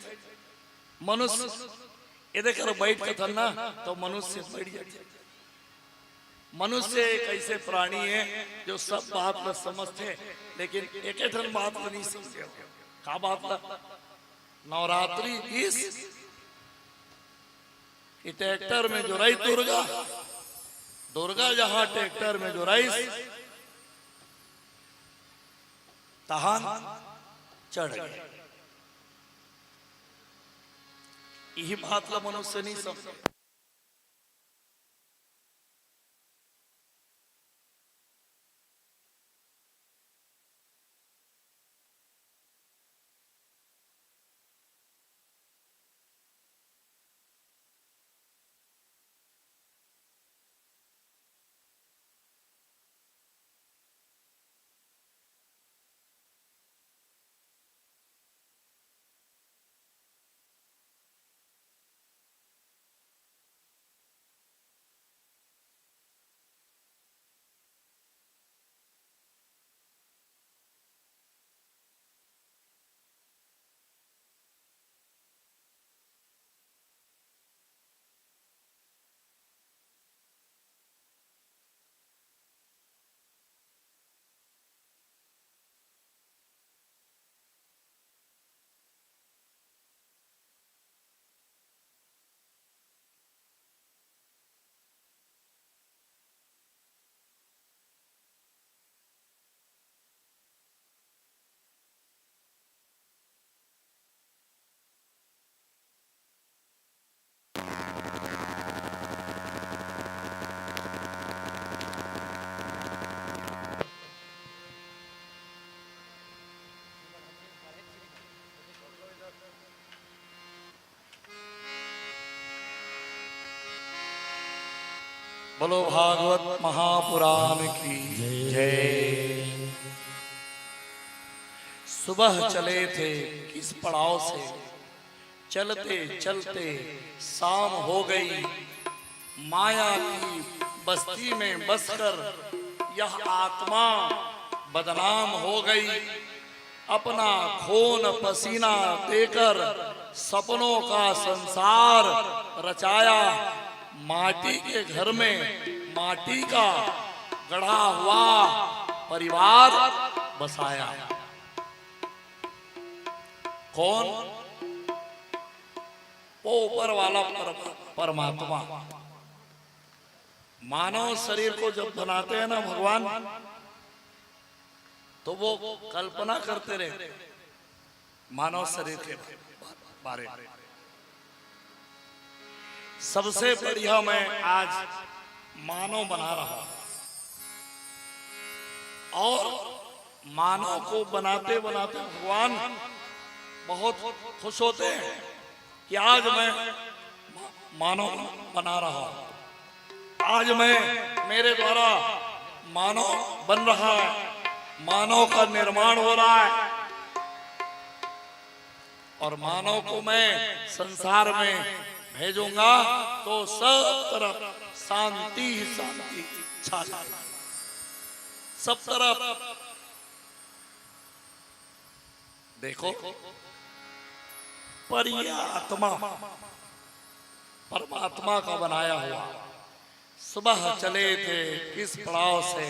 मनुष्य ये देखो बैठ कथन ना तो मनुष्य बैठ जाते। मनुष्य एक ऐसे प्राणी है जो सब बात में समझते लेकिन एक ठन बात नहीं समझे। का बात ला? नवरात्रि इस ट्रैक्टर में जो रही दुर्गा, दुर्गा जहां ट्रैक्टर में जो रही तहां चढ़ गए। यही बात ला मनुष्य नहीं समझे। बोलो भागवत महापुराण की जय। सुबह चले थे किस पड़ाव से, चलते चलते शाम हो गई। माया की बस्ती में बसकर यह आत्मा बदनाम हो गई। अपना खून पसीना देकर सपनों का संसार रचाया। माटी के घर में माटी का गढ़ा हुआ परिवार बसाया। कौन? वो ऊपर वाला परमात्मा। मानव शरीर को जब बनाते हैं ना भगवान, तो वो कल्पना करते रहे मानव शरीर के बारे में। सबसे बढ़िया मैं आज मानव बना रहा हूं, और मानव को बनाते बनाते भगवान बहुत खुश होते हैं कि आज मैं मानव बना रहा हूं। आज मैं, मेरे द्वारा मानव बन रहा है, मानव का निर्माण हो रहा है, और मानव को मैं संसार में भेजूंगा तो सब तरफ शांति ही शांति छा जाए। सब तरफ देखो, पर यह आत्मा परमात्मा का बनाया हुआ। सुबह चले थे किस पड़ाव से,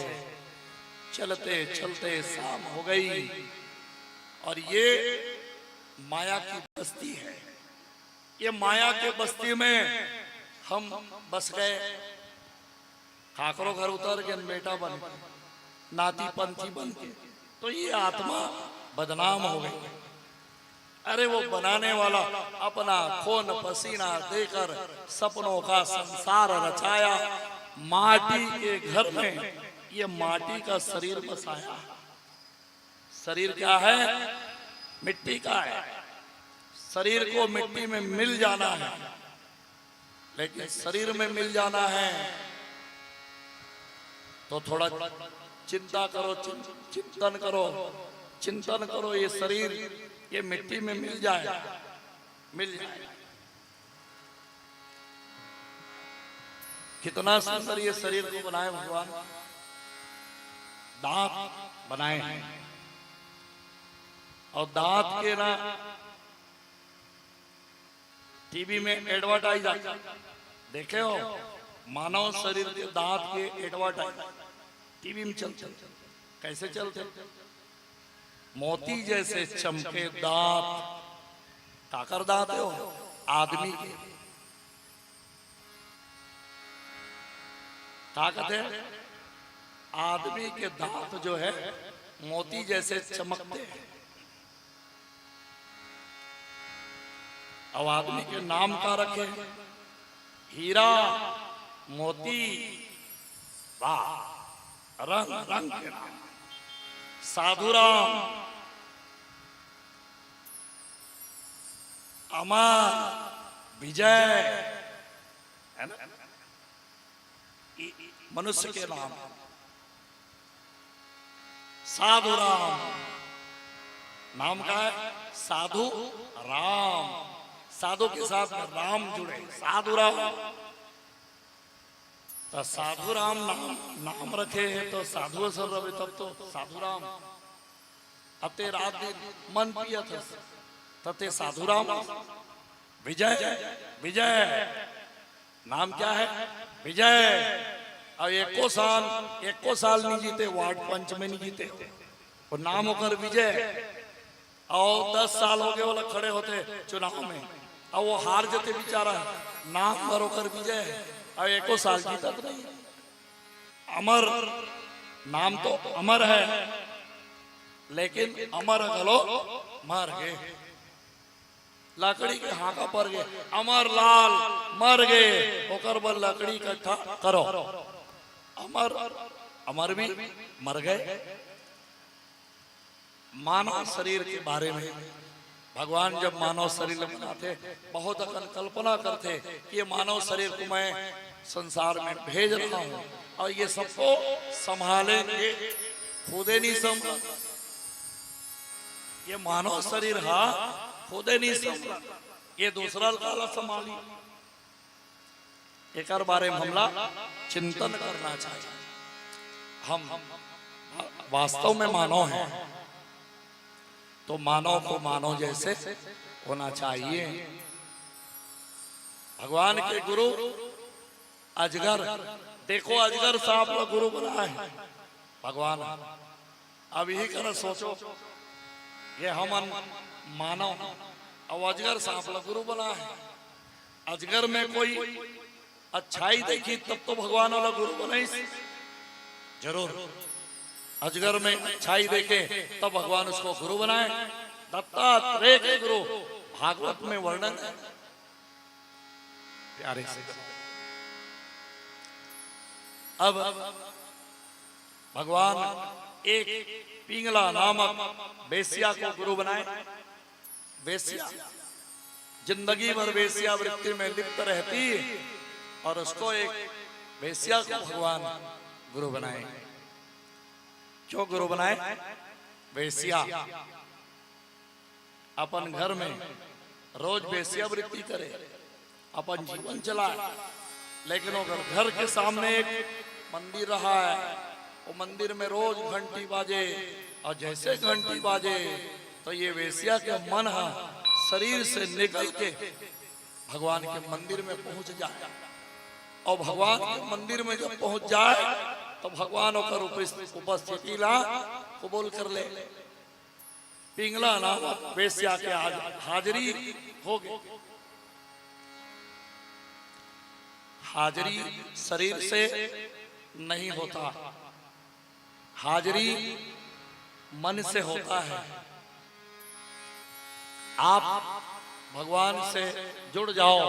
चलते चलते शाम हो गई। और ये माया की बस्ती है। ये माया के बस्ती में हम बस गए। ठाकरों घर उतर के बेटा बन के, नाती पंथी बन के, तो ये आत्मा बदनाम हो गई। अरे वो बनाने वाला अपना खून पसीना देकर सपनों का संसार रचाया। माटी के घर में ये माटी का शरीर बसाया। शरीर क्या है? मिट्टी का है। शरीर को मिट्टी में मिल जाना है, लेकिन शरीर में मिल जाना है तो थोड़ा चिंता करो, चिंतन करो, चिंतन करो। ये शरीर ये मिट्टी में मिल जाए, मिल जाए। कितना सुंदर ये शरीर को बनाए भगवान। दांत बनाए हैं, और दांत के ना टीवी में एडवर्टाइज देखे हो? मानव शरीर के दांत के एडवर्टाइज टीवी में चलते। कैसे चलते? मोती जैसे चमके दांत। काकर दांत हो आदमी के। ताकत है आदमी के दांत जो है मोती जैसे चमकते हैं। अब आदमी के नाम का रखे, हीरा मोती, वाह, रंग रंग के नाम। साधुराम, अमर, विजय, है ना? मनुष्य के नाम। साधुराम नाम का है, साधु राम। साधु के साथ राम जुड़े, साधु राम। तो साधु राम नाम रखे हैं तो साधु सर रहे, तब तो साधु राम। अब ते रात दिन मन पिया था तते साधु राम। विजय, विजय नाम क्या है? विजय। अब एको साल नहीं जीते, वार्ड पंच में नहीं जीते, और नाम होकर विजय। और 10 साल हो गए वाला खड़े होते चुनाव में, अब वो हार जाते बेचारा, नाम पर होकर विजय। अब एको साल जीता तो नहीं। अमर नाम तो अमर है, लेकिन अमर गलो मर गए। लकड़ी के हाका पर गए, अमर लाल मर गए, होकर बल लकड़ी इकट्ठा करो। अमर अमर भी मर गए। मानव शरीर के बारे में भगवान जब मानव शरीर बनाते बहुत अकन कल्पना करते कि ये मानव शरीर को मैं संसार में भेज रहा हूं और ये सबको संभालेंगे, खुदे नहीं संभाल। ये मानव शरीर हा खुदे नहीं संभाल, ये दूसरा काला संभाली। एक बारे में हमला चिंतन करना चाहिए। हम वास्तव में मानव हैं तो मानव को मानव जैसे होना चाहिए। भगवान के गुरु अजगर, देखो अजगर सांप का गुरु बना है भगवान। अब यही कर सोचो, ये हम मानव और अजगर सांप का गुरु बना है। अजगर में कोई अच्छाई देखी तब तो भगवान वाला गुरु बने जरूर। अजगर में अच्छाई देखे तब भगवान उसको गुरु बनाए। दत्तात्रेय के गुरु भागवत में वर्णन है प्यारे से। अब भगवान एक पिंगला नामक वेश्या को गुरु बनाए। वेश्या जिंदगी भर वेश्या वृत्ति में लिप्त रहती और उसको एक वेश्या को भगवान गुरु बनाए। क्यों गुरु बनाए? वेश्या अपन घर में रोज वेश्या वृत्ति करे, अपन जीवन चलाए, लेकिन अगर घर के सामने एक मंदिर रहा है, वो मंदिर में रोज घंटी बाजे और जैसे घंटी बाजे तो ये वेश्या के मन शरीर से निकल के भगवान के मंदिर में पहुंच जाए। और भगवान के मंदिर में जब पहुंच जाए तो भगवान होकर उपस्थिति ला कबूल कर ले। पिंगला नाम वेश्या के हाजिरी हो गई। हाजिरी शरीर से नहीं होता, हाजिरी मन से होता है। आप भगवान से जुड़ जाओ,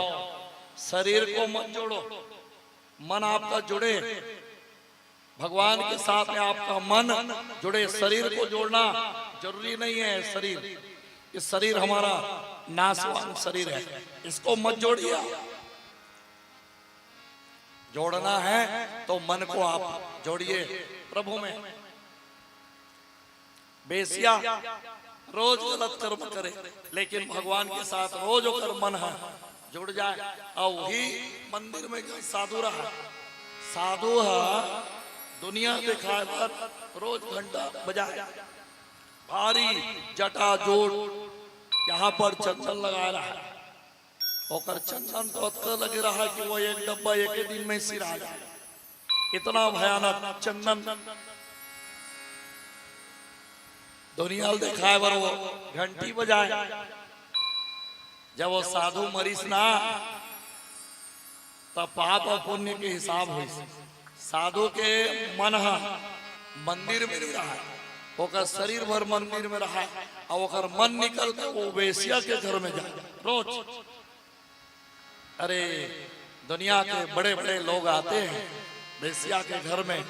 शरीर को मत जोड़ो। मन आपका जुड़े भगवान के साथ में, आपका मन जुड़े। शरीर को जोड़ना जरूरी नहीं है। शरीर, ये शरीर हमारा नाशवान शरीर है, इसको मत जोड़िए। जोड़ना है तो मन को आप जोड़िए प्रभु में। बेसिया रोज गलत कर्म करे, लेकिन भगवान के साथ रोज होकर मन है जुड़ जाए। और वही मंदिर में साधु रहा, साधु है दुनिया दिखाए पर रोज घंटा बजाए, भारी जटा जोड़ यहाँ पर चंदन लगा रहा है। और चंदन तो अतका लगे रहा कि वो एक डब्बा एक ही दिन में सिर आ जाए। इतना भयानक चंदन दुनिया दिखाए पर वो घंटी बजाए। जब वो साधु मरीस ना तब पाप और पुण्य के हिसाब हुई। साधु के मन मंदिर में नहीं रहा, ओकर शरीर भर मंदिर में रहा और ओकर मन निकल के वो वेश्या के घर में जाए रोज। अरे दुनिया के बड़े बड़े लोग आते हैं वेश्या के घर में,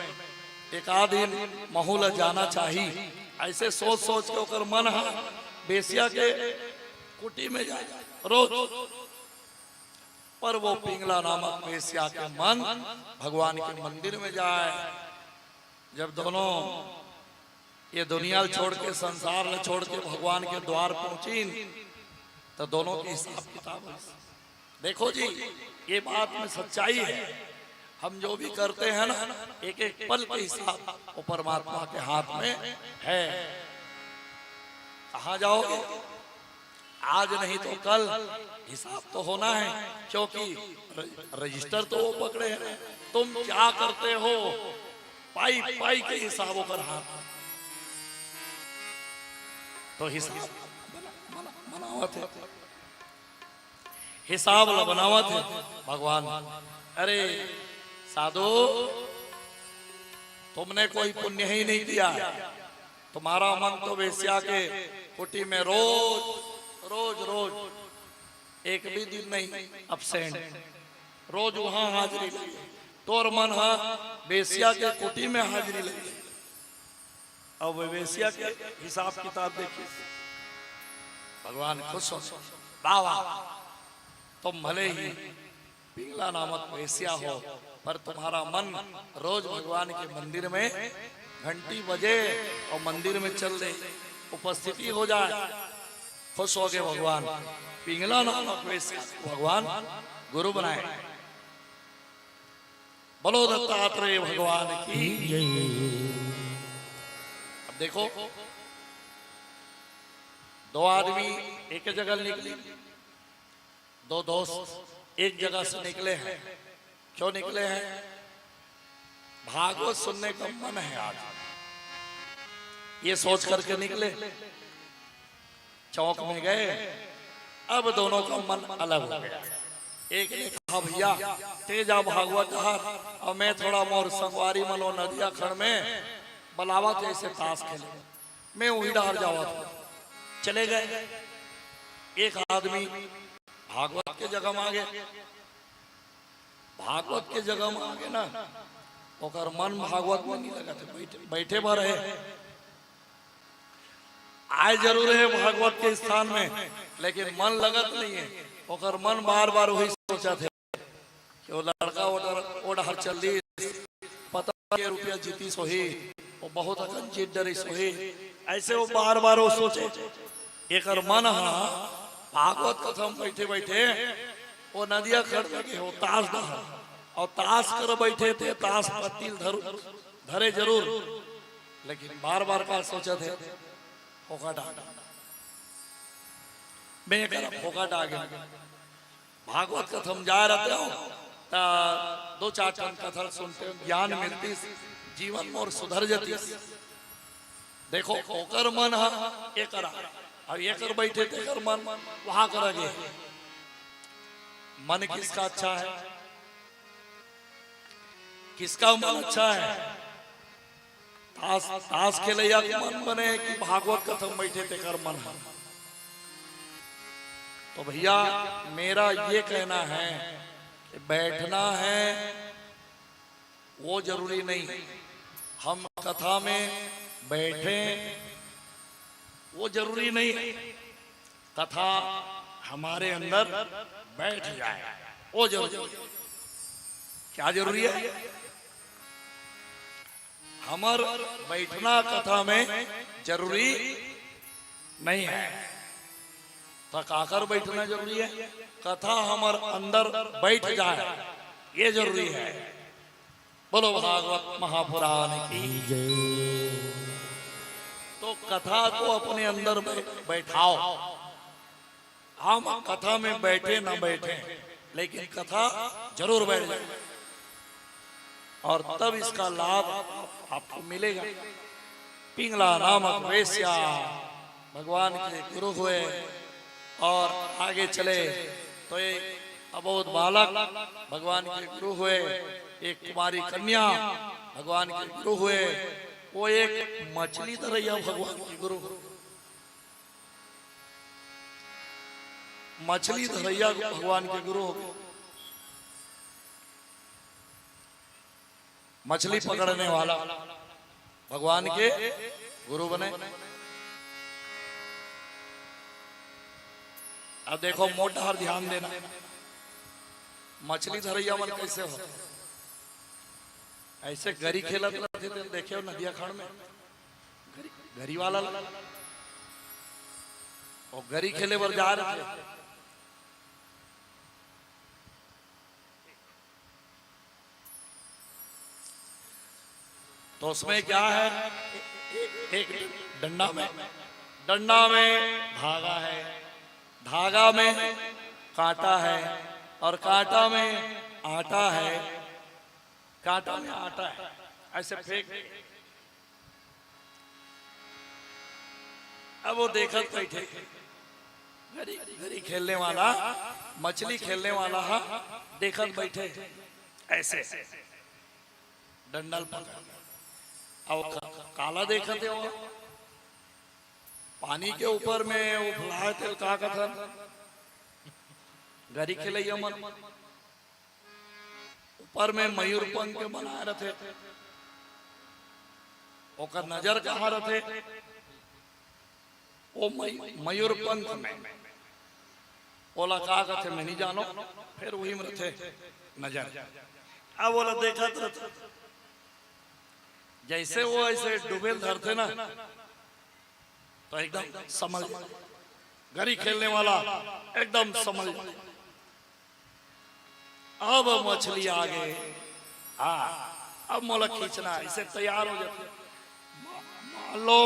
एक आध दिन महूल जाना चाहिए। ऐसे सोच सोच के ओकर मन वेश्या के कुटी में जाए रोज। पर वो पिंगला नामक वेश्या के मन भगवान के मंदिर में जाए। जब दोनों ये दुनिया छोड़ के, संसार छोड़ के भगवान के द्वार पहुंची तो दोनों की हिसाब किताब। देखो जी, ये बात में सच्चाई है। हम जो भी करते हैं ना, एक एक पल के हिसाब वो परमात्मा के हाथ में है। कहाँ जाओगे? आज नहीं तो कल हिसाब तो होना है, क्योंकि रजिस्टर तो वो पकड़े हैं। तुम क्या करते हो पाई पाई के हिसाबों पर हाथ तो हिसाब बनावत है, हिसाब बनावत है भगवान। अरे साधु, तुमने कोई पुण्य ही नहीं किया, तुम्हारा मन तो वेश्या के कुटी में रोज रोज रोज एक भी दिन नहीं अब्सेंट, रोज वहां हाजिरी लगी। तोर मन वेश्या के कुटी में हाजिरी लगी। अब वेश्या के हिसाब किताब देखिए। भगवान खुश हो, बाबा तुम भले ही पिंगला नामक वेश्या हो, पर तुम्हारा मन रोज भगवान के मंदिर में घंटी बजे और मंदिर में चल दे, उपस्थिति हो जाए, खुश हो गए भगवान। पिंगला नामक वेश्या भगवान गुरु बनाए। बोलो दत्तात्रेय भगवान की। अब देखो, दो आदमी एक जगह निकले, दो दोस्त एक जगह से निकले हैं। क्यों निकले हैं? भागवत सुनने का मन है आज, ये सोच करके निकले। चौक में गए, अब दोनों का मन अलग हो गया। एक ने कहा भैया तेजा भागवत हर, और मैं थोड़ा मोर संगवारी मनो नदिया खड़ में बलावा जैसे ताश खेले, मैं वही डर जावा था। चले गए। एक आदमी भागवत के जगह मांगे, भागवत के जगह मांगे ना, ओकर मन भागवत में नहीं लगा थे, बैठे भर है। आए जरूर है भागवत के स्थान में, लेकिन मन लगत नहीं है। ओकर मन बार बार वही सोचा थे कि वो लड़का ओडर हर चल दी, पता के रुपया जीती सोही, वो बहुत अकन जीत डरी सोही। ऐसे वो बार बार वो सोचे। एक मन भागवत कथा बैठे बैठे वो नदिया खड़ लगे, वो ताश डहा और ताश कर बैठे थे। ताश पत्ती धरे जरूर, लेकिन बार बार का सोचा थे फोका डागा, मैं कर फोका डागे। भागवत कथम जा रहते हो ता दो चार टन कथा सुनते, ज्ञान मिलती, जीवन मोर सुधर जाती। देखो ओकर मन है एक और ये कर बैठे थे, कर मन वहां करेंगे। मन किसका अच्छा है? किसका मन अच्छा है? ताश खेलैया मन बने कि भागवत कथम बैठे थे कर मन है? तो भैया मेरा ये कहना है कि बैठना है वो जरूरी नहीं, हम कथा में बैठे वो जरूरी नहीं, कथा हमारे अंदर बैठ जाए वो जरूरी। क्या जरूरी है? हमार बैठना कथा में जरूरी नहीं है, थकाकर बैठना जरूरी है। कथा हमारे अंदर बैठ जाए ये जरूरी है। बोलो भागवत महापुराण की जय। तो कथा को अपने अंदर बैठाओ। हम कथा में बैठे ना बैठे, लेकिन कथा जरूर बैठ जाए और तब इसका लाभ आपको मिलेगा। पिंगला नामक वेश्या भगवान के गुरु हुए और आगे चले तो एक अबोध बालक भगवान के गुरु हुए, एक कुमारी कन्या भगवान के गुरु हुए, वो एक मछली तरैया भगवान के गुरु, मछली धरैया भगवान के गुरु हो गए। मछली पकड़ने वाला भगवान के गुरु बने। अब देखो मोटा ध्यान देना, मछली धरैया मन कैसे हो? ऐसे गरी खेलत रहते थे, देखे हो नदिया खड़ में गरी वाला और गरी खेले बर जा रहे थे। तो उसमें क्या है? एक डंडा में धागा है, धागा में कांटा है और कांटा में आटा है, कांटा में आटा है। ऐसे फेंक, अब वो देखत बैठे गरी खेलने वाला, मछली खेलने वाला देखत बैठे ऐसे डंडल पकड़। अब काला देखते हो पानी के ऊपर में वो फुलाए थे का कथन गरी खेलैया मन, ऊपर में मयूर पंख के बनाए रहे थे। ओकर नजर कहाँ रहे? वो मयूर पंख में, बोला का कथे मैं नहीं जानो, फिर वही में थे नजर। अब बोला देखा तो जैसे वो ऐसे डुबेल धरते ना तो एकदम समझ, गरी खेलने वाला एकदम समझ। अब मछली आ गए, हाँ अब मोला खींचना, इसे तैयार हो जाते। मान लो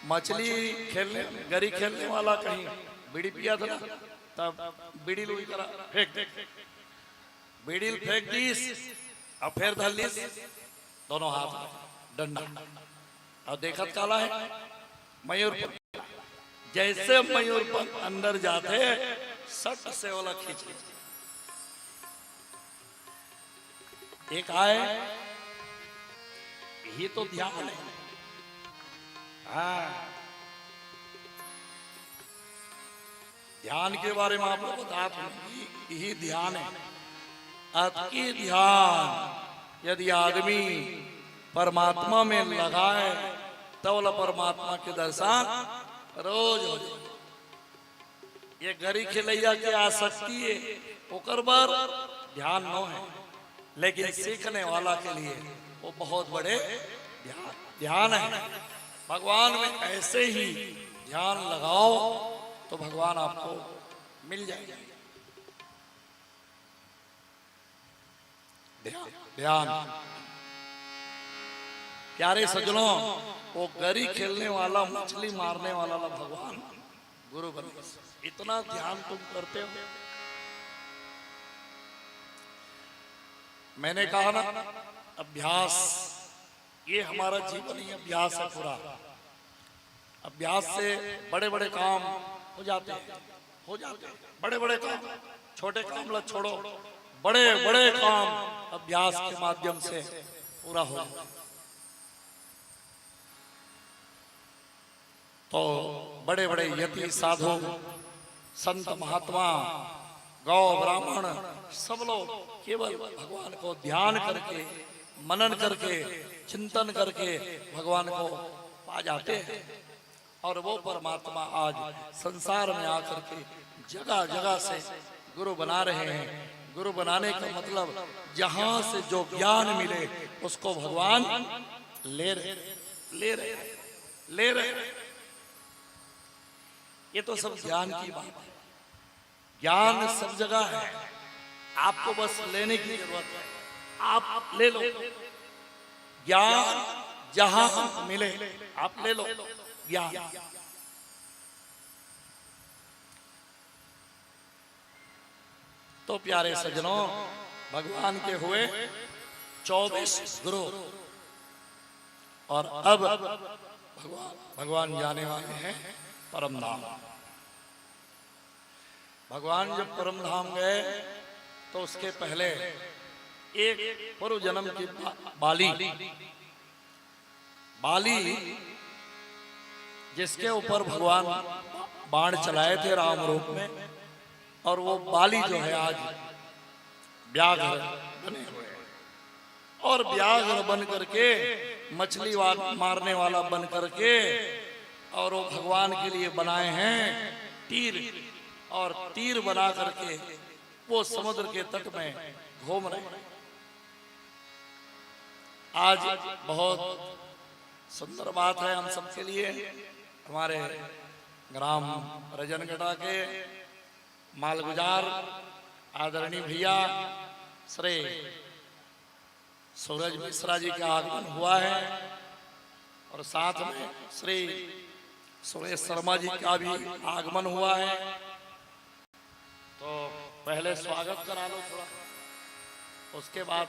मछली खेलने, गरी खेलने वाला कहीं बीड़ी पिया था ना, तब बीड़ी लुई करा फेंक दे, बीड़ी फेंक दीस और फिर धर लीस दोनों हाथ में डंडा। और देखत काला है मयूर, जैसे मयूर पर अंदर जाते सट से वाला खींच ली। एक आए, ये तो ध्यान है, हाँ ध्यान के बारे में आप लोग बता दो, यही ध्यान है। अति ध्यान यदि आदमी परमात्मा में लगाए तो बोला परमात्मा के दर्शन रोज हो जाए। ये गरी खिलैया के आसक्ति है, ओकर बार ध्यान न है, लेकिन सीखने वाला के लिए वो बहुत बड़े ध्यान है। भगवान में ऐसे ही ध्यान लगाओ तो भगवान आपको मिल जाएगा। ध्यान प्यारे सज्जनों, वो गरी खेलने वाला, मछली मारने वाला भगवान गुरु बने। इतना ध्यान तुम करते हो। मैंने कहा ना अभ्यास, ये हमारा जीवन ही अभ्यास है पूरा। अभ्यास से बड़े बड़े काम हो जाते हैं, हो जाते हैं बड़े बड़े काम। छोटे काम ला छोड़ो, बड़े बड़े काम अभ्यास के माध्यम से पूरा हो जाता है। तो बड़े बड़े यति साधु संत महात्मा गौ ब्राह्मण सब लोग केवल भगवान को ध्यान करके, मनन करके, चिंतन करके भगवान को पा जाते हैं। और वो परमात्मा आज संसार में आकर के जगह जगह से गुरु बना रहे हैं। गुरु बनाने का मतलब जहां से जो ज्ञान मिले उसको भगवान ले रहे ले रहे ले रहे। ये तो सब ज्ञान की बात है। ज्ञान सब जगह है, आपको बस लेने की जरूरत है, आप ले लो। ज्ञान जहां मिले आप ले लो ज्ञान। तो प्यारे सज्जनों, भगवान के हुए 24 गुरु, और अब भगवान जाने वाले हैं परम धाम। भगवान जब परम धाम गए तो उसके पहले एक पूर्व जन्म की बाली जिसके ऊपर भगवान बाण चलाए थे राम रूप में, और वो बाली जो है आज व्याघ्र बने हुए हैं। और व्याघ्र बन करके, मछली मारने वाला बन करके, और वो भगवान के लिए बनाए हैं तीर, और तीर बना करके वो समुद्र के तट में घूम रहे हैं। आज बहुत सुंदर बात है हम सबके लिए। हमारे ग्राम रजनगढ़ा के मालगुजार आदरणीय भैया श्री सूरज मिश्रा जी का आगमन हुआ है, और साथ में श्री सुरेश शर्मा जी का भी आगमन हुआ है। तो पहले स्वागत करा लो थोड़ा, उसके बाद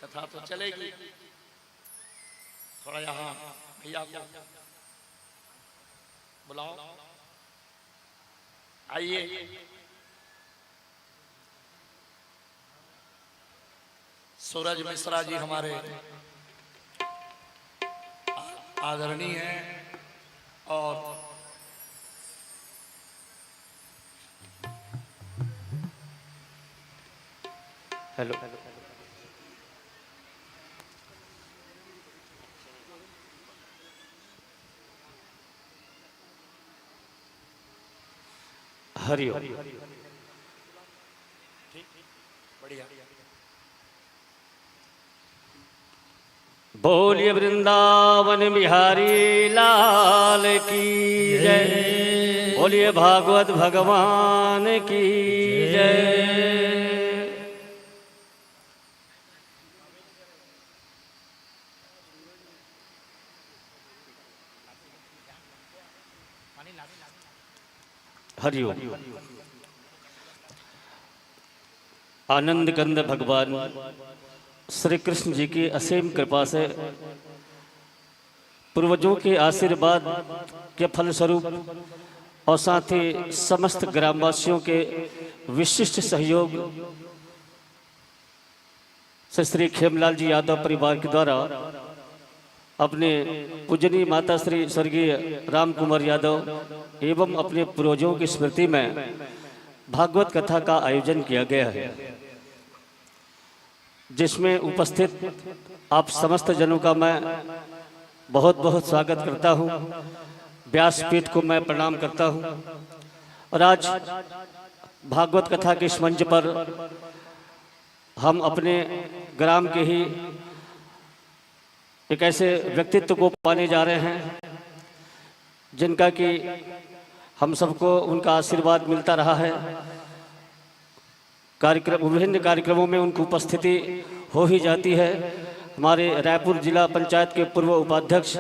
कथा तो चलेगी। थोड़ा यहाँ भैया को बुलाओ, आइए। सूरज मिश्रा जी हमारे आदरणीय हैं, और हेलो हरिओम। बढ़िया। बोलिए वृंदावन बिहारी लाल की जय। बोलिए भागवत भगवान की जय। हरिओम। आनंद कंद भगवान श्री कृष्ण जी की असीम कृपा से पूर्वजों के आशीर्वाद के फलस्वरूप और साथ ही समस्त ग्रामवासियों के विशिष्ट सहयोग से श्री खेमलाल जी यादव परिवार के द्वारा अपने पूजनीय माता श्री स्वर्गीय राम कुमार यादव एवं अपने पूर्वजों की स्मृति में भागवत कथा का आयोजन किया गया है, जिसमें उपस्थित आप समस्त जनों का मैं बहुत बहुत स्वागत करता हूं। व्यासपीठ को मैं प्रणाम करता हूं। और आज भागवत कथा के इस मंच पर हम अपने ग्राम के ही एक ऐसे व्यक्तित्व को पाने जा रहे हैं जिनका कि हम सबको उनका आशीर्वाद मिलता रहा है। विभिन्न कार्यक्रमों में उनकी उपस्थिति हो ही जाती है। हमारे रायपुर जिला पंचायत के पूर्व उपाध्यक्ष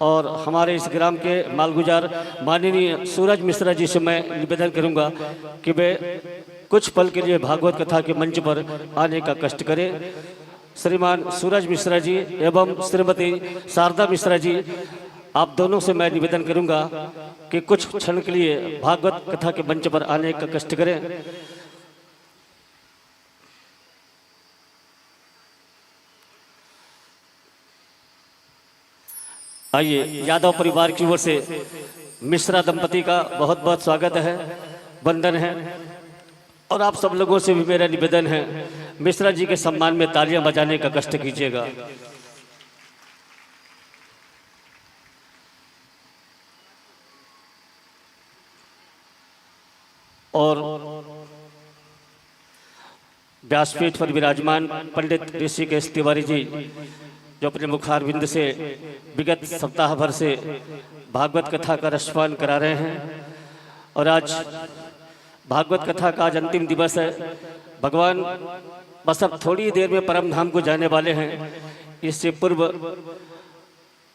और हमारे इस ग्राम के मालगुजार माननीय सूरज मिश्रा जी से मैं निवेदन करूंगा कि वे कुछ पल के लिए भागवत कथा के मंच पर आने का कष्ट करें। श्रीमान सूरज मिश्रा जी एवं श्रीमती शारदा मिश्रा जी, आप दोनों से मैं निवेदन करूंगा कि कुछ क्षण के लिए भागवत कथा के मंच पर आने का कष्ट करें। आइए, यादव परिवार की ओर से मिश्रा दंपति का बहुत बहुत स्वागत है, वंदन है। और आप सब लोगों से भी मेरा निवेदन है, मिश्रा जी के सम्मान में तालियां बजाने का कष्ट कीजिएगा। और व्यासपीठ पर विराजमान पंडित ऋषिकेश तिवारी जी, जो अपने मुखारविंद से विगत सप्ताह भर से भागवत कथा का रसपान करा रहे हैं। और आज भागवत कथा का आज अंतिम दिवस है। भगवान बस अब थोड़ी देर में परम धाम को जाने वाले हैं। इससे पूर्व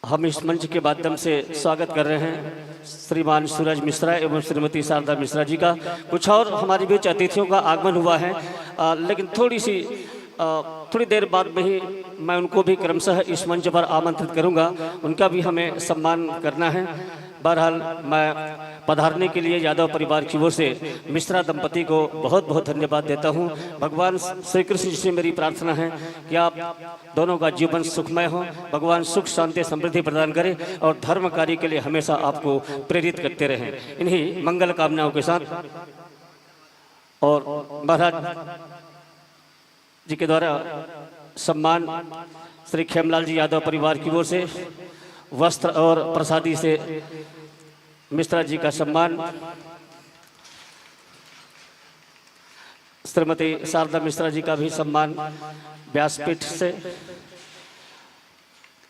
हम इस मंच के माध्यम से स्वागत कर रहे हैं श्रीमान सूरज मिश्रा एवं श्रीमती शारदा मिश्रा जी का। कुछ और हमारे बीच अतिथियों का आगमन हुआ है, लेकिन थोड़ी देर बाद में ही मैं उनको भी क्रमशः इस मंच पर आमंत्रित करूंगा। उनका भी हमें सम्मान करना है। बहरहाल मैं पधारने के लिए यादव परिवार की ओर से मिश्रा दंपति को बहुत बहुत धन्यवाद देता हूं। भगवान श्री कृष्ण जी से मेरी प्रार्थना है कि आप दोनों का जीवन सुखमय हो, भगवान सुख शांति समृद्धि प्रदान करें और धर्म कार्य के लिए हमेशा आपको प्रेरित करते रहें। इन्हीं मंगल कामनाओं के साथ और महाराज जी के द्वारा सम्मान श्री खेमलाल जी यादव परिवार की ओर से वस्त्र और प्रसादी से मिश्रा जी का सम्मान, श्रीमती शारदा मिश्रा जी का भी सम्मान व्यासपीठ से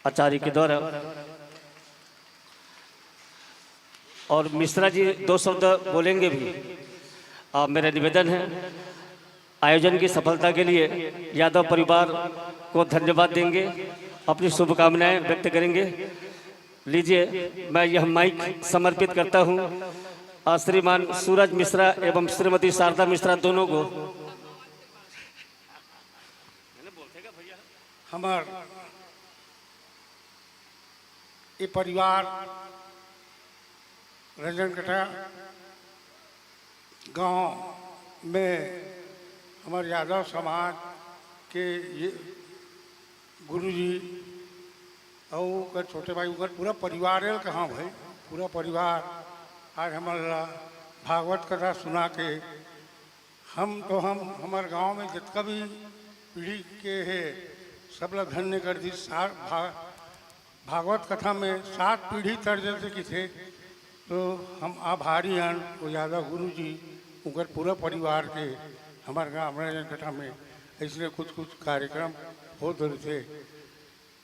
आचार्य के द्वारा। और मिश्रा जी 2 शब्द बोलेंगे भी। मेरा निवेदन है, आयोजन की सफलता के लिए यादव परिवार को धन्यवाद देंगे, अपनी शुभकामनाएं व्यक्त करेंगे। लीजिए, मैं यह माइक समर्पित करता हूं श्रीमान सूरज मिश्रा एवं श्रीमती शारदा मिश्रा दोनों को। हमार ये परिवार रंजनकटा गांव में हमारे यादव समाज के ये गुरुजी और का छोटे भाई उनका पूरा परिवार है। कहाँ भाई पूरा परिवार आज हमारा भागवत कथा सुना के हम हमारे गांव में जितना भी पीढ़ी के है सब लोग धन्य कर दी। भागवत कथा में 7 पीढ़ी तर्ज से की थे तो हम आभारी हैं वो यादव गुरु जी उनकर पूरा परिवार के हमारे गाँव राजनकटा में इसलिए कुछ कुछ कार्यक्रम होते रहते।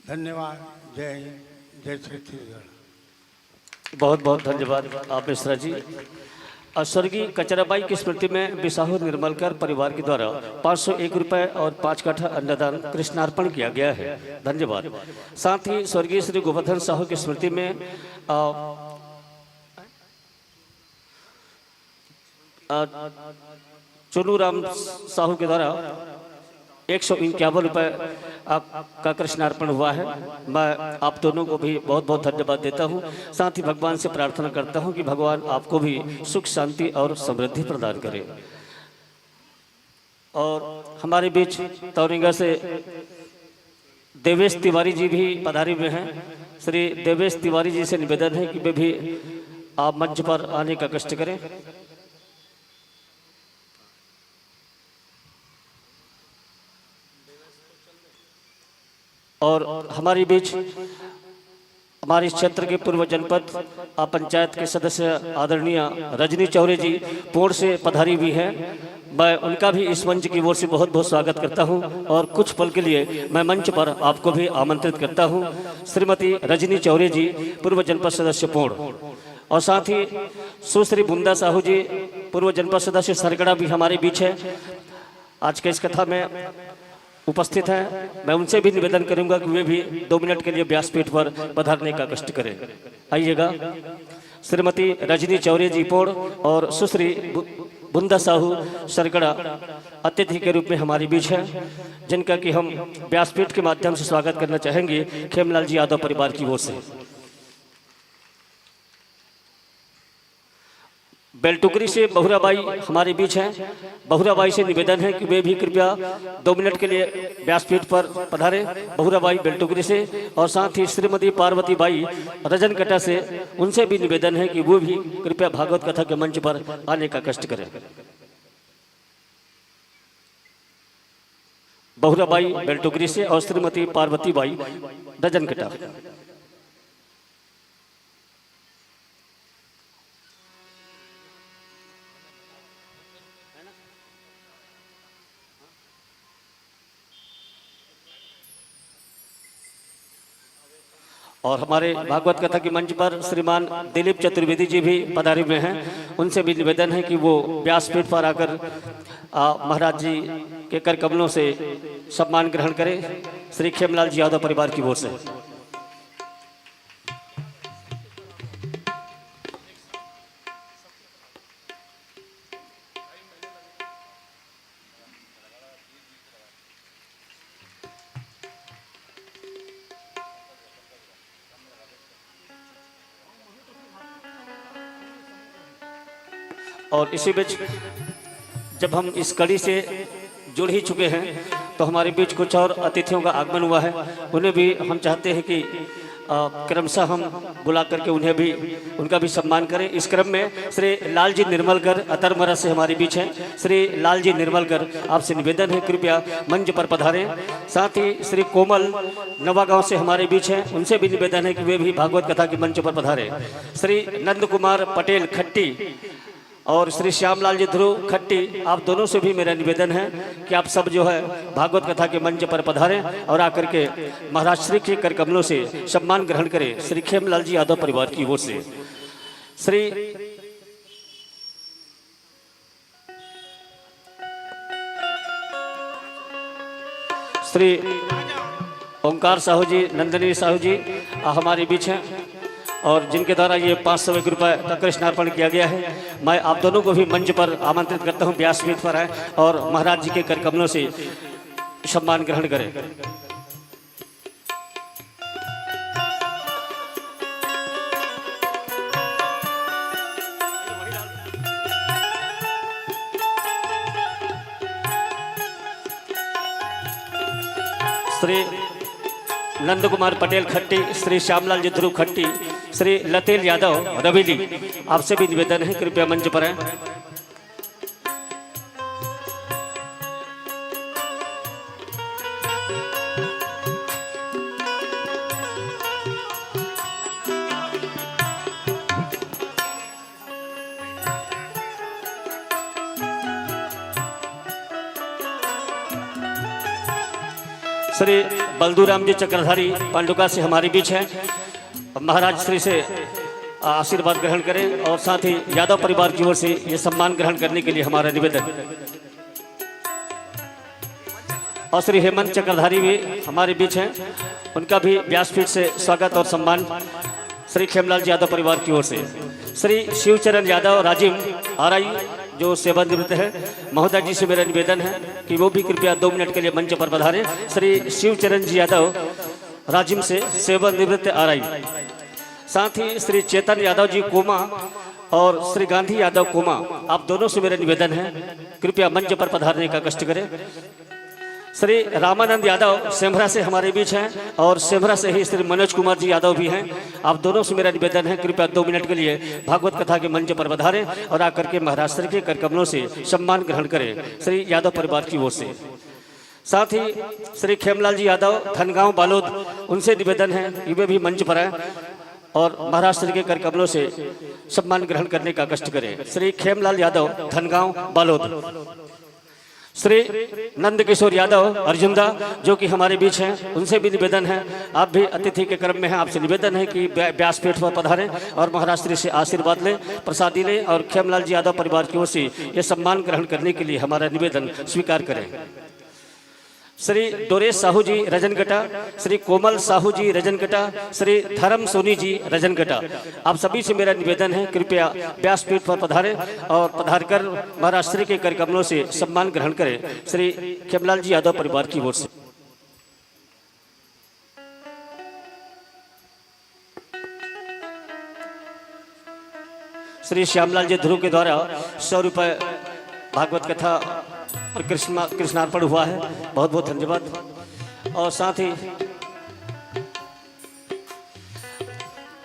धन्यवाद। जय हिंद, जय छत्तीसगढ़। बहुत बहुत धन्यवाद आप मिश्रा जी। स्वर्गीय कचराबाई की स्मृति में बिसाहू निर्मलकर परिवार के द्वारा 501 रुपए और 5 कट्ठा अन्नदान कृष्णार्पण किया गया है। धन्यवाद। साथ ही स्वर्गीय श्री गोवर्धन साहू की स्मृति में चुनू राम साहू के द्वारा 151 रुपए का कृष्णार्पण हुआ है। मैं आप दोनों को भी बहुत बहुत धन्यवाद देता हूं। साथ ही भगवान से प्रार्थना करता हूं कि भगवान आपको भी सुख शांति और समृद्धि प्रदान करे। और हमारे बीच तौरिंगा से देवेश तिवारी जी भी पधारे हुए हैं। श्री देवेश तिवारी जी से निवेदन है कि वे भी आप मंच पर आने का कष्ट करें। और हमारे बीच हमारे क्षेत्र के पूर्व जनपद पंचायत के सदस्य आदरणीय रजनी चौरे जी पूर्ण से पधारी हुई हैं। मैं उनका भी इस मंच की ओर से बहुत बहुत स्वागत करता हूं और कुछ पल के लिए मैं मंच पर आपको भी आमंत्रित करता हूं। श्रीमती रजनी चौरे जी पूर्व जनपद सदस्य पूर्ण और साथ ही सुश्री बुंदा साहू जी पूर्व जनपद सदस्य सरगड़ा भी हमारे बीच है, आज के इस कथा में उपस्थित हैं। मैं उनसे भी निवेदन करूंगा कि वे भी 2 मिनट के लिए व्यासपीठ पर पधारने का कष्ट करें। आइएगा। श्रीमती रजनी चौरे जी पोड़ और सुश्री बुंदा साहू सरगड़ा अतिथि के रूप में हमारे बीच है, जिनका कि हम व्यासपीठ के माध्यम से स्वागत करना चाहेंगे खेमलाल जी यादव परिवार की ओर से। बेलटुकरी से बहुराबाई हमारे बीच हैं। बहुराबाई से निवेदन है कि वे भी कृपया 2 मिनट के लिए व्यासपीठ पर पधारें। बहुराबाई बेलटुकरी से और साथ ही श्रीमती पार्वती बाई रजनकटा से, उनसे भी निवेदन है कि वो भी कृपया भागवत कथा के मंच पर आने का कष्ट करें। बहुराबाई बेलटुकरी से और श्रीमती पार्वती बाई रजनकटा। और हमारे भागवत कथा के मंच पर श्रीमान दिलीप चतुर्वेदी जी भी पधारे हुए हैं। उनसे भी निवेदन है कि वो व्यासपीठ पर आकर महाराज जी के कर कमलों से सम्मान ग्रहण करें। श्री खेमलाल जी यादव परिवार की ओर से। और इसी बीच जब हम इस कड़ी से जुड़ ही चुके हैं तो हमारे बीच कुछ और अतिथियों का आगमन हुआ है। उन्हें भी हम चाहते हैं कि क्रमशः हम बुला करके उन्हें भी उनका भी सम्मान करें। इस क्रम में श्री लाल जी निर्मलकर अतरमरा से हमारे बीच हैं। श्री लाल जी निर्मलकर, आपसे निवेदन है कृपया मंच पर पधारें। साथ ही श्री कोमल नवागांव से हमारे बीच हैं। उनसे भी निवेदन है कि वे भी भागवत कथा के मंच पर पधारें। श्री नंद कुमार पटेल खट्टी और श्री श्यामलाल जी ध्रुव खट्टी, आप दोनों से भी मेरा निवेदन है कि आप सब जो है भागवत कथा के मंच पर पधारें और आकर के महाराज श्री के कर कमलों से सम्मान ग्रहण करें। श्री खेमलाल जी यादव परिवार की ओर से। श्री ओंकार साहू जी, नंदिनी साहू जी हमारे बीच हैं और जिनके द्वारा ये 501 रुपये का कृष्णार्पण किया गया है। मैं आप दोनों को भी मंच पर आमंत्रित करता हूँ, व्यासपीठ पर आए और महाराज जी के कर कमलों से सम्मान ग्रहण करें। श्री नंद कुमार पटेल खट्टी, श्री श्यामलाल जी ध्रुव खट्टी, श्री लतेल यादव रवीली, आपसे भी निवेदन है कृपया मंच पर आए। श्री बलदूराम जी चक्रधारी पांडुका से हमारे बीच हैं। महाराज श्री से आशीर्वाद ग्रहण करें और साथ ही यादव परिवार की ओर से ये सम्मान ग्रहण करने के लिए हमारा निवेदन। और श्री हेमंत चक्रधारी भी हमारे बीच हैं, उनका भी व्यासपीठ से स्वागत और सम्मान श्री खेमलाल जी यादव परिवार की ओर से। श्री शिवचरण यादव राजिम आरआई जो सेवानिवृत्त है, महोदय जी से मेरा निवेदन है कि वो भी कृपया 2 मिनट के लिए मंच पर पधारें। श्री शिवचरण जी यादव राजिम से सेवानिवृत्त आरआई, साथ ही श्री चेतन यादव जी कोमा और श्री गांधी यादव कोमा, आप दोनों से मेरा निवेदन है कृपया मंच पर पधारने का कष्ट करें। श्री रामानंद यादव सेमरा से हमारे बीच हैं और सेमरा से ही श्री मनोज कुमार जी यादव भी हैं, आप दोनों से मेरा निवेदन है कृपया 2 मिनट के लिए भागवत कथा के मंच पर पधारें और आकर के महाराष्ट्र के कर कमलों से सम्मान ग्रहण करें श्री यादव परिवार की ओर से। साथ ही श्री खेमलाल जी यादव धनगांव बालोद, उनसे निवेदन है कि वे भी मंच पर आए और महाराष्ट्र के कर कमलों से सम्मान ग्रहण करने का कष्ट करें। श्री खेमलाल यादव धनगांव बालोद। श्री नंद किशोर यादव अर्जुनदा जो कि हमारे बीच हैं, उनसे भी निवेदन है, आप भी अतिथि के क्रम में हैं, आपसे निवेदन है कि व्यासपीठ पर पधारें और महाराष्ट्र से आशीर्वाद लें, प्रसादी लें और खेमलाल जी यादव परिवार की ओर से ये सम्मान ग्रहण करने के लिए हमारा निवेदन स्वीकार करें। श्री डोरेश साहू जी रजनगटा, श्री कोमल साहू जी रजनगटा, श्री धर्म सोनी जी रजनगटा, आप सभी से मेरा निवेदन है कृपया व्यासपीठ पर पधारें और पधारकर महाराष्ट्र के कर कमलों से सम्मान ग्रहण करें श्री खेमलाल जी यादव परिवार की ओर से। श्री श्यामलाल जी ध्रुव के द्वारा 100 रुपये भागवत कथा और कृष्णार्पण हुआ है, बहुत बहुत धन्यवाद। और साथ ही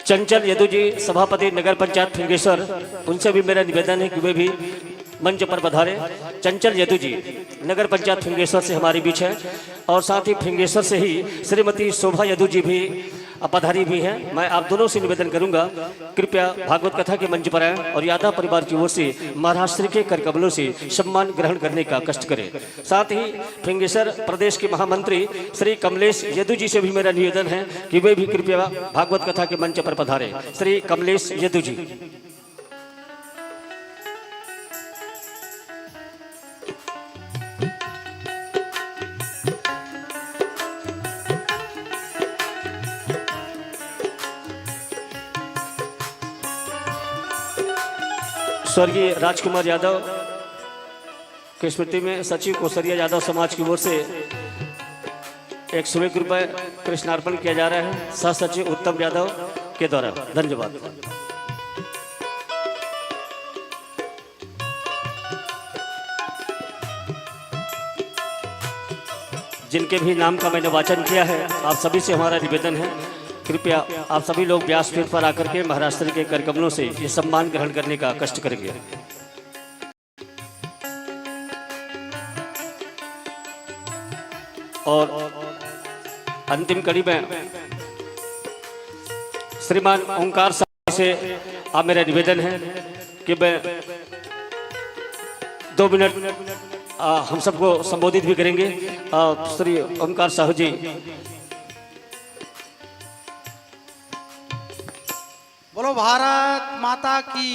चंचल यदु जी सभापति नगर पंचायत फिंगेश्वर, उनसे भी मेरा निवेदन है कि वे भी मंच पर पधारे। चंचल यदु जी नगर पंचायत फिंगेश्वर से हमारे बीच है और साथ ही फिंगेश्वर से ही श्रीमती शोभा यदु जी भी पधारी भी हैं। मैं आप दोनों से निवेदन करूंगा कृपया भागवत कथा के मंच पर आएं और यादव परिवार की ओर से महाराष्ट्र के कर कमलों से सम्मान ग्रहण करने का कष्ट करें। साथ ही फिंगेश्वर प्रदेश के महामंत्री श्री कमलेश यदु जी से भी मेरा निवेदन है कि वे भी कृपया भागवत कथा के मंच पर पधारें। श्री कमलेश यदु जी। स्वर्गीय राजकुमार यादव की स्मृति में सचिव कोसरिया यादव समाज की ओर से 101 रुपये कृष्णार्पण किया जा रहा है सह सचिव उत्तम यादव के द्वारा। धन्यवाद। जिनके भी नाम का मैंने वाचन किया है, आप सभी से हमारा निवेदन है कृपया आप सभी लोग व्यासपीठ पर आकर के महाराष्ट्र के कर कमलों से ये सम्मान ग्रहण करने का कष्ट करेंगे। और अंतिम कड़ी में श्रीमान ओंकार साहब से आप मेरा निवेदन है कि मैं 2 मिनट हम सबको संबोधित भी करेंगे। श्री ओंकार साहू जी। बोलो भारत माता की,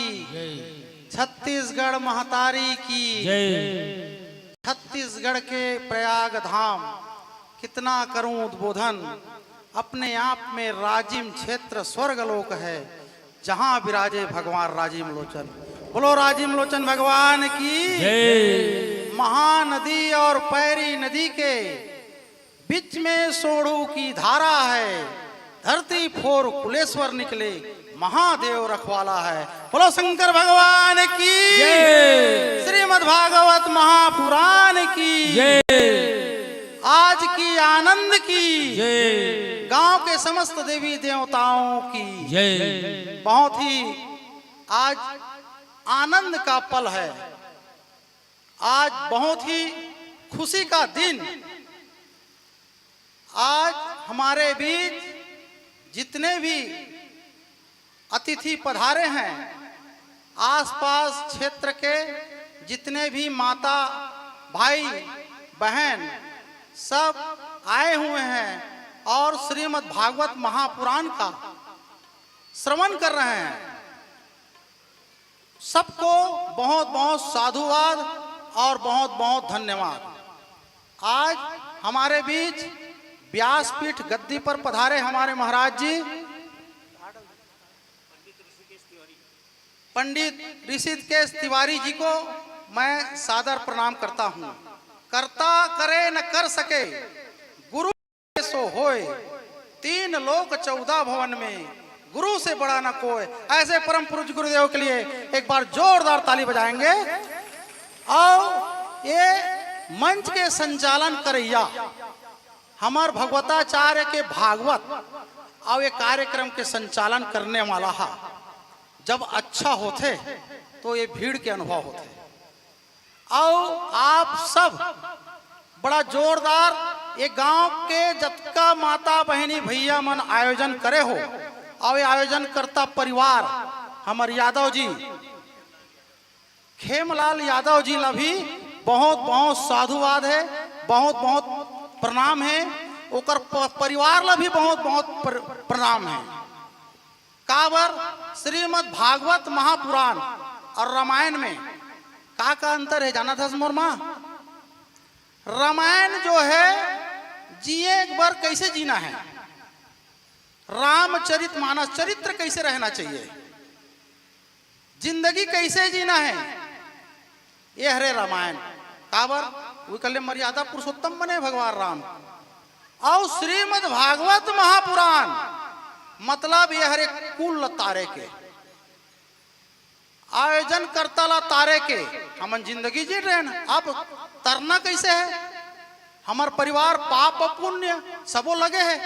छत्तीसगढ़ महतारी की, छत्तीसगढ़ के प्रयाग धाम कितना करूं उद्बोधन, अपने आप में राजिम क्षेत्र स्वर्गलोक है, जहां विराजे भगवान राजिम लोचन। बोलो राजिम लोचन भगवान की। महानदी और पैरी नदी के बीच में सोढ़ू की धारा है, धरती फोर कुलेश्वर निकले, महादेव रखवाला है। बोलो शंकर भगवान की, श्रीमद् भागवत महापुराण की, आज की आनंद की, गांव के समस्त देवी देवताओं की। बहुत ही आज आनंद का पल है, आज बहुत ही खुशी का दिन। आज हमारे बीच जितने भी अतिथि पधारे हैं, आसपास क्षेत्र के जितने भी माता भाई बहन सब आए हुए हैं और श्रीमद् भागवत महापुराण का श्रवण कर रहे हैं, सबको बहुत बहुत साधुवाद और बहुत बहुत धन्यवाद। आज हमारे बीच व्यासपीठ गद्दी पर पधारे हमारे महाराज जी पंडित ऋषिकेश तिवारी जी को मैं सादर प्रणाम करता हूं। करता करे न कर सके गुरु सो होए, 3 लोक 14 भवन में गुरु से बड़ा न कोई। ऐसे परम पूज्य गुरुदेव के लिए एक बार जोरदार ताली बजाएंगे। और ये मंच के संचालन करैया हमार भगवताचार्य के भागवत और ये कार्यक्रम के संचालन करने वाला है। जब अच्छा होते तो ये भीड़ के अनुभव होते। और आप सब बड़ा जोरदार ये गांव के जतका माता बहनी भैया मन आयोजन करे हो, और ये आयोजन करता परिवार हमार यादव जी खेमलाल यादव जी ला भी बहुत बहुत साधुवाद है, बहुत बहुत प्रणाम है। ओकर परिवार ला भी बहुत बहुत प्रणाम है। काबर श्रीमद् भागवत महापुराण और रामायण में का अंतर है जाना था मोर माँ? रामायण जो है जिए एक बार कैसे जीना है, रामचरित मानस चरित्र कैसे रहना चाहिए, जिंदगी कैसे जीना है, ये हरे रामायण। काबर वो कल मर्यादा पुरुषोत्तम बने भगवान राम। और श्रीमद् भागवत महापुराण मतलब ये हरे कुल तारे के आयोजन करता ला तारे के हम जिंदगी जी रहे हैं। अब तरना कैसे है, हमार परिवार पाप पुण्य सबो लगे है।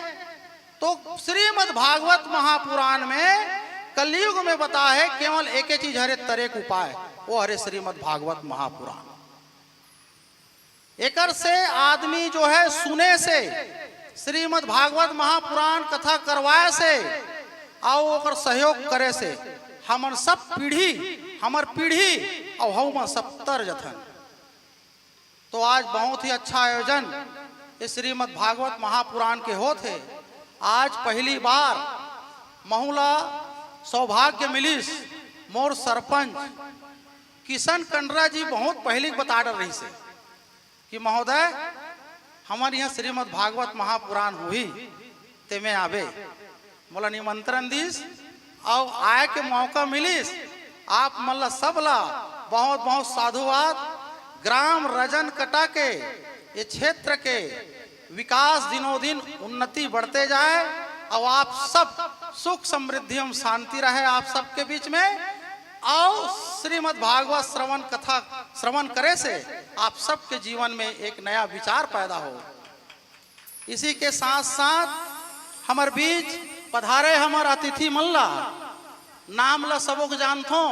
तो श्रीमद् भागवत महापुराण में कलयुग में बता है केवल एक ही चीज हरे तरे के उपाय, वो हरे श्रीमद् भागवत महापुराण। एकर से आदमी जो है सुने से, श्रीमद् भागवत महापुराण कथा करवाए से और ओकर सहयोग करे से हमन सब पीढ़ी हमार पीढ़ी और हम सब तर जथन। तो आज बहुत ही अच्छा आयोजन इस श्रीमद् भागवत महापुराण के होते। आज पहली बार महुला सौभाग्य मिलिस मोर सरपंच किशन कंडरा जी बहुत पहले बता रही से कि महोदय हमारे यहाँ श्रीमद् भागवत महापुराण हुई ते में आवे मोला निमंत्रण दीस और आए के मौका मिलिस। आप मल्ला सबला बहुत बहुत साधुवाद। ग्राम रजन कटा के ये क्षेत्र के विकास दिनों दिन उन्नति बढ़ते जाए और आप सब सुख समृद्धि एवं शांति रहे आप सबके बीच में। और श्रीमद् भागवत श्रवण कथा श्रवण करे से आप सबके जीवन में एक नया विचार पैदा हो। इसी के साथ साथ हमारे बीच पधारे हमारे अतिथि मल्ला नाम ला सबक जानथो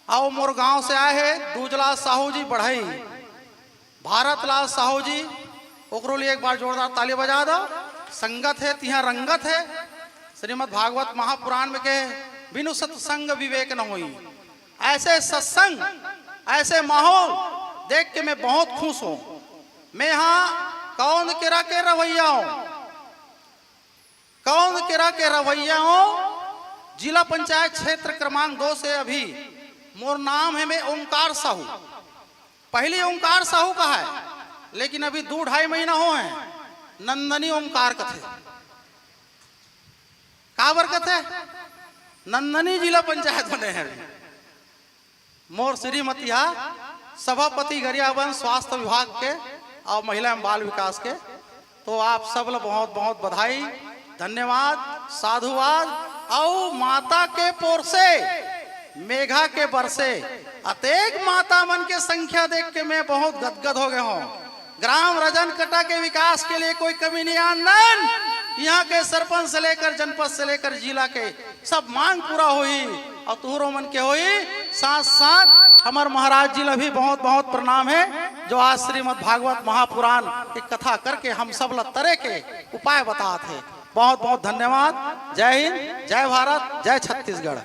आओ मोर गांव से आए है दूजला साहू जी बढ़ई, भारत लाल साहू जी, ओकरो लिए एक बार जोरदार ताली बजा दो। संगत है तिहा रंगत है। श्रीमद् भागवत महापुराण में कहे बिनु सत्संग विवेक न होई। ऐसे सत्संग ऐसे माहौल देख के मैं बहुत खुश हूं। मैं यहाँ कौन किरा के रवैया हूं, कौन किरा के रवैया हूं। जिला पंचायत क्षेत्र क्रमांक 2 से अभी मोर नाम है मैं ओंकार साहू। पहले ओंकार साहू का है लेकिन अभी 2-2.5 महीना हो है नंदनी ओंकार कथे। काबर कथे नंदनी जिला पंचायत बने हैं। मोर श्रीमतिया सभापति गरियाबंद स्वास्थ्य विभाग के और महिला एवं बाल विकास के। तो आप सब लोग बहुत बहुत बधाई धन्यवाद साधुवाद। और माता के पोर से मेघा के बरसे अतेक माता मन के संख्या देख के मैं बहुत गदगद हो गया हूँ। ग्राम रजन कटा के विकास के लिए कोई कमी नहीं आनंद। यहाँ के सरपंच से लेकर जनपद से लेकर जिला के सब मांग पूरा हुई और तुहरो मन के हुई। साथ साथ हमारे महाराज जी ला भी बहुत बहुत प्रणाम है जो आज श्रीमद् भागवत महापुराण की कथा करके हम सब ला तरह के उपाय बताते थे। बहुत बहुत धन्यवाद। जय हिंद, जय भारत, जय छत्तीसगढ़।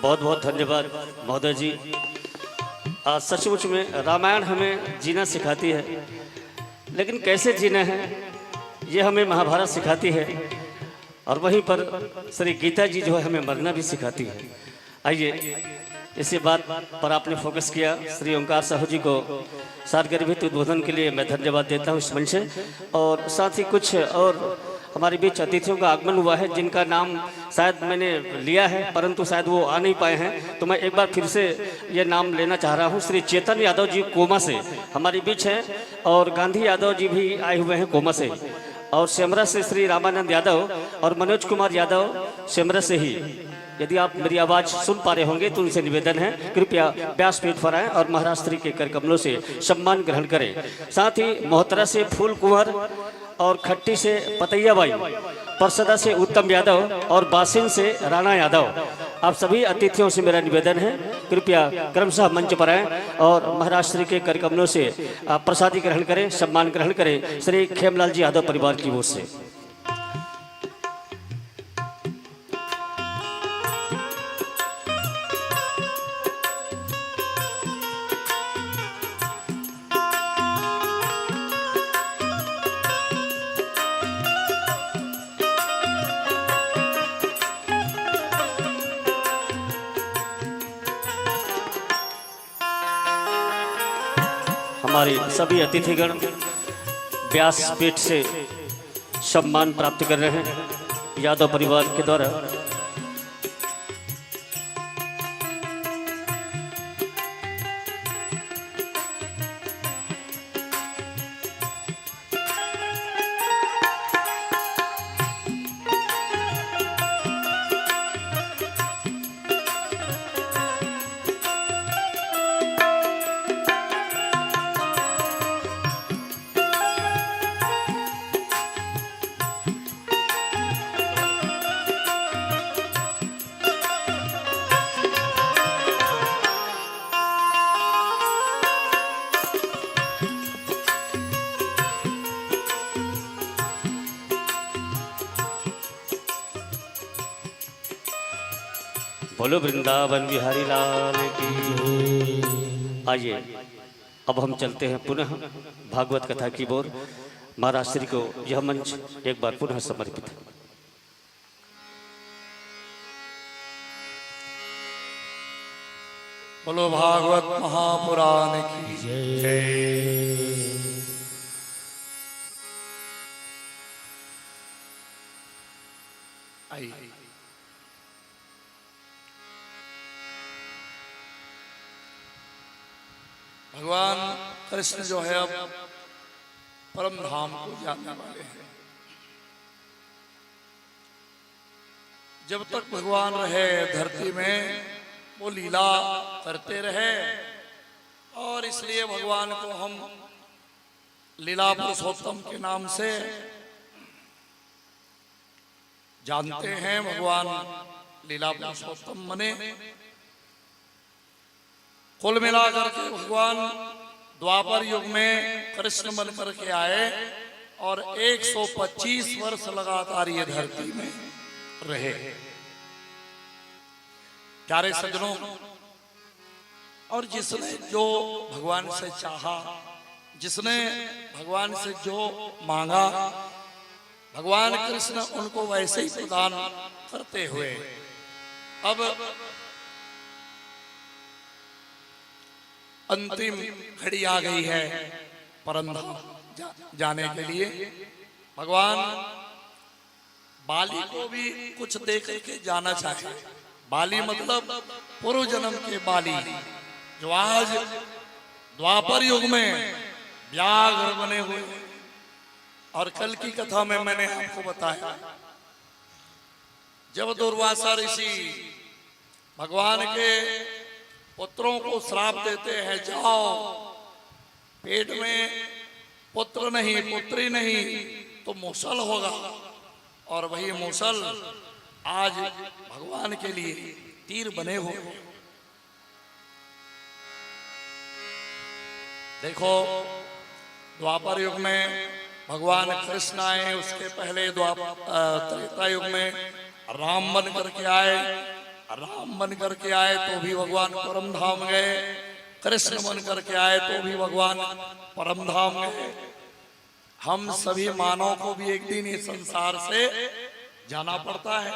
बहुत बहुत धन्यवाद महोदय जी। सचमुच में रामायण हमें जीना सिखाती है, लेकिन कैसे जीना है ये हमें महाभारत सिखाती है, और वहीं पर श्री गीता जी जो है हमें मरना भी सिखाती है। आइए इसी बात पर आपने फोकस किया। श्री ओंकार साहू जी को सादगर्भित उद्बोधन के लिए मैं धन्यवाद देता हूँ इस मंच से, और साथ ही कुछ और हमारे बीच अतिथियों का आगमन हुआ है जिनका नाम शायद मैंने लिया है परंतु शायद वो आ नहीं पाए हैं, तो मैं एक बार फिर से ये नाम लेना चाह रहा हूँ। श्री चेतन यादव जी कोमा से हमारे बीच हैं, और गांधी यादव जी भी आए हुए हैं कोमा से, और सेमरा से श्री रामानंद यादव और मनोज कुमार यादव सेमरा से ही। यदि आप मेरी आवाज़ सुन पा रहे होंगे तो उनसे निवेदन है कृपया व्यासपीठ पर आएं और महाराष्ट्री के कर कमलों से सम्मान ग्रहण करें। साथ ही मोहतरा से फूल कुंवर और खट्टी से पतैया बाई, परसदा से उत्तम यादव और बासिन से राणा यादव, आप सभी अतिथियों से मेरा निवेदन है कृपया क्रमशः मंच पर आएं और महाराष्ट्री के कर कमलों से आप प्रसादी ग्रहण करें, सम्मान ग्रहण करें श्री खेमलाल जी यादव परिवार की ओर से। हमारे सभी अतिथिगण व्यासपीठ से सम्मान प्राप्त कर रहे हैं यादव परिवार के द्वारा। बोलो वृंदावन बिहारी लाल की। आइए अब हम चलते हैं पुनः भागवत कथा की ओर। महाराज श्री को यह मंच एक बार पुनः समर्पित है। बोलो भागवत महापुराण की जय। आइए भगवान कृष्ण जो है अब परम धाम को जाने वाले हैं। जब तक भगवान रहे धरती में वो लीला करते रहे, और इसलिए भगवान को हम लीला पुरुषोत्तम के नाम से जानते हैं। भगवान लीला पुरुषोत्तम बने। कुल मिलाकर के भगवान द्वापर युग में कृष्ण बन करके आए और 125 वर्ष लगातार ये धरती में रहे। प्यारे सज्जनों, और जिसने जो भगवान से चाहा, जिसने भगवान से जो मांगा, भगवान कृष्ण उनको वैसे ही प्रदान करते हुए अब अंतिम घड़ी आ गई है परम जाने के लिए। भगवान बाली को भी कुछ दे करके जाना चाहे। बाली मतलब पूर्व जन्म के बाली, जो आज द्वापर युग में व्याघ्र बने हुए। और कल की कथा में मैंने आपको बताया, जब दुर्वासा ऋषि भगवान के पुत्रों को श्राप देते हैं, जाओ पेट में पुत्र नहीं पुत्री नहीं तो मूसल होगा, और वही मूसल आज भगवान के लिए तीर बने हुए। देखो द्वापर युग में भगवान कृष्ण आए, उसके पहले त्रेता युग में राम बन करके आए। राम बन करके आए तो भी भगवान परम धाम गए। कृष्ण बन करके आए तो भी भगवान परम धाम गए। हम सभी मानव को भी एक दिन इस संसार से जाना पड़ता है।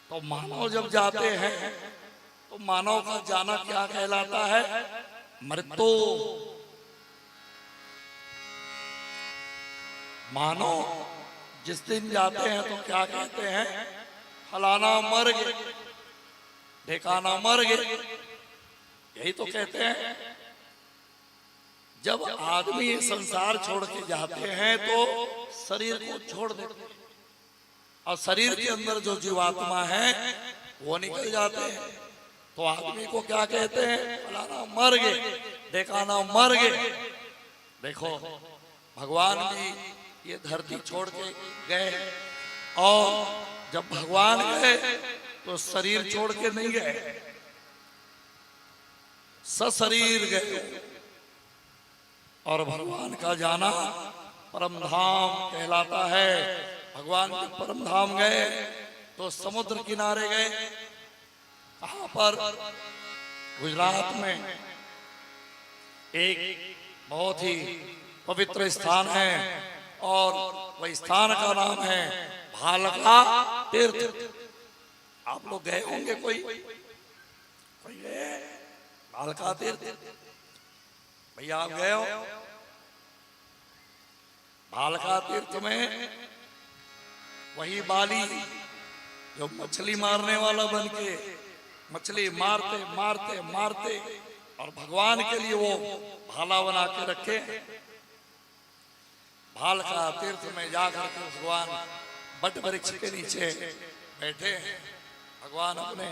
तो मानव जब जाते हैं तो मानव का जाना क्या कहलाता है? मृत्यु। मानव जिस दिन जाते हैं तो क्या कहते हैं? फलाना मर गए, ढेकाना मर गए, यही तो कहते हैं। जब आदमी ये संसार छोड़ के जाते हैं तो शरीर को छोड़ देते हैं और शरीर के अंदर जो जीवात्मा है वो निकल जाते हैं। तो आदमी को क्या कहते हैं? फलाना मर गए, ढेकाना मर गए। देखो भगवान भी ये धरती छोड़ के गए और जब भगवान गए तो शरीर छोड़ के नहीं गए, सशरीर गए। और भगवान का जाना परम धाम कहलाता है। भगवान के परम धाम गए तो समुद्र किनारे गए। कहां पर? गुजरात में एक बहुत ही पवित्र स्थान है और वह स्थान का नाम है भालका तीर्थ। आप लोग गए होंगे, कोई गए भालका तीर्थ? भैया आप गए हो? भालका तीर्थ में वही बाली जो मछली मारने वाला बन के मछली मारते मारते मारते और भगवान के लिए वो भाला बना के रखे। भालका तीर्थ में जाकर के भगवान बट वृक्ष के नीचे बैठे हैं। भगवान अपने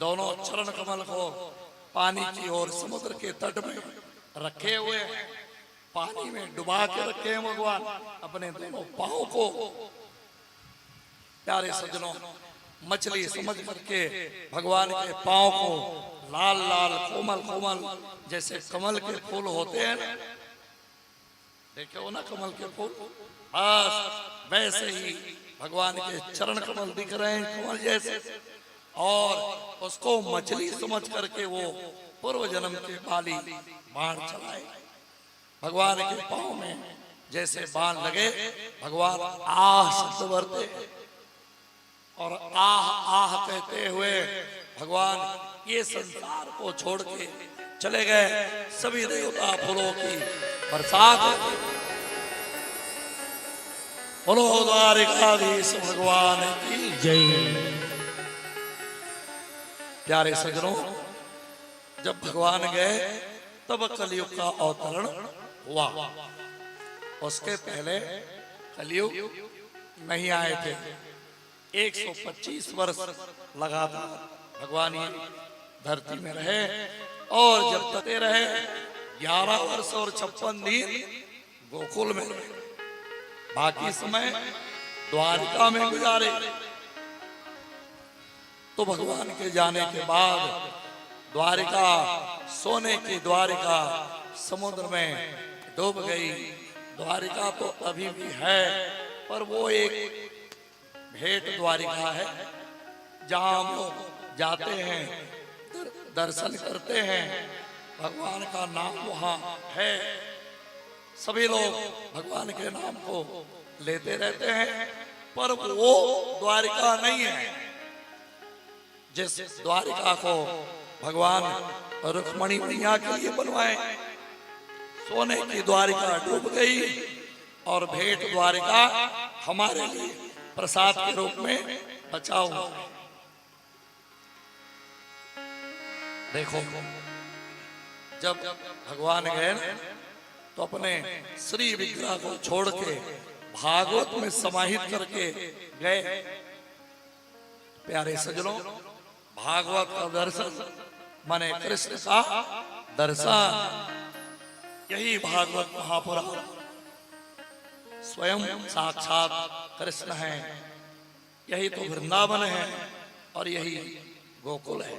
दोनों चरण कमल को पानी की ओर समुद्र के तट में रखे हुए हैं, पानी में डुबा के रखे हैं भगवान अपने दोनों पांव को। प्यारे सज्जनों, मछली समझ करके भगवान के पांव को लाल लाल कोमल कोमल जैसे कमल के फूल होते हैं, देखे हो ना कमल के फूल, बस वैसे ही भगवान के चरण कमल दिख रहे हैं कमल जैसे। और उसको मछली समझ करके वो पूर्व जन्म के बाली बाण चलाए। भगवान के पांव में जैसे बाण लगे भगवान आह शब्द भरते और आह आह कहते हुए भगवान ये संसार को छोड़ के चले गए। सभी देवता फूलों की बरसात। बोलो द्वारिकाधीश भगवान की जय। प्यारे सज्जनों, जब भगवान गए तब कलयुग का अवतरण हुआ। उसके पहले कलयुग नहीं आए थे। 125 वर्ष लगातार भगवान ये धरती में रहे और जब तक रहे 11 वर्ष और 56 दिन गोकुल में रहे, बाकी समय द्वारिका में गुजारे। तो भगवान के जाने के बाद द्वारिका, सोने की द्वारिका समुद्र में डूब गई। द्वारिका तो अभी भी है पर वो एक भेंट द्वारिका है जहां हम लोग जाते हैं, दर्शन करते हैं, भगवान का नाम वहां है। सभी लोग भगवान के नाम को लेते रहते हैं पर वो द्वारिका नहीं है जिस द्वारिका को भगवान रुक्मणी मैया के लिए बनवाए। सोने की द्वारिका डूब गई और भेंट द्वारिका हमारे लिए प्रसाद के रूप में बचा हुआ। देखो जब भगवान गए तो अपने श्री विग्रह को छोड़ के भागवत में समाहित करके गए। प्यारे सज्जनों, भागवत का दर्शन माने कृष्ण का दर्शन। यही भागवत महापुराण स्वयं साक्षात कृष्ण है। यही तो वृंदावन है और यही गोकुल है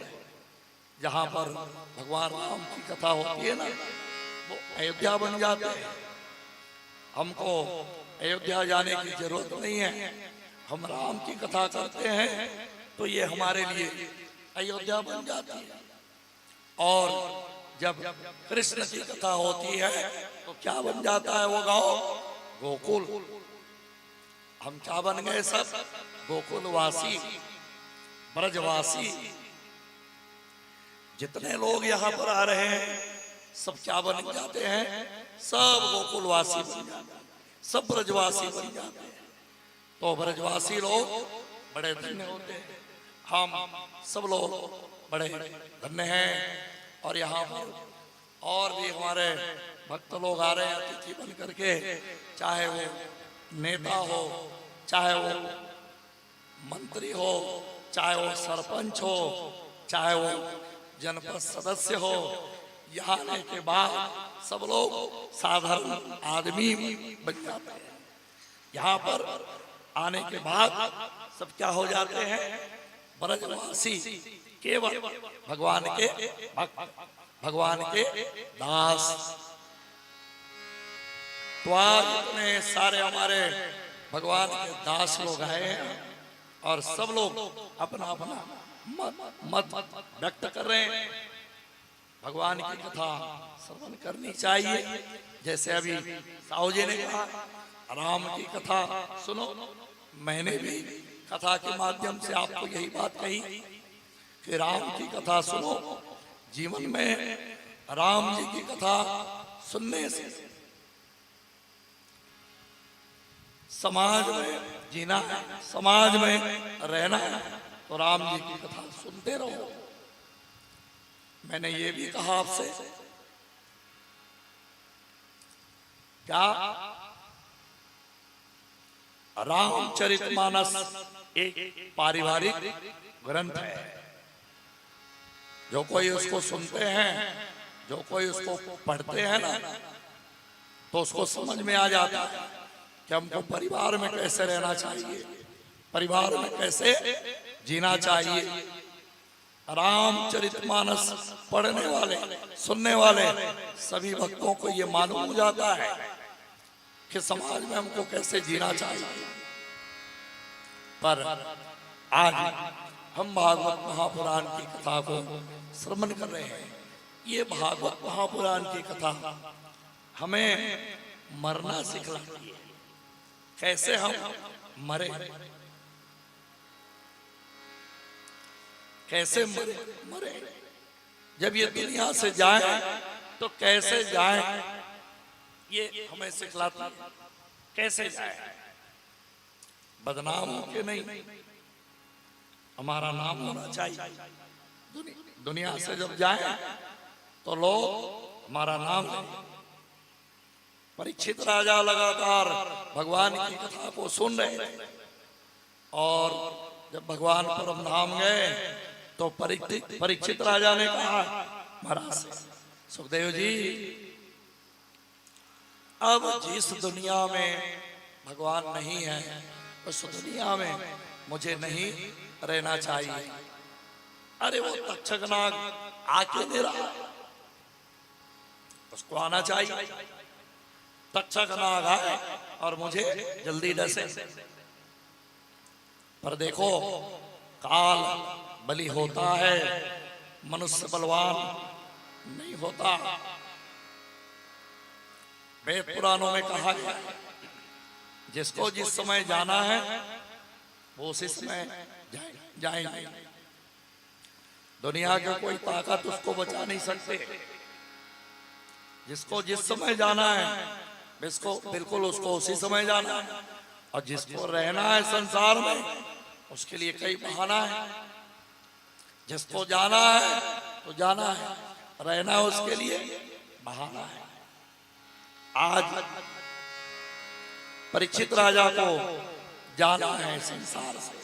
जहां पर भगवान राम की कथा होती है ना, वो अयोध्या बन जाते हैं। हमको अयोध्या जाने की जरूरत नहीं है, हम राम की कथा करते हैं तो ये हमारे लिए अयोध्या बन जाती है। और जब कृष्ण की कथा होती है तो क्या बन जाता है वो गांव? गोकुल। हम क्या बन गए सब? गोकुलवासी, ब्रजवासी। जितने लोग यहाँ पर आ रहे हैं सब क्या बन जाते हैं? सब गोकुलवासी बन जाते हैं, सब ब्रजवासी बन जाते हैं। तो ब्रजवासी लोग बड़े धन्य होते हैं, हम सब लोग बड़े धन्य हैं। और यहाँ पर और भी हमारे भक्त लोग आ रहे हैं अतिथि बन करके, चाहे वो नेता हो, चाहे वो मंत्री हो, चाहे वो सरपंच हो, चाहे वो जनपद सदस्य हो। यहाँ आने के बाद सब लोग साधारण आदमी बन जाते हैं। यहाँ पर आने के बाद सब क्या हो जाते हैं? ब्रजवासी, केवल भगवान के भक्त, भगवान के दास। तो आज इतने सारे हमारे भगवान के दास लोग आए हैं और सब लोग अपना अपना मत व्यक्त कर रहे हैं। भगवान की कथा श्रवण करनी चाहिए। जैसे अभी साहू जी ने कहा राम की कथा सुनो, मैंने भी कथा के माध्यम से आपको यही बात कही कि राम की कथा सुनो। जीवन में राम जी की कथा सुनने से समाज में जीना है, समाज में रहना है, तो राम जी की कथा सुनते रहो। मैंने ये भी कहा आपसे, क्या रामचरितमानस एक पारिवारिक ग्रंथ है। जो कोई उसको सुनते हैं, जो कोई उसको पढ़ते हैं ना, तो उसको समझ में आ जाता है कि हमको परिवार में कैसे रहना चाहिए, परिवार में कैसे जीना चाहिए। रामचरितमानस पढ़ने वाले, सुनने वाले सभी भक्तों को ये मालूम हो जाता है कि समाज में हमको कैसे जीना चाहिए। पर आज हम भागवत महापुराण की कथा को श्रवण कर रहे हैं। ये भागवत महापुराण की कथा हमें मरना सिखलाती है, कैसे हम मरे, कैसे मरे, जब ये दुनिया से जाए तो कैसे जाए, ये हमें सिखलाती है। कैसे जाए? बदनाम होके नहीं, हमारा नाम होना चाहिए। दुनिया से जब जाए तो लोग हमारा नाम लें। परीक्षित राजा लगातार भगवान की कथा को सुन रहे थे और जब भगवान परम धाम गए तो परीक्षित राजा ने कहा महाराज सुखदेव जी, अब जिस दुनिया में भगवान नहीं है उस दुनिया में मुझे नहीं रहना चाहिए। अरे वो तक्षकनाग आके नहीं रहा, उसको आना चाहिए। तक्षकनाग आए और मुझे जल्दी डसे। पर देखो काल बलि होता है, मनुष्य बलवान नहीं होता। वेद पुराणों में कहा गया जिसको जिस समय जाना है वो उसी समय जाएंगे। दुनिया की कोई ताकत उसको बचा नहीं सकते। जिसको जिस समय जाना है बिल्कुल उसको उसी समय जाना है। और जिसको रहना है संसार में उसके लिए कई बहाना है। जिसको जाना है तो जाना है, रहना है उसके लिए बहाना है। आज परीक्षित राजा को जाना है संसार से।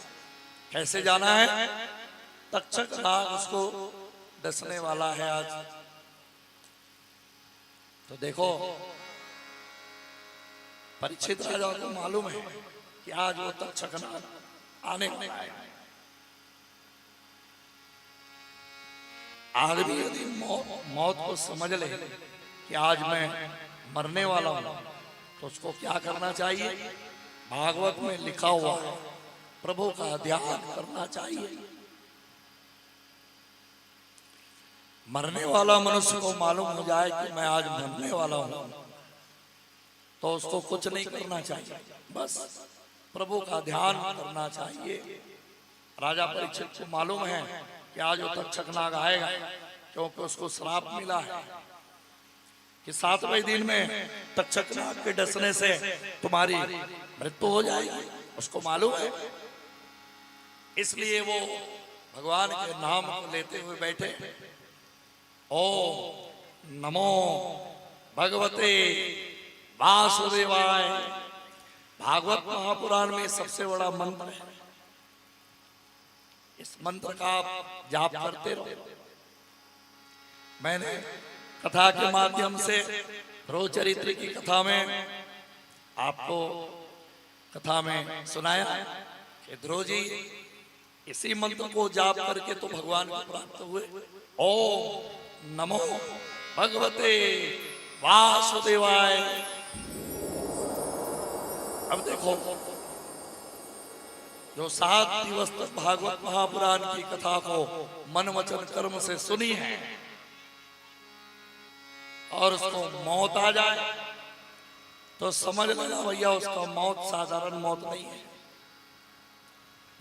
कैसे जाना है? तक्षकनाग उसको डसने वाला है आज। तो देखो परीक्षित राजा को मालूम है कि आज वो तक्षकनाग आने वाला है। आदमी यदि मौत को समझ ले कि आज मैं मरने वाला हूं तो उसको क्या करना चाहिए? भागवत में लिखा हुआ है, प्रभु का ध्यान करना चाहिए। मरने वाला मनुष्य को मालूम हो जाए कि मैं आज मरने वाला हूं, तो उसको कुछ नहीं करना चाहिए, बस प्रभु का ध्यान करना चाहिए। राजा परीक्षित को मालूम है कि आज वो तक्षक नाग आएगा, क्योंकि उसको श्राप मिला है कि 7वें दिन में तक्षक नाग के डसने से तुम्हारी मृत्यु हो जाएगी, उसको मालूम है। इसलिए वो भगवान के नाम को लेते हुए बैठे, ओम नमो भगवते वासुदेवाय। भागवत महापुराण में सबसे बड़ा मंत्र है, इस मंत्र का आप जाप करते रहो। मैंने कथा के माध्यम से ध्रुव चरित्र की कथा में आपको कथा में सुनाया कि ध्रुव जी इसी मंत्र को जाप करके तो भगवान को प्राप्त हुए। ओम नमो भगवते वासुदेवाय। अब देखो, जो 7 दिवस तक भागवत महापुराण की कथा को मन वचन कर्म से सुनी है और उसको मौत आ जाए तो समझ लेना भैया उसका मौत साधारण मौत नहीं है।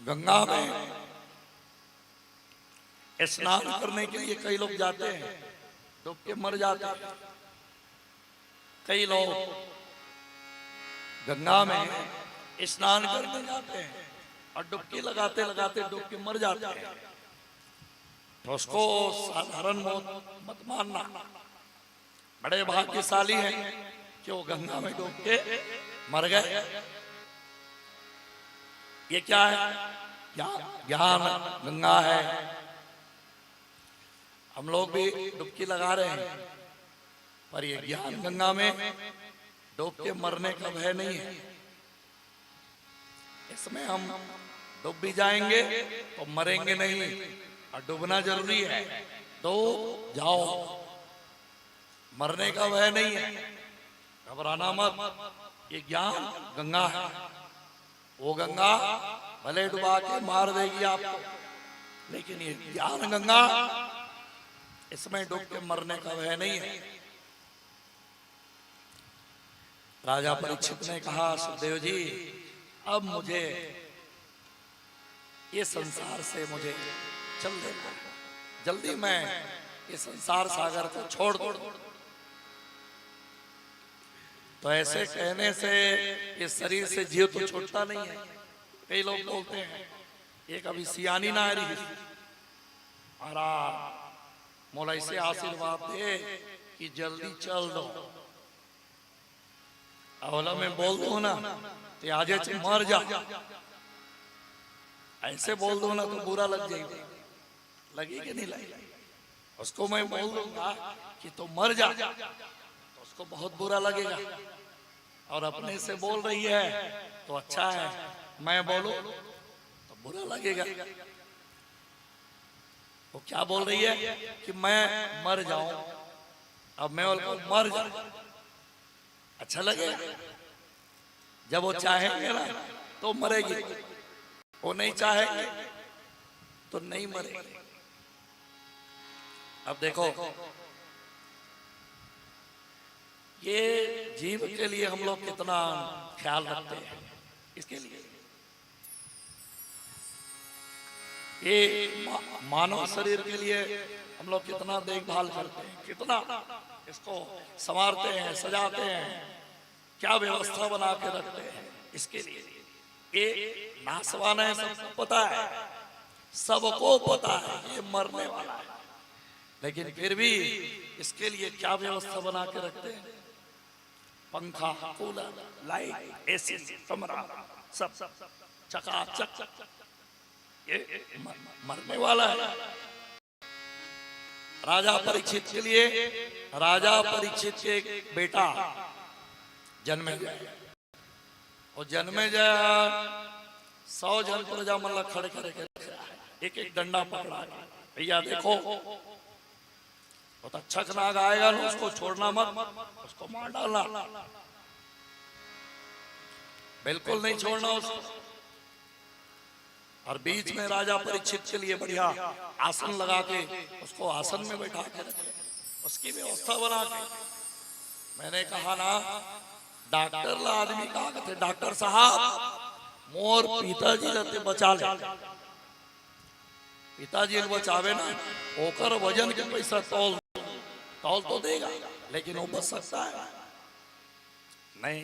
गंगा में स्नान करने के लिए कई लोग जाते हैं, डूब के मर जाते हैं। कई लोग गंगा में स्नान करने जाते हैं और डुबकी लगाते लगाते डूब के मर जाते हैं, तो उसको साधारण मौत मत मानना। बड़े भाग्यशाली हैं कि वो गंगा में डूब के मर गए। ये क्या है? ज्ञान गंगा है। हम लोग भी डुबकी लगा रहे हैं, पर ये ज्ञान गंगा में डूब के मरने का भय नहीं है। इसमें हम डूब भी जाएंगे तो मरेंगे नहीं, और डूबना जरूरी है तो जाओ, मरने का भय नहीं है, घबराना मत। ये ज्ञान गंगा है, वो गंगा भले डुबा के मार देगी आपको, लेकिन ये ज्ञान गंगा, इसमें डूब के मरने का भय नहीं है। राजा परीक्षित ने कहा, सुखदेव जी अब मुझे ये संसार से मुझे चल देना है, जल्दी मैं ये संसार सागर को छोड़ दूं। तो ऐसे कहने से ये शरीर से जीव तो छूटता नहीं है। कई लोग बोलते हैं, एक अभी सियानी नारी महाराज मोला इसे आशीर्वाद दे कि जल्दी चल दो। अवला में बोल दो ना तो आजे मर जा, ऐसे बोल दो ना तो बुरा लग जाएगा, लगेगी नहीं लगेगी। उसको मैं बोल दूंगा कि तो मर जा तो उसको बहुत बुरा लगेगा, और अपने से बोल रही है तो अच्छा है, मैं बोलूं तो बुरा लगेगा। वो क्या बोल रही है कि मैं मर जाऊं, अब मैं बोलूं मर जा, अच्छा लगेगा। जब वो चाहेंगे ना तो मरेगी, वो नहीं चाहेंगे तो नहीं मरेगी। अब देखो, ये जीव के लिए हम लोग कितना ख्याल रखते हैं, इसके लिए ये मानव शरीर के लिए हम लोग कितना देखभाल करते हैं, कितना इसको संवारते हैं, सजाते हैं, क्या व्यवस्था बना के रखते हैं इसके लिए। ये नासवान है, सबको पता है, सबको पता है ये मरने वाला है, लेकिन फिर भी इसके लिए क्या व्यवस्था बना के रखते हैं। पंखा, कूलर, लाइट, एसी, कमरा सब चकाचक, ये मरने वाला है। राजा परीक्षित के लिए, राजा परीक्षित के एक बेटा जन्मे जाए, और जन्मे जाए 100 जन प्रजा मल्ला खड़े खड़े एक एक डंडा पकड़ा, भैया देखो बहुत अच्छा नाग आएगा ना, उसको छोड़ना मत, उसको मार डालना, बिल्कुल नहीं छोड़ना उसको। और बीच में राजा परीक्षित के लिए बढ़िया आसन लगा के उसको आसन में बैठा के रखे, उसकी व्यवस्था बना के। मैंने कहा ना डॉक्टर ला आदमी कहा थे, डॉक्टर साहब मोर पिताजी रहते बचा ले, पिताजी बचावे ना ओकर वजन के पैसा तौल तो देगा, लेकिन वो बच सकता है नहीं।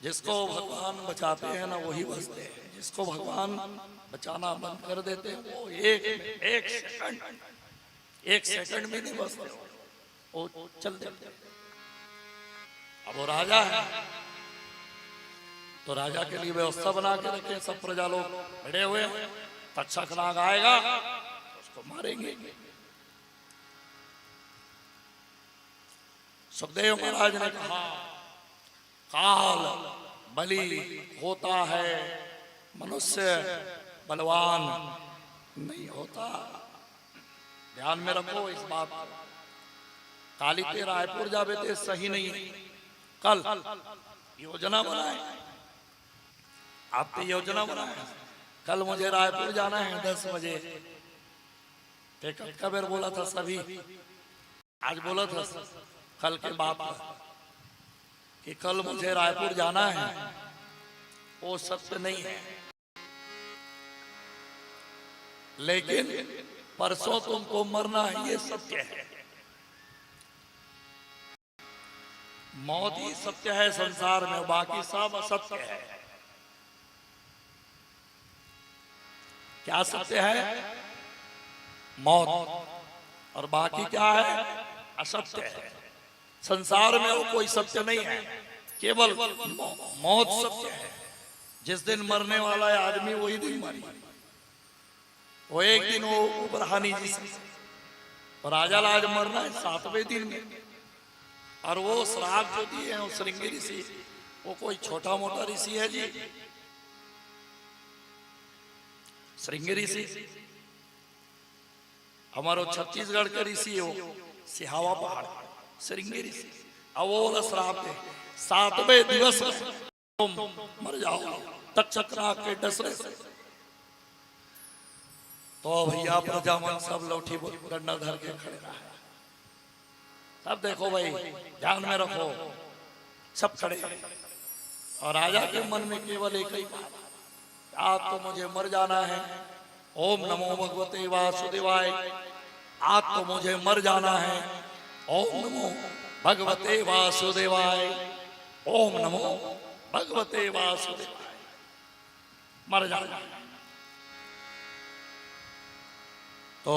जिसको भगवान बचाते हैं ना वही बचते हैं, जिसको भगवान बचाना बंद कर देते हैं वो एक सेकंड भी नहीं बचते, वो चल देते। अब वो राजा है तो राजा के लिए व्यवस्था बना के रखे, सब प्रजा लोग भिड़े हुए, तक्षक नाग आएगा उसको मारेंगे। सुखदेव महाराज ने कहा काल बलि होता है, मनुष्य बलवान नहीं होता। ध्यान में रखो इस बात को। काली के रायपुर जावे थे सही नहीं, कल योजना बनाए, आपकी योजना बनाए, कल मुझे रायपुर जाना है 10 बजे। कबीर बोला था सभी, आज बोला था कल के बाप कि कल मुझे रायपुर जाना है, वो सत्य नहीं है, लेकिन परसों तुमको मरना है ये सत्य है। मौत ही सत्य है संसार में, बाकी सब असत्य है। क्या सत्य है? मौत, और बाकी क्या है? असत्य है। संसार में वो कोई सत्य नहीं है, केवल मौत सत्य है। जिस दिन मरने वाला है आदमी वही दिन मरी। वो एक दिन वो उबरहानी जी से और राजा लाज मरना है 7वें दिन में, और वो श्राप जो दिए हैं वो श्रृंगी ऋषि, वो कोई छोटा मोटा ऋषि है जी? श्रृंगी ऋषि हमारो छत्तीसगढ़ के ऋषि हो, सिहावा पहाड़ श्रृंगी ऋषि। अब वो वाला श्राप है 7वें दिवस तुम मर जाओ तक्षक नाग के डसरे से। तो भैया प्रजामन सब लौठी गन्ना धर के खड़े रहा। सब देखो भाई, ध्यान में रखो, सब खड़े। और राजा के मन में केवल एक ही बात, आज तो मुझे मर जाना है। ओम नमो भगवते वासुदेवाय, आज तो मुझे मर जाना है। ओम नमो भगवते वासुदेवाय, ओम नमो भगवते वासुदेवाय, मर जाना। तो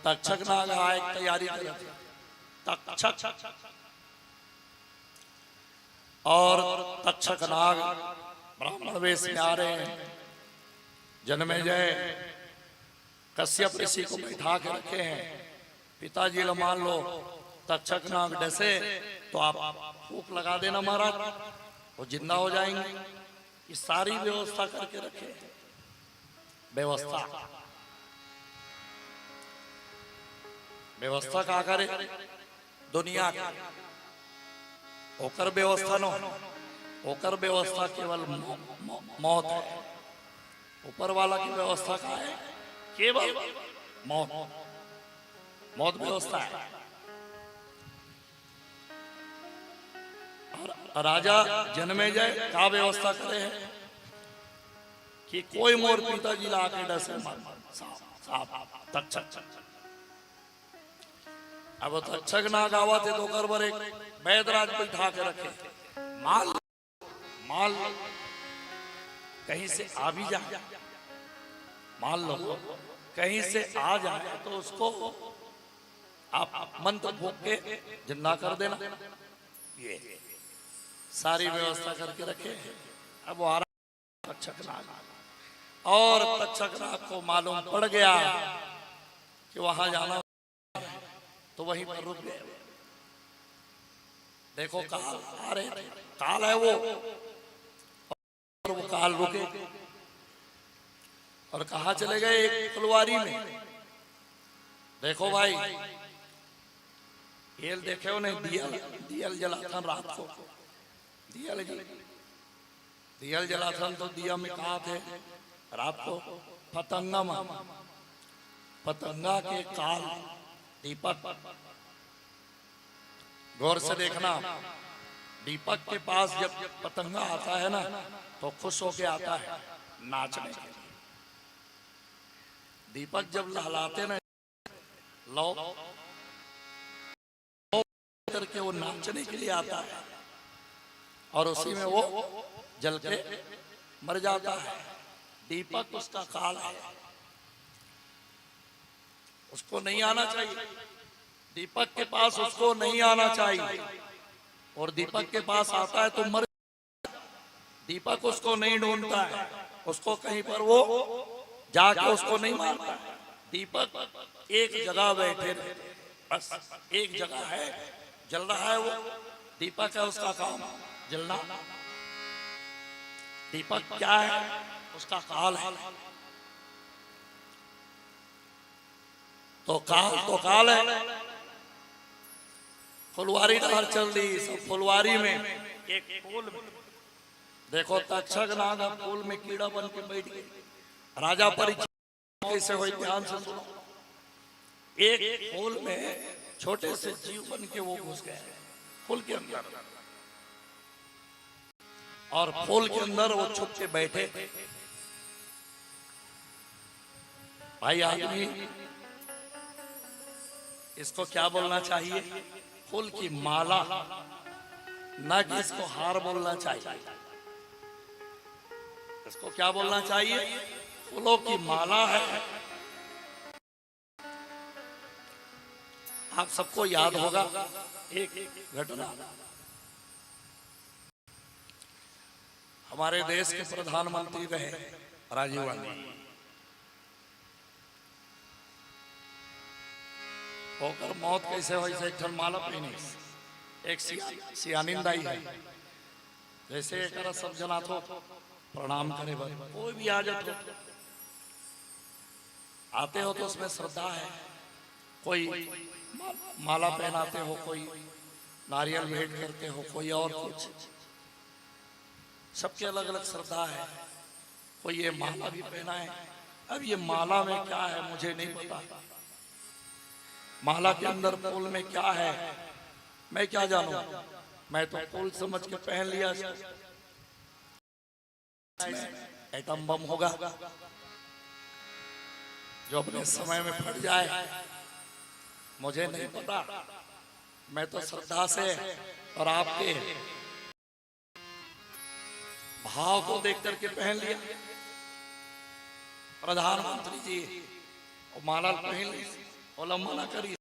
तक्षक नाग आए तैयारी कर रहे थे। तक्षक और तक्षक नाग ब्राह्मण वेश में आ रहे हैं। जन्मेजय कश्यप ऋषि को बैठा के रखे हैं। पिताजी लो मान लो तक्षक नाग डसे तो आप फूंक लगा देना महाराज, वो जिंदा हो जाएंगे। ये सारी व्यवस्था करके रखे। व्यवस्था का करे दुनिया का, ओकर व्यवस्था नो, ओकर व्यवस्था केवल मौत है। ऊपर वाला की व्यवस्था का है केवल मौत, मौत व्यवस्था है। और राजा जन्मेजय का व्यवस्था करे है कि कोई मोर पिताजी ला के डसे तक्षक। अब तक्षक नाग आवा थे तो कर एक वैदराज बैठा के रखे। माल कहीं से आ भी जाए, मान लो कहीं से आ जाए तो उसको आप मंत्र फूंक के जिंदा कर देना। ये सारी व्यवस्था करके रखे। अब वो आ रहा तक्षक नाग, और तक्षक नाग को मालूम पड़ गया कि वहां जाना, तो वहीं पर रुक गए। देखो काल आ रहे थे, काल है वो, और वो काल रुके और कहा चले गए एक फुलवारी में। देखो भाई, ये देखे उन्हें दियल जलाता रात को, दियल दिया जलाथन तो दिया में कहा थे रात को पतंगा पतंगा के काल दीपक, गौर से देखना, दीपक के पास जब पतंगा आता है ना तो खुश होके आता है नाचने के लिए। दीपक जब लहलाते ना लो करके वो नाचने के लिए आता है और उसी में वो जल के मर जाता है। दीपक उसका काल है, उसको नहीं आना चाहिए। दीपक के पास उसको नहीं आना चाहिए और दीपक के पास आता है तो मर। दीपक उसको नहीं ढूंढता है, उसको कहीं पर वो जाके उसको नहीं मारता है। दीपक एक जगह बैठे रहे, बस एक जगह है, जल रहा है वो। दीपक है, उसका काम जलना। दीपक क्या है? उसका काल है। तो काल है। फुलवारी डाल चल रही, सब फुलवारी में एक फूल में देखो तक्षक नाग फूल में कीड़ा बन के बैठ गई। राजा परीक्षित कैसे हुई ध्यान से सुनो। एक फूल में छोटे से जीव बन के वो घुस गए फूल के अंदर और फूल के अंदर वो छुप के बैठे। भाई आदमी इसको क्या बोलना चाहिए? फूल की माला, ना कि इसको हार बोलना चाहिए। इसको क्या बोलना चाहिए? फूलों की माला है। आप सबको याद होगा एक घटना, हमारे देश के प्रधानमंत्री रहे राजीव गांधी। होकर मौत कैसे हुई? से एक माला पहनी, एक सियानिंदाई है। जैसे एक सब जना तो प्रणाम करे भाई, कोई भी आ जाते आते हो तो उसमें श्रद्धा है। कोई माला पहनाते हो, कोई नारियल भेंट करते हो, कोई और कुछ। सबके अलग अलग श्रद्धा है। कोई ये माला भी पहना है। अब ये माला में क्या है मुझे नहीं पता। माला के अंदर फूल में क्या है मैं क्या जानूं। मैं तो फूल समझ के पहन लिया। एटम बम होगा जो अपने समय में फट जाए, मुझे नहीं पता। मैं तो श्रद्धा से और आपके भाव को देख करके पहन लिया। प्रधानमंत्री जी माला पहन ली, मना करी,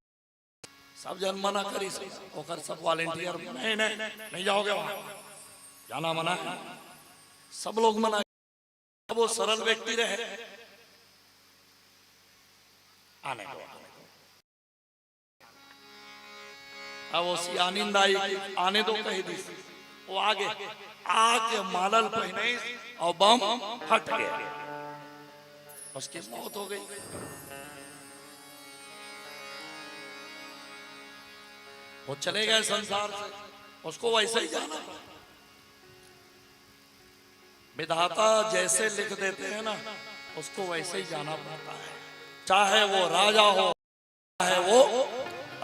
सब जन मना करी, होकर सब वॉलेंटियर नहीं जाओगे वहां, जाना मना है। सब लोग मना। वो सरल व्यक्ति रहे, आने दो। अब वो सियानिंदाई आने दो कही दी, वो आगे आके मालल पहने और बम हट गया, उसकी मौत हो गई। वो चले गए संसार से, उसको वैसे ही जाना। विधाता जैसे लिख देते हैं ना, उसको वैसे ही जाना पड़ता है। चाहे वो राजा हो, चाहे वो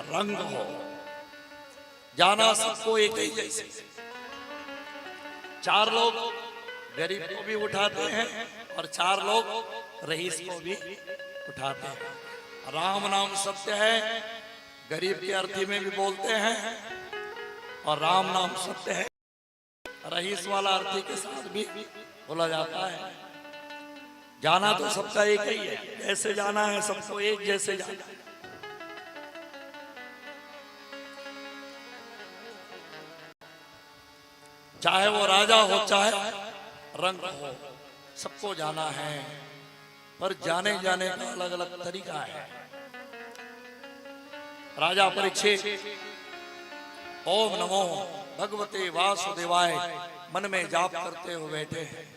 रंग हो, जाना सबको एक ही जैसे। चार लोग गरीब को भी उठाते हैं और चार लोग रईस को भी उठाते हैं। राम नाम सत्य है, गरीब की अर्थी में भी बोलते हैं, और राम नाम सत्य है रईस वाला अर्थी के साथ भी बोला जाता है। जाना तो सबका एक ही है, जैसे जाना है सबको एक जैसे जाना है। चाहे वो राजा हो चाहे रंग हो, सबको जाना है, पर जाने जाने का अलग अलग तरीका है। राजा परीक्षित ओम नमो भगवते वासुदेवाय मन में जाप करते हुए बैठे हैं,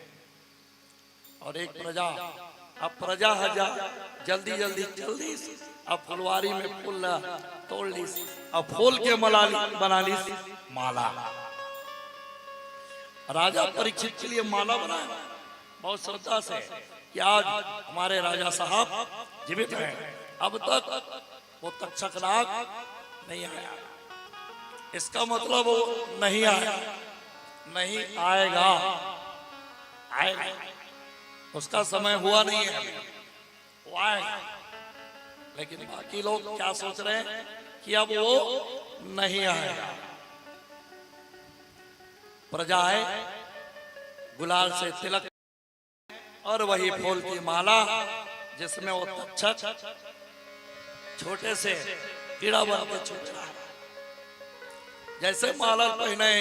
और एक प्रजा, अब प्रजा हजा जल्दी जल्दी जल्दी अब फुलवारी में फूल तोड़ ली, अब फूल के बना ली माला। राजा परीक्षित के लिए माला बनाया बहुत श्रद्धा से कि आज हमारे राजा साहब जीवित हैं। अब तक वो तक्षक नाग नहीं आया, इसका मतलब वो नहीं आया, नहीं आएगा, आएगा, उसका समय हुआ नहीं है, वो आएगा। लेकिन बाकी लोग क्या सोच रहे हैं कि अब वो नहीं आएगा। प्रजाएं गुलाल से तिलक और वही फूल की माला जिसमें वो तक्षक छोटे से कीड़ा बन के छूट रहा है। जैसे माला पहने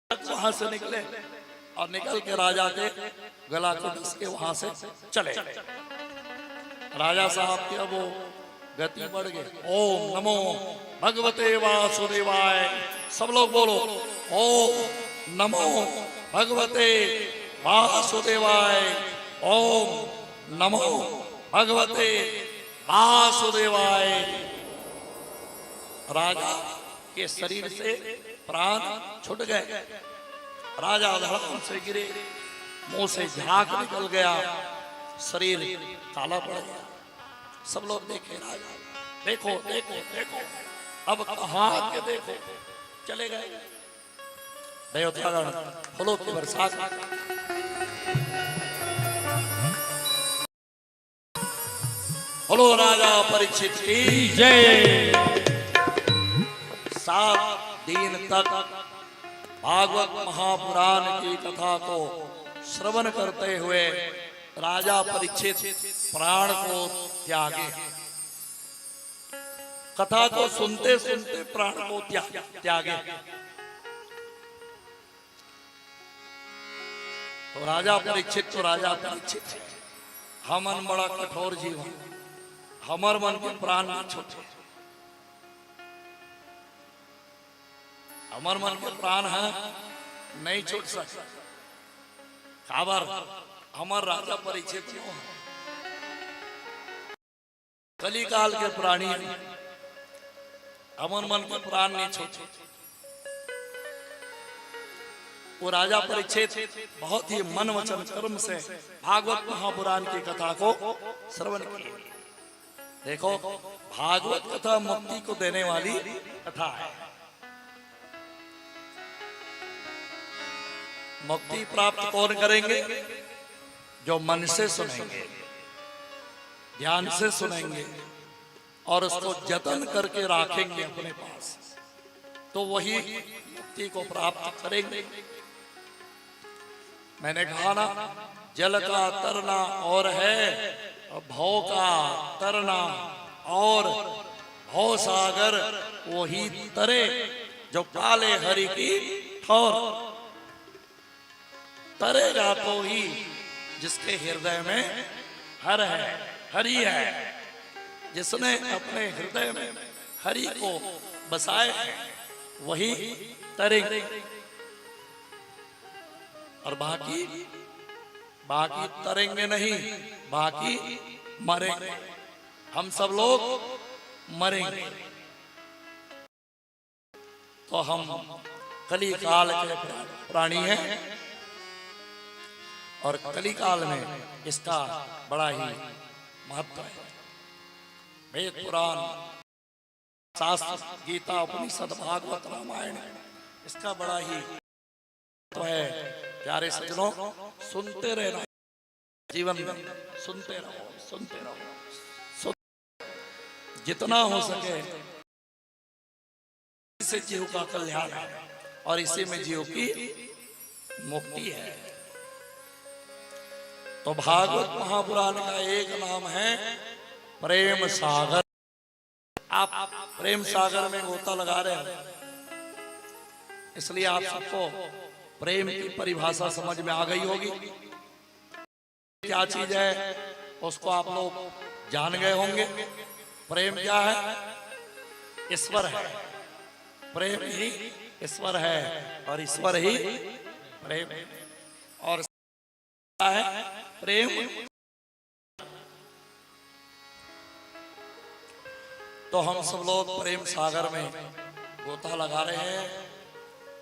वहां से निकले और निकल के राजा के गला को घस के वहां से चले। राजा साहब की अब वो गति बढ़ गई। ओम नमो भगवते वासुदेवाय, सब लोग बोलो ओम नमो भगवते वासुदेवाय, ओम नमो भगवते वासुदेवाय। राजा के शरीर से प्राण छूट गए, राजा धड़कन से गिरे, मुंह से झाग निकल गया, शरीर काला पड़ गया। सब लोग देखे राजा, देखो देखो देखो, अब कहाँ के देखो, चले गए। देवतागण फूलों की बरसात, बोलो राजा परीक्षित की जय। 7 दिन तक भागवत महापुराण की कथा को श्रवण करते हुए राजा परीक्षित प्राण को त्यागे। कथा को सुनते सुनते प्राण को त्यागे। तो राजा परीक्षित हमन बड़ा कठोर जीव, हमर मन के प्राण न छूटे, हमर मन के प्राण है नहीं छूट सकता। काबर हमर राजा परीक्षित क्यों है? कली काल के प्राणी, हमर मन के प्राण नहीं छूटे। वो राजा परीक्षित बहुत ही मन वचन कर्म से भागवत महापुराण की कथा को श्रवण किए। देखो, भागवत कथा मुक्ति को देने वाली कथा है। मुक्ति प्राप्त कौन करेंगे? जो मन से सुनेंगे, ध्यान से सुनेंगे और उसको जतन करके रखेंगे अपने पास, तो वही मुक्ति को प्राप्त करेंगे। मैंने कहा ना, जल का तरना और है, भव का तरना और, भव सागर वही तरे जो काले हरि की ठौर। तरेगा तो ही जिसके हृदय में हर है, हरि है, जिसने अपने हृदय में हरि को बसाए वही तरेंगे। और बाकी तरेंगे नहीं, बाकी मरेंगे। हम सब लोग मरेंगे। तो हम कली काल के प्राणी हैं और कली काल में इसका बड़ा ही महत्व है। वेद पुराण, शास्त्र, गीता, उपनिषद, भागवत, रामायण, इसका बड़ा ही महत्व है। प्यारे सज्जनों, सुनते रहना जीवन में, सुनते रहो, सुनते रहो, जितना हो सके। इसी जीव का कल्याण है और इसी में जीव की मुक्ति है। तो भागवत महापुराण का एक नाम है प्रेम सागर। आप प्रेम सागर में गोता लगा रहे हैं, इसलिए आप सबको प्रेम की परिभाषा समझ में आ गई होगी। क्या चीज है उसको आप लोग जान गए होंगे। प्रेम क्या है? ईश्वर है। प्रेम ही ईश्वर है और ईश्वर ही प्रेम है। और क्या है प्रेम? तो हम सब लोग प्रेम सागर में गोता लगा रहे हैं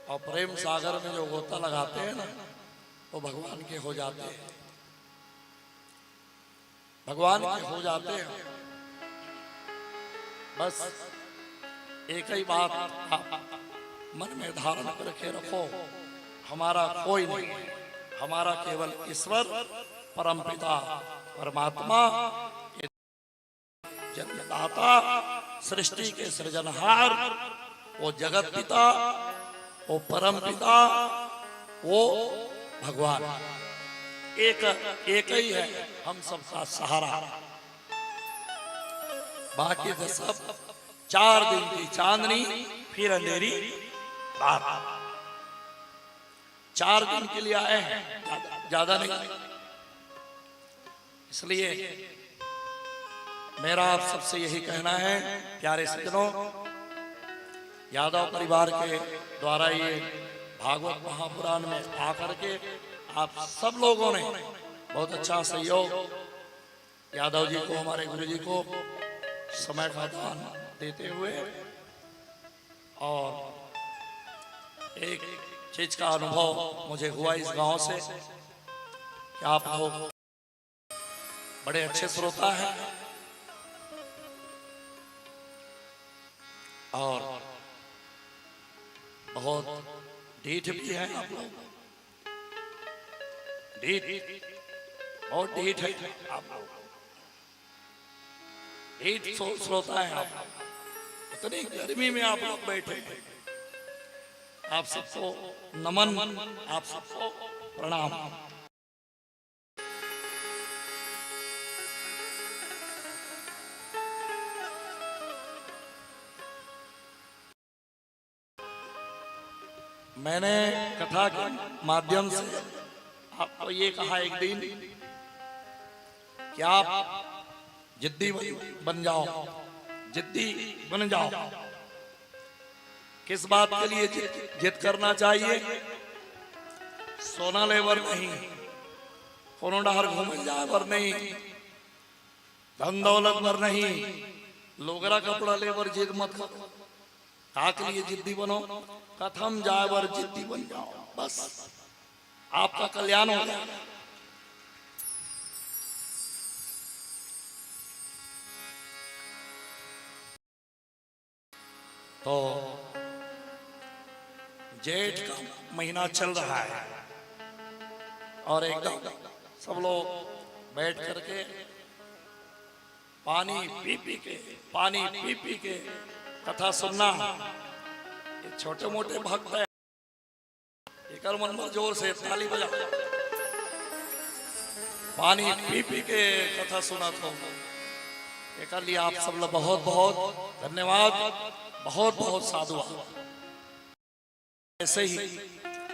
और प्रेम सागर में जो गोता लगाते हैं ना, वो भगवान के हो जाते हैं, भगवान के हो जाते हैं। बस एक ही बात आप मन में धारण करके रखो, हमारा कोई नहीं, हमारा केवल ईश्वर परमपिता परमात्मा, जन्मदाता, सृष्टि के सृजनहार, वो जगत पिता, वो परम पिता, वो भगवान एक ही है हम सबका सहारा। बाकी तो सब 4 दिन की चांदनी फिर अंधेरी रात। 4 दिन के लिए आए हैं, ज्यादा नहीं। इसलिए मेरा आप सबसे यही कहना है, प्यारे सज्जनों, यादव परिवार के द्वारा ये भागवत महापुराण में आकर के आप सब लोगों ने बहुत अच्छा सहयोग, यादव जी को, हमारे गुरु जी को समय का दान देते हुए, और एक चीज का अनुभव मुझे हुआ इस गांव से कि आप लोग बड़े अच्छे श्रोता हैं और बहुत ढीठ भी हैं आप लोग, बहुत ढीठ है आप लोग, ढीठ श्रोता है आप लोग। इतनी गर्मी में आप लोग बैठे हैं, आप सबको नमन, आप सबको प्रणाम। मैंने कथा के माध्यम से आपको ये कहा एक दिन कि आप जिद्दी बन जाओ, जिद्दी बन जाओ। किस बात के लिए जिद करना चाहिए? सोना लेवर नहीं, कोनो डहर घूम जाए पर नहीं, धन दौलत पर नहीं, लोगरा कपड़ा लेवर जिद मत करो। का के लिए जिद्दी बनो? कथम जाए वर जिद्दी बन जाओ, बस आपका कल्याण हो जाएगा। तो जेठ का महीना चल रहा है और एकदम सब लोग बैठ करके पानी पी पी के कथा सुनना। ये छोटे मोटे भक्त है, एक मन में जोर से ताली बजा, पानी पी के कथा सुना। तो एक लिए आप सब लोग बहुत बहुत धन्यवाद, बहुत बहुत साधुवाद। ऐसे ही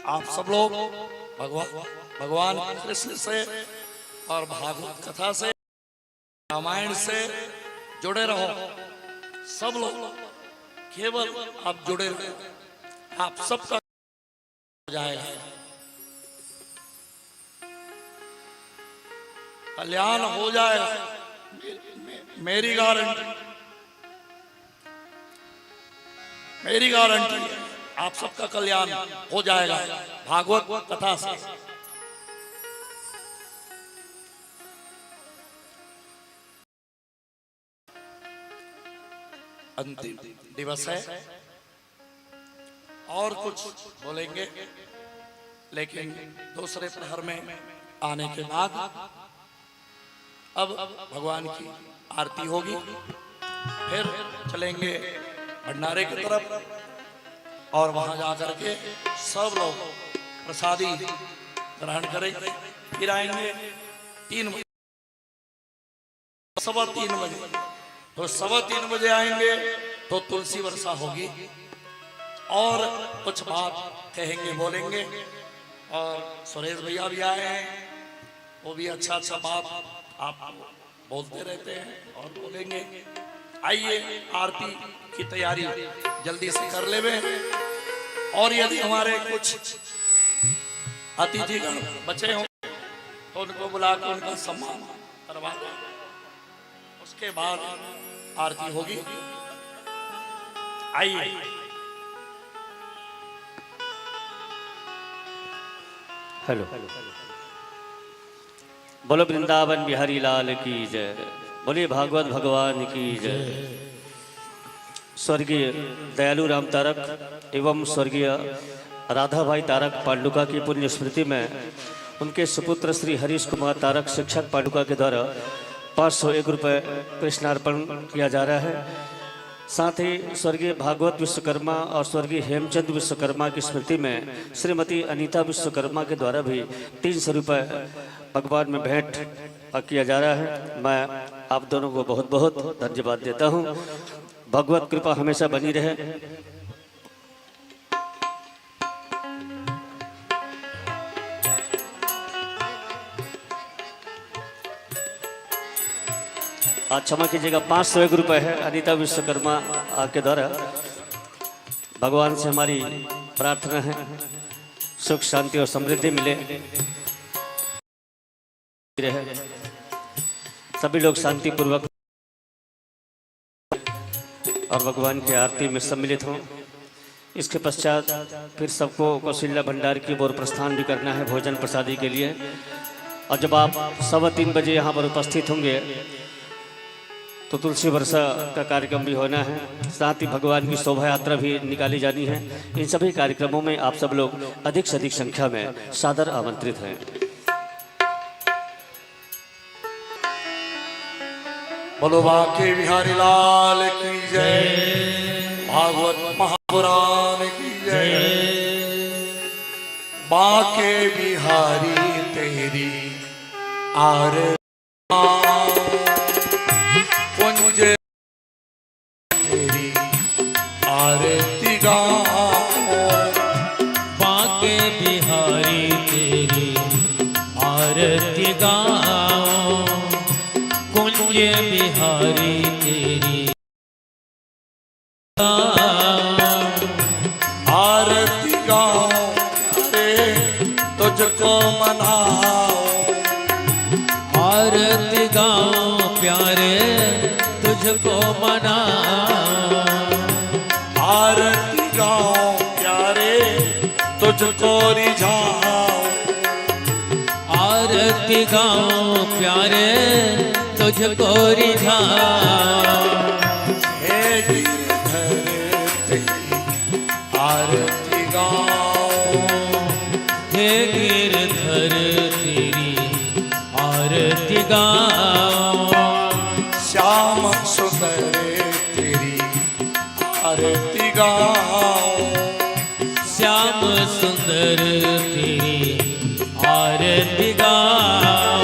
आप सब लोग भगवान कृष्ण से और भागवत कथा से, रामायण से जुड़े रहो। सब लोग केवल आप जुड़े रहो, आप सबका हो जाएगा, कल्याण हो जाएगा, मेरी गारंटी, मेरी गारंटी है। आप सबका कल्याण हो जाएगा भागवत कथा से। अंतिम दिवस है और कुछ बोलेंगे, लेकिन दूसरे प्रहर में आने के बाद अब भगवान की आरती होगी, फिर चलेंगे भंडारे की तरफ और वहां जाकर के सब लोग प्रसादी ग्रहण करेंगे। फिर आएंगे 3 बजे, 3:15 बजे। तो 3:15 बजे आएंगे तो तुलसी वर्षा होगी और कुछ बात कहेंगे, बोलेंगे। और सुरेश भैया भी आए हैं, वो भी अच्छा अच्छा बात आप बोलते रहते हैं और बोलेंगे। आइए आरती की तैयारी जल्दी से कर लेवे, और यदि हमारे कुछ अतिथिगण बचे हों तो उनको बुला कर उनका सम्मान करवा दें। उसके बाद आरती होगी। आइए हेलो। बोलो वृंदावन बिहारी लाल की जय, बोलिए भागवत भगवान की जय। स्वर्गीय दयालु राम तारक एवं स्वर्गीय राधा भाई तारक पांडुका की पुण्य स्मृति में उनके सुपुत्र श्री हरीश कुमार तारक शिक्षक पांडुका के द्वारा 501 रुपये कृष्णार्पण किया जा रहा है। साथ ही स्वर्गीय भागवत विश्वकर्मा और स्वर्गीय हेमचंद विश्वकर्मा की स्मृति में श्रीमती अनीता विश्वकर्मा के द्वारा भी 300 रुपये भगवान में भेंट किया जा रहा है। मैं आप दोनों को बहुत बहुत धन्यवाद देता हूँ। भगवत कृपा हमेशा बनी रहे। आज क्षमा कीजिएगा, 501 रुपये है अनीता विश्वकर्मा के द्वारा। भगवान से हमारी प्रार्थना है सुख शांति और समृद्धि मिले रहे, सभी लोग शांति पूर्वक और भगवान की आरती में सम्मिलित हों। इसके पश्चात फिर सबको कौशल्या भंडार की ओर प्रस्थान भी करना है भोजन प्रसादी के लिए। और जब आप 3:15 बजे यहाँ पर उपस्थित होंगे तो तुलसी वर्षा का कार्यक्रम भी होना है। साथ ही भगवान की शोभा यात्रा भी निकाली जानी है। इन सभी कार्यक्रमों में आप सब लोग अधिक से अधिक संख्या में सादर आमंत्रित हैं। बोलो बांके बिहारी लाल की जय, भागवत महापुराण की जय। बांके बिहारी तेरी आरती कुंज तेरी आरती गाओ। बांके बिहारी तेरी आरती गाओ, कुंज बिहारी तेरी आरती गाओ रे तुझको मनाओ। आरती गाओ प्यारे तुझको मना। आरती गाओ प्यारे तुझको रिझाओ। आरती गाओ प्यारे तुझको रिझाओ। हे गिरधर तेरी आरती गाओ। हे गिरधर तेरी आरती गाओ। श्याम सुंदर तेरी आरती गाओ। श्याम सुंदर तेरी आरती गाओ।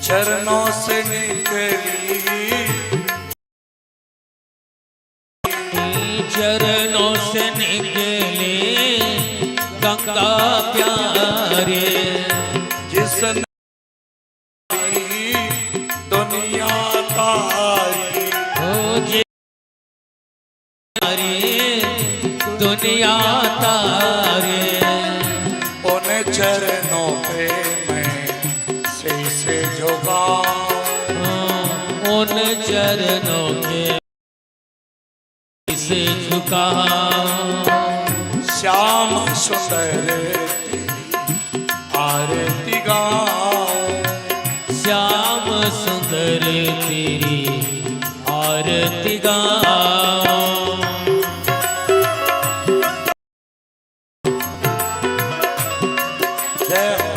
चरणों से निकली चरणों से निकले गंगा प्यारे। जिसने दुनिया तारी। हो जे दुनिया तारे। उन चरणों पे मैं शीश झुकाऊं। उन चरणों के से झुका। श्याम सुंदर तेरी आरती गाऊं। श्याम सुंदर तेरी आरती गाओ। जय हो।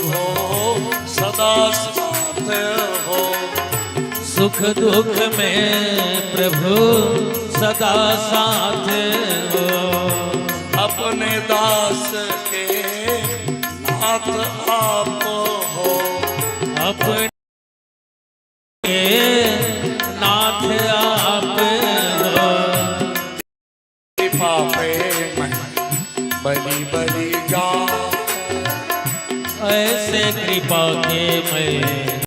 प्रभु सदा साथ हो। सुख दुख में प्रभु सदा साथ हो। अपने दास के नाथ आप हो। अपने नाथ आप हो। कृपा पे मैं बलि बलि जा। ऐसे कृपा के मैं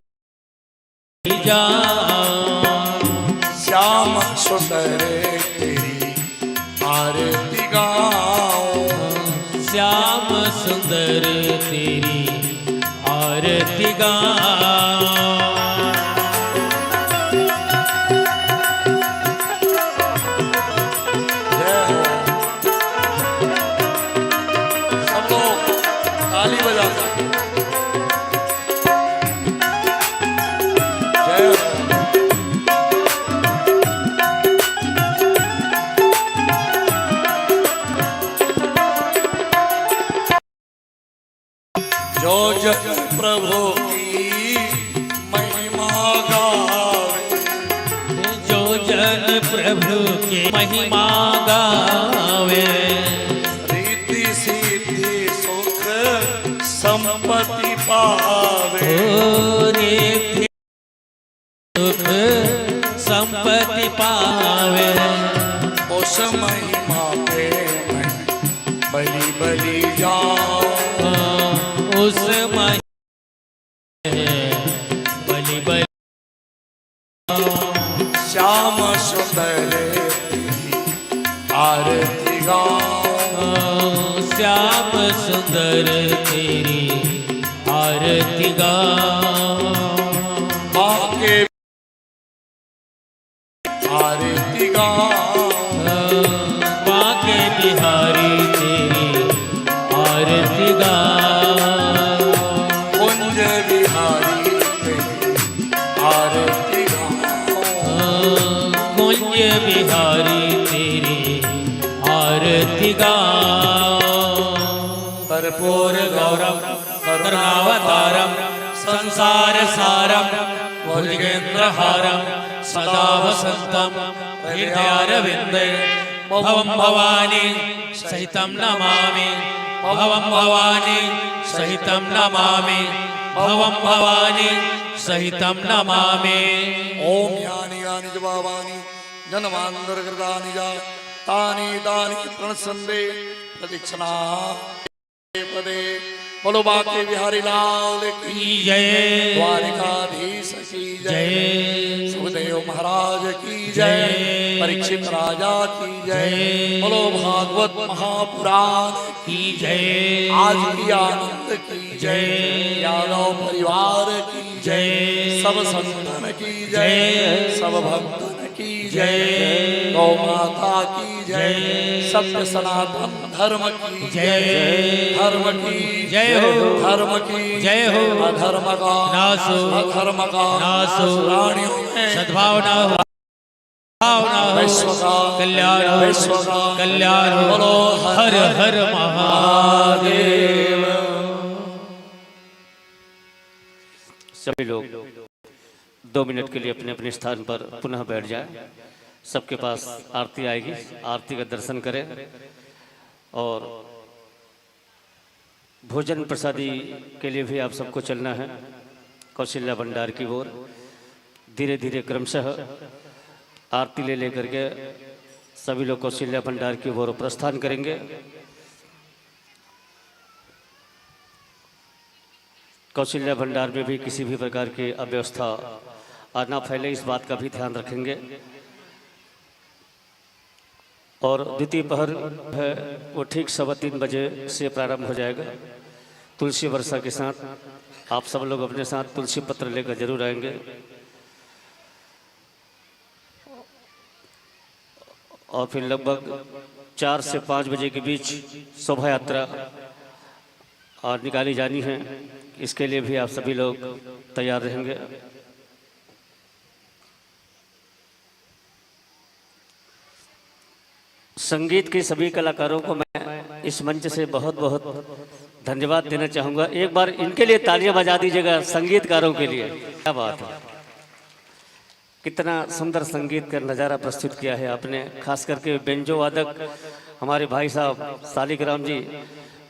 जा। श्याम सुंदर तेरी आरती गाऊं। श्याम सुंदर तेरी आरती गाऊं। जय हो। सब लोग ताली बजा सकते। जय हो। जो जग प्रभु की महिमा गावे। जो जन प्रभु की महिमा गावे। रिद्धि सिद्धि सुख संपत्ति पावे। ओ रिद्धि सुख संपत्ति पावे। उस महिमा पे मैं बलि बलि जाऊं। उस महिमा बलि बलि। श्याम सुंदर तेरी आरती गाऊं। श्याम सुंदर तेरी आरती गाऊं। आके आरती गाऊं। बाके बिहारी तेरी आरती गाऊं। कुंज बिहारी तेरी आरती गाऊं। कुंज बिहारी तेरी आरती गाऊं। कर्पूर गौरम करुणावतारम संसार सारम भुजगेन्द्रहारम सदा वसंतम हृदयारविंदे भवम भवानी सहितं नमामि। भवम भवानी सहितं नमामि। भवम भवानी सहितं नमामि। ओम यानि यानि च भावानि जन्मान्तरकृतानि च तानि तानि प्रणश्यन्ते प्रदक्षिणा पदे। बोलो बाके बिहारी लाल की जय। द्वारिकाधीश की जय। जय। सुखदेव महाराज की जय। परीक्षित राजा की जय। बोलो भागवत महापुराण की जय। आज की आनंद की जय। यादव परिवार की जय। सब संतन की जय। सब भक्तन की जय। गौ माता की जय। सत्य सनातन धर्म की जय। धर्म की जय हो। धर्म की जय हो। अधर्म का नाश हो। अधर्म का नाश हो। प्राणियों में सद्भावना हो। भावना हो। विश्व का कल्याण हो। विश्व का कल्याण हो। बोलो हर हर महादेव। सभी लोग 2 मिनट के लिए अपने अपने स्थान पर पुनः बैठ जाए। सबके पास आरती आएगी, आरती का दर्शन करें और भोजन प्रसादी के लिए भी आप सबको चलना है कौशल्या भंडार की ओर। धीरे धीरे क्रमशः आरती ले लेकर के सभी लोग कौशल्या भंडार की ओर प्रस्थान करेंगे। कौशल्या भंडार में भी किसी भी प्रकार की अव्यवस्था ना फैले, इस बात का भी ध्यान रखेंगे। और द्वितीय पहर है वो ठीक 3:15 बजे से प्रारंभ हो जाएगा तुलसी वर्षा के साथ। आप सब लोग अपने साथ तुलसी पत्र लेकर जरूर आएंगे। और फिर लगभग 4 से 5 बजे के बीच शोभा यात्रा और निकाली जानी है। इसके लिए भी आप सभी लोग तैयार रहेंगे। संगीत के सभी कलाकारों को मैं इस मंच से बहुत बहुत धन्यवाद देना चाहूँगा। एक बार इनके लिए तालियां बजा दीजिएगा, संगीतकारों के लिए। क्या बात है, कितना सुंदर संगीत का नज़ारा प्रस्तुत किया है आपने। खास करके बेंजो वादक हमारे भाई साहब सालिग्राम जी,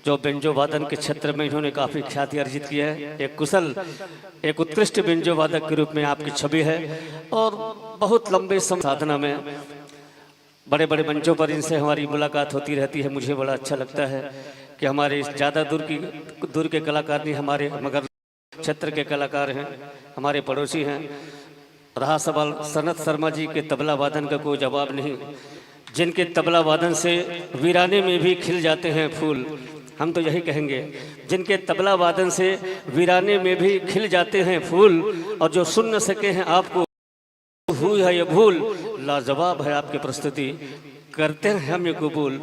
जो बेंजो वादन के क्षेत्र में इन्होंने काफ़ी ख्याति अर्जित की है। एक कुशल, एक उत्कृष्ट बेंजो वादक के रूप में आपकी छवि है और बहुत लंबे साधना में बड़े बड़े मंचों पर इनसे हमारी मुलाकात होती रहती है। मुझे बड़ा अच्छा लगता है कि हमारे इस ज़्यादा दूर के कलाकार नहीं, हमारे मगर क्षेत्र के कलाकार हैं, हमारे पड़ोसी हैं। रहा सवाल सनत शर्मा जी के तबला वादन का, कोई जवाब नहीं, जिनके तबला वादन से वीराने में भी खिल जाते हैं फूल। हम तो यही कहेंगे, जिनके तबला वादन से वीराने में भी खिल जाते हैं फूल, और जो सुन न सके हैं आपको हुई है ये भूल। लाजवाब है आपकी प्रस्तुति, करते हैं हम ये कबूल,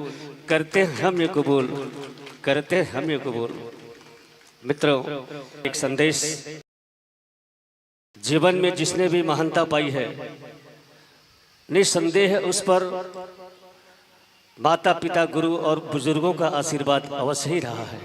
करते हैं हम ये कबूल, करते हैं हम ये कबूल। मित्रों, एक संदेश, जीवन में जिसने भी महानता पाई है, निस्संदेह उस पर माता पिता गुरु और बुजुर्गों का आशीर्वाद अवश्य ही रहा है।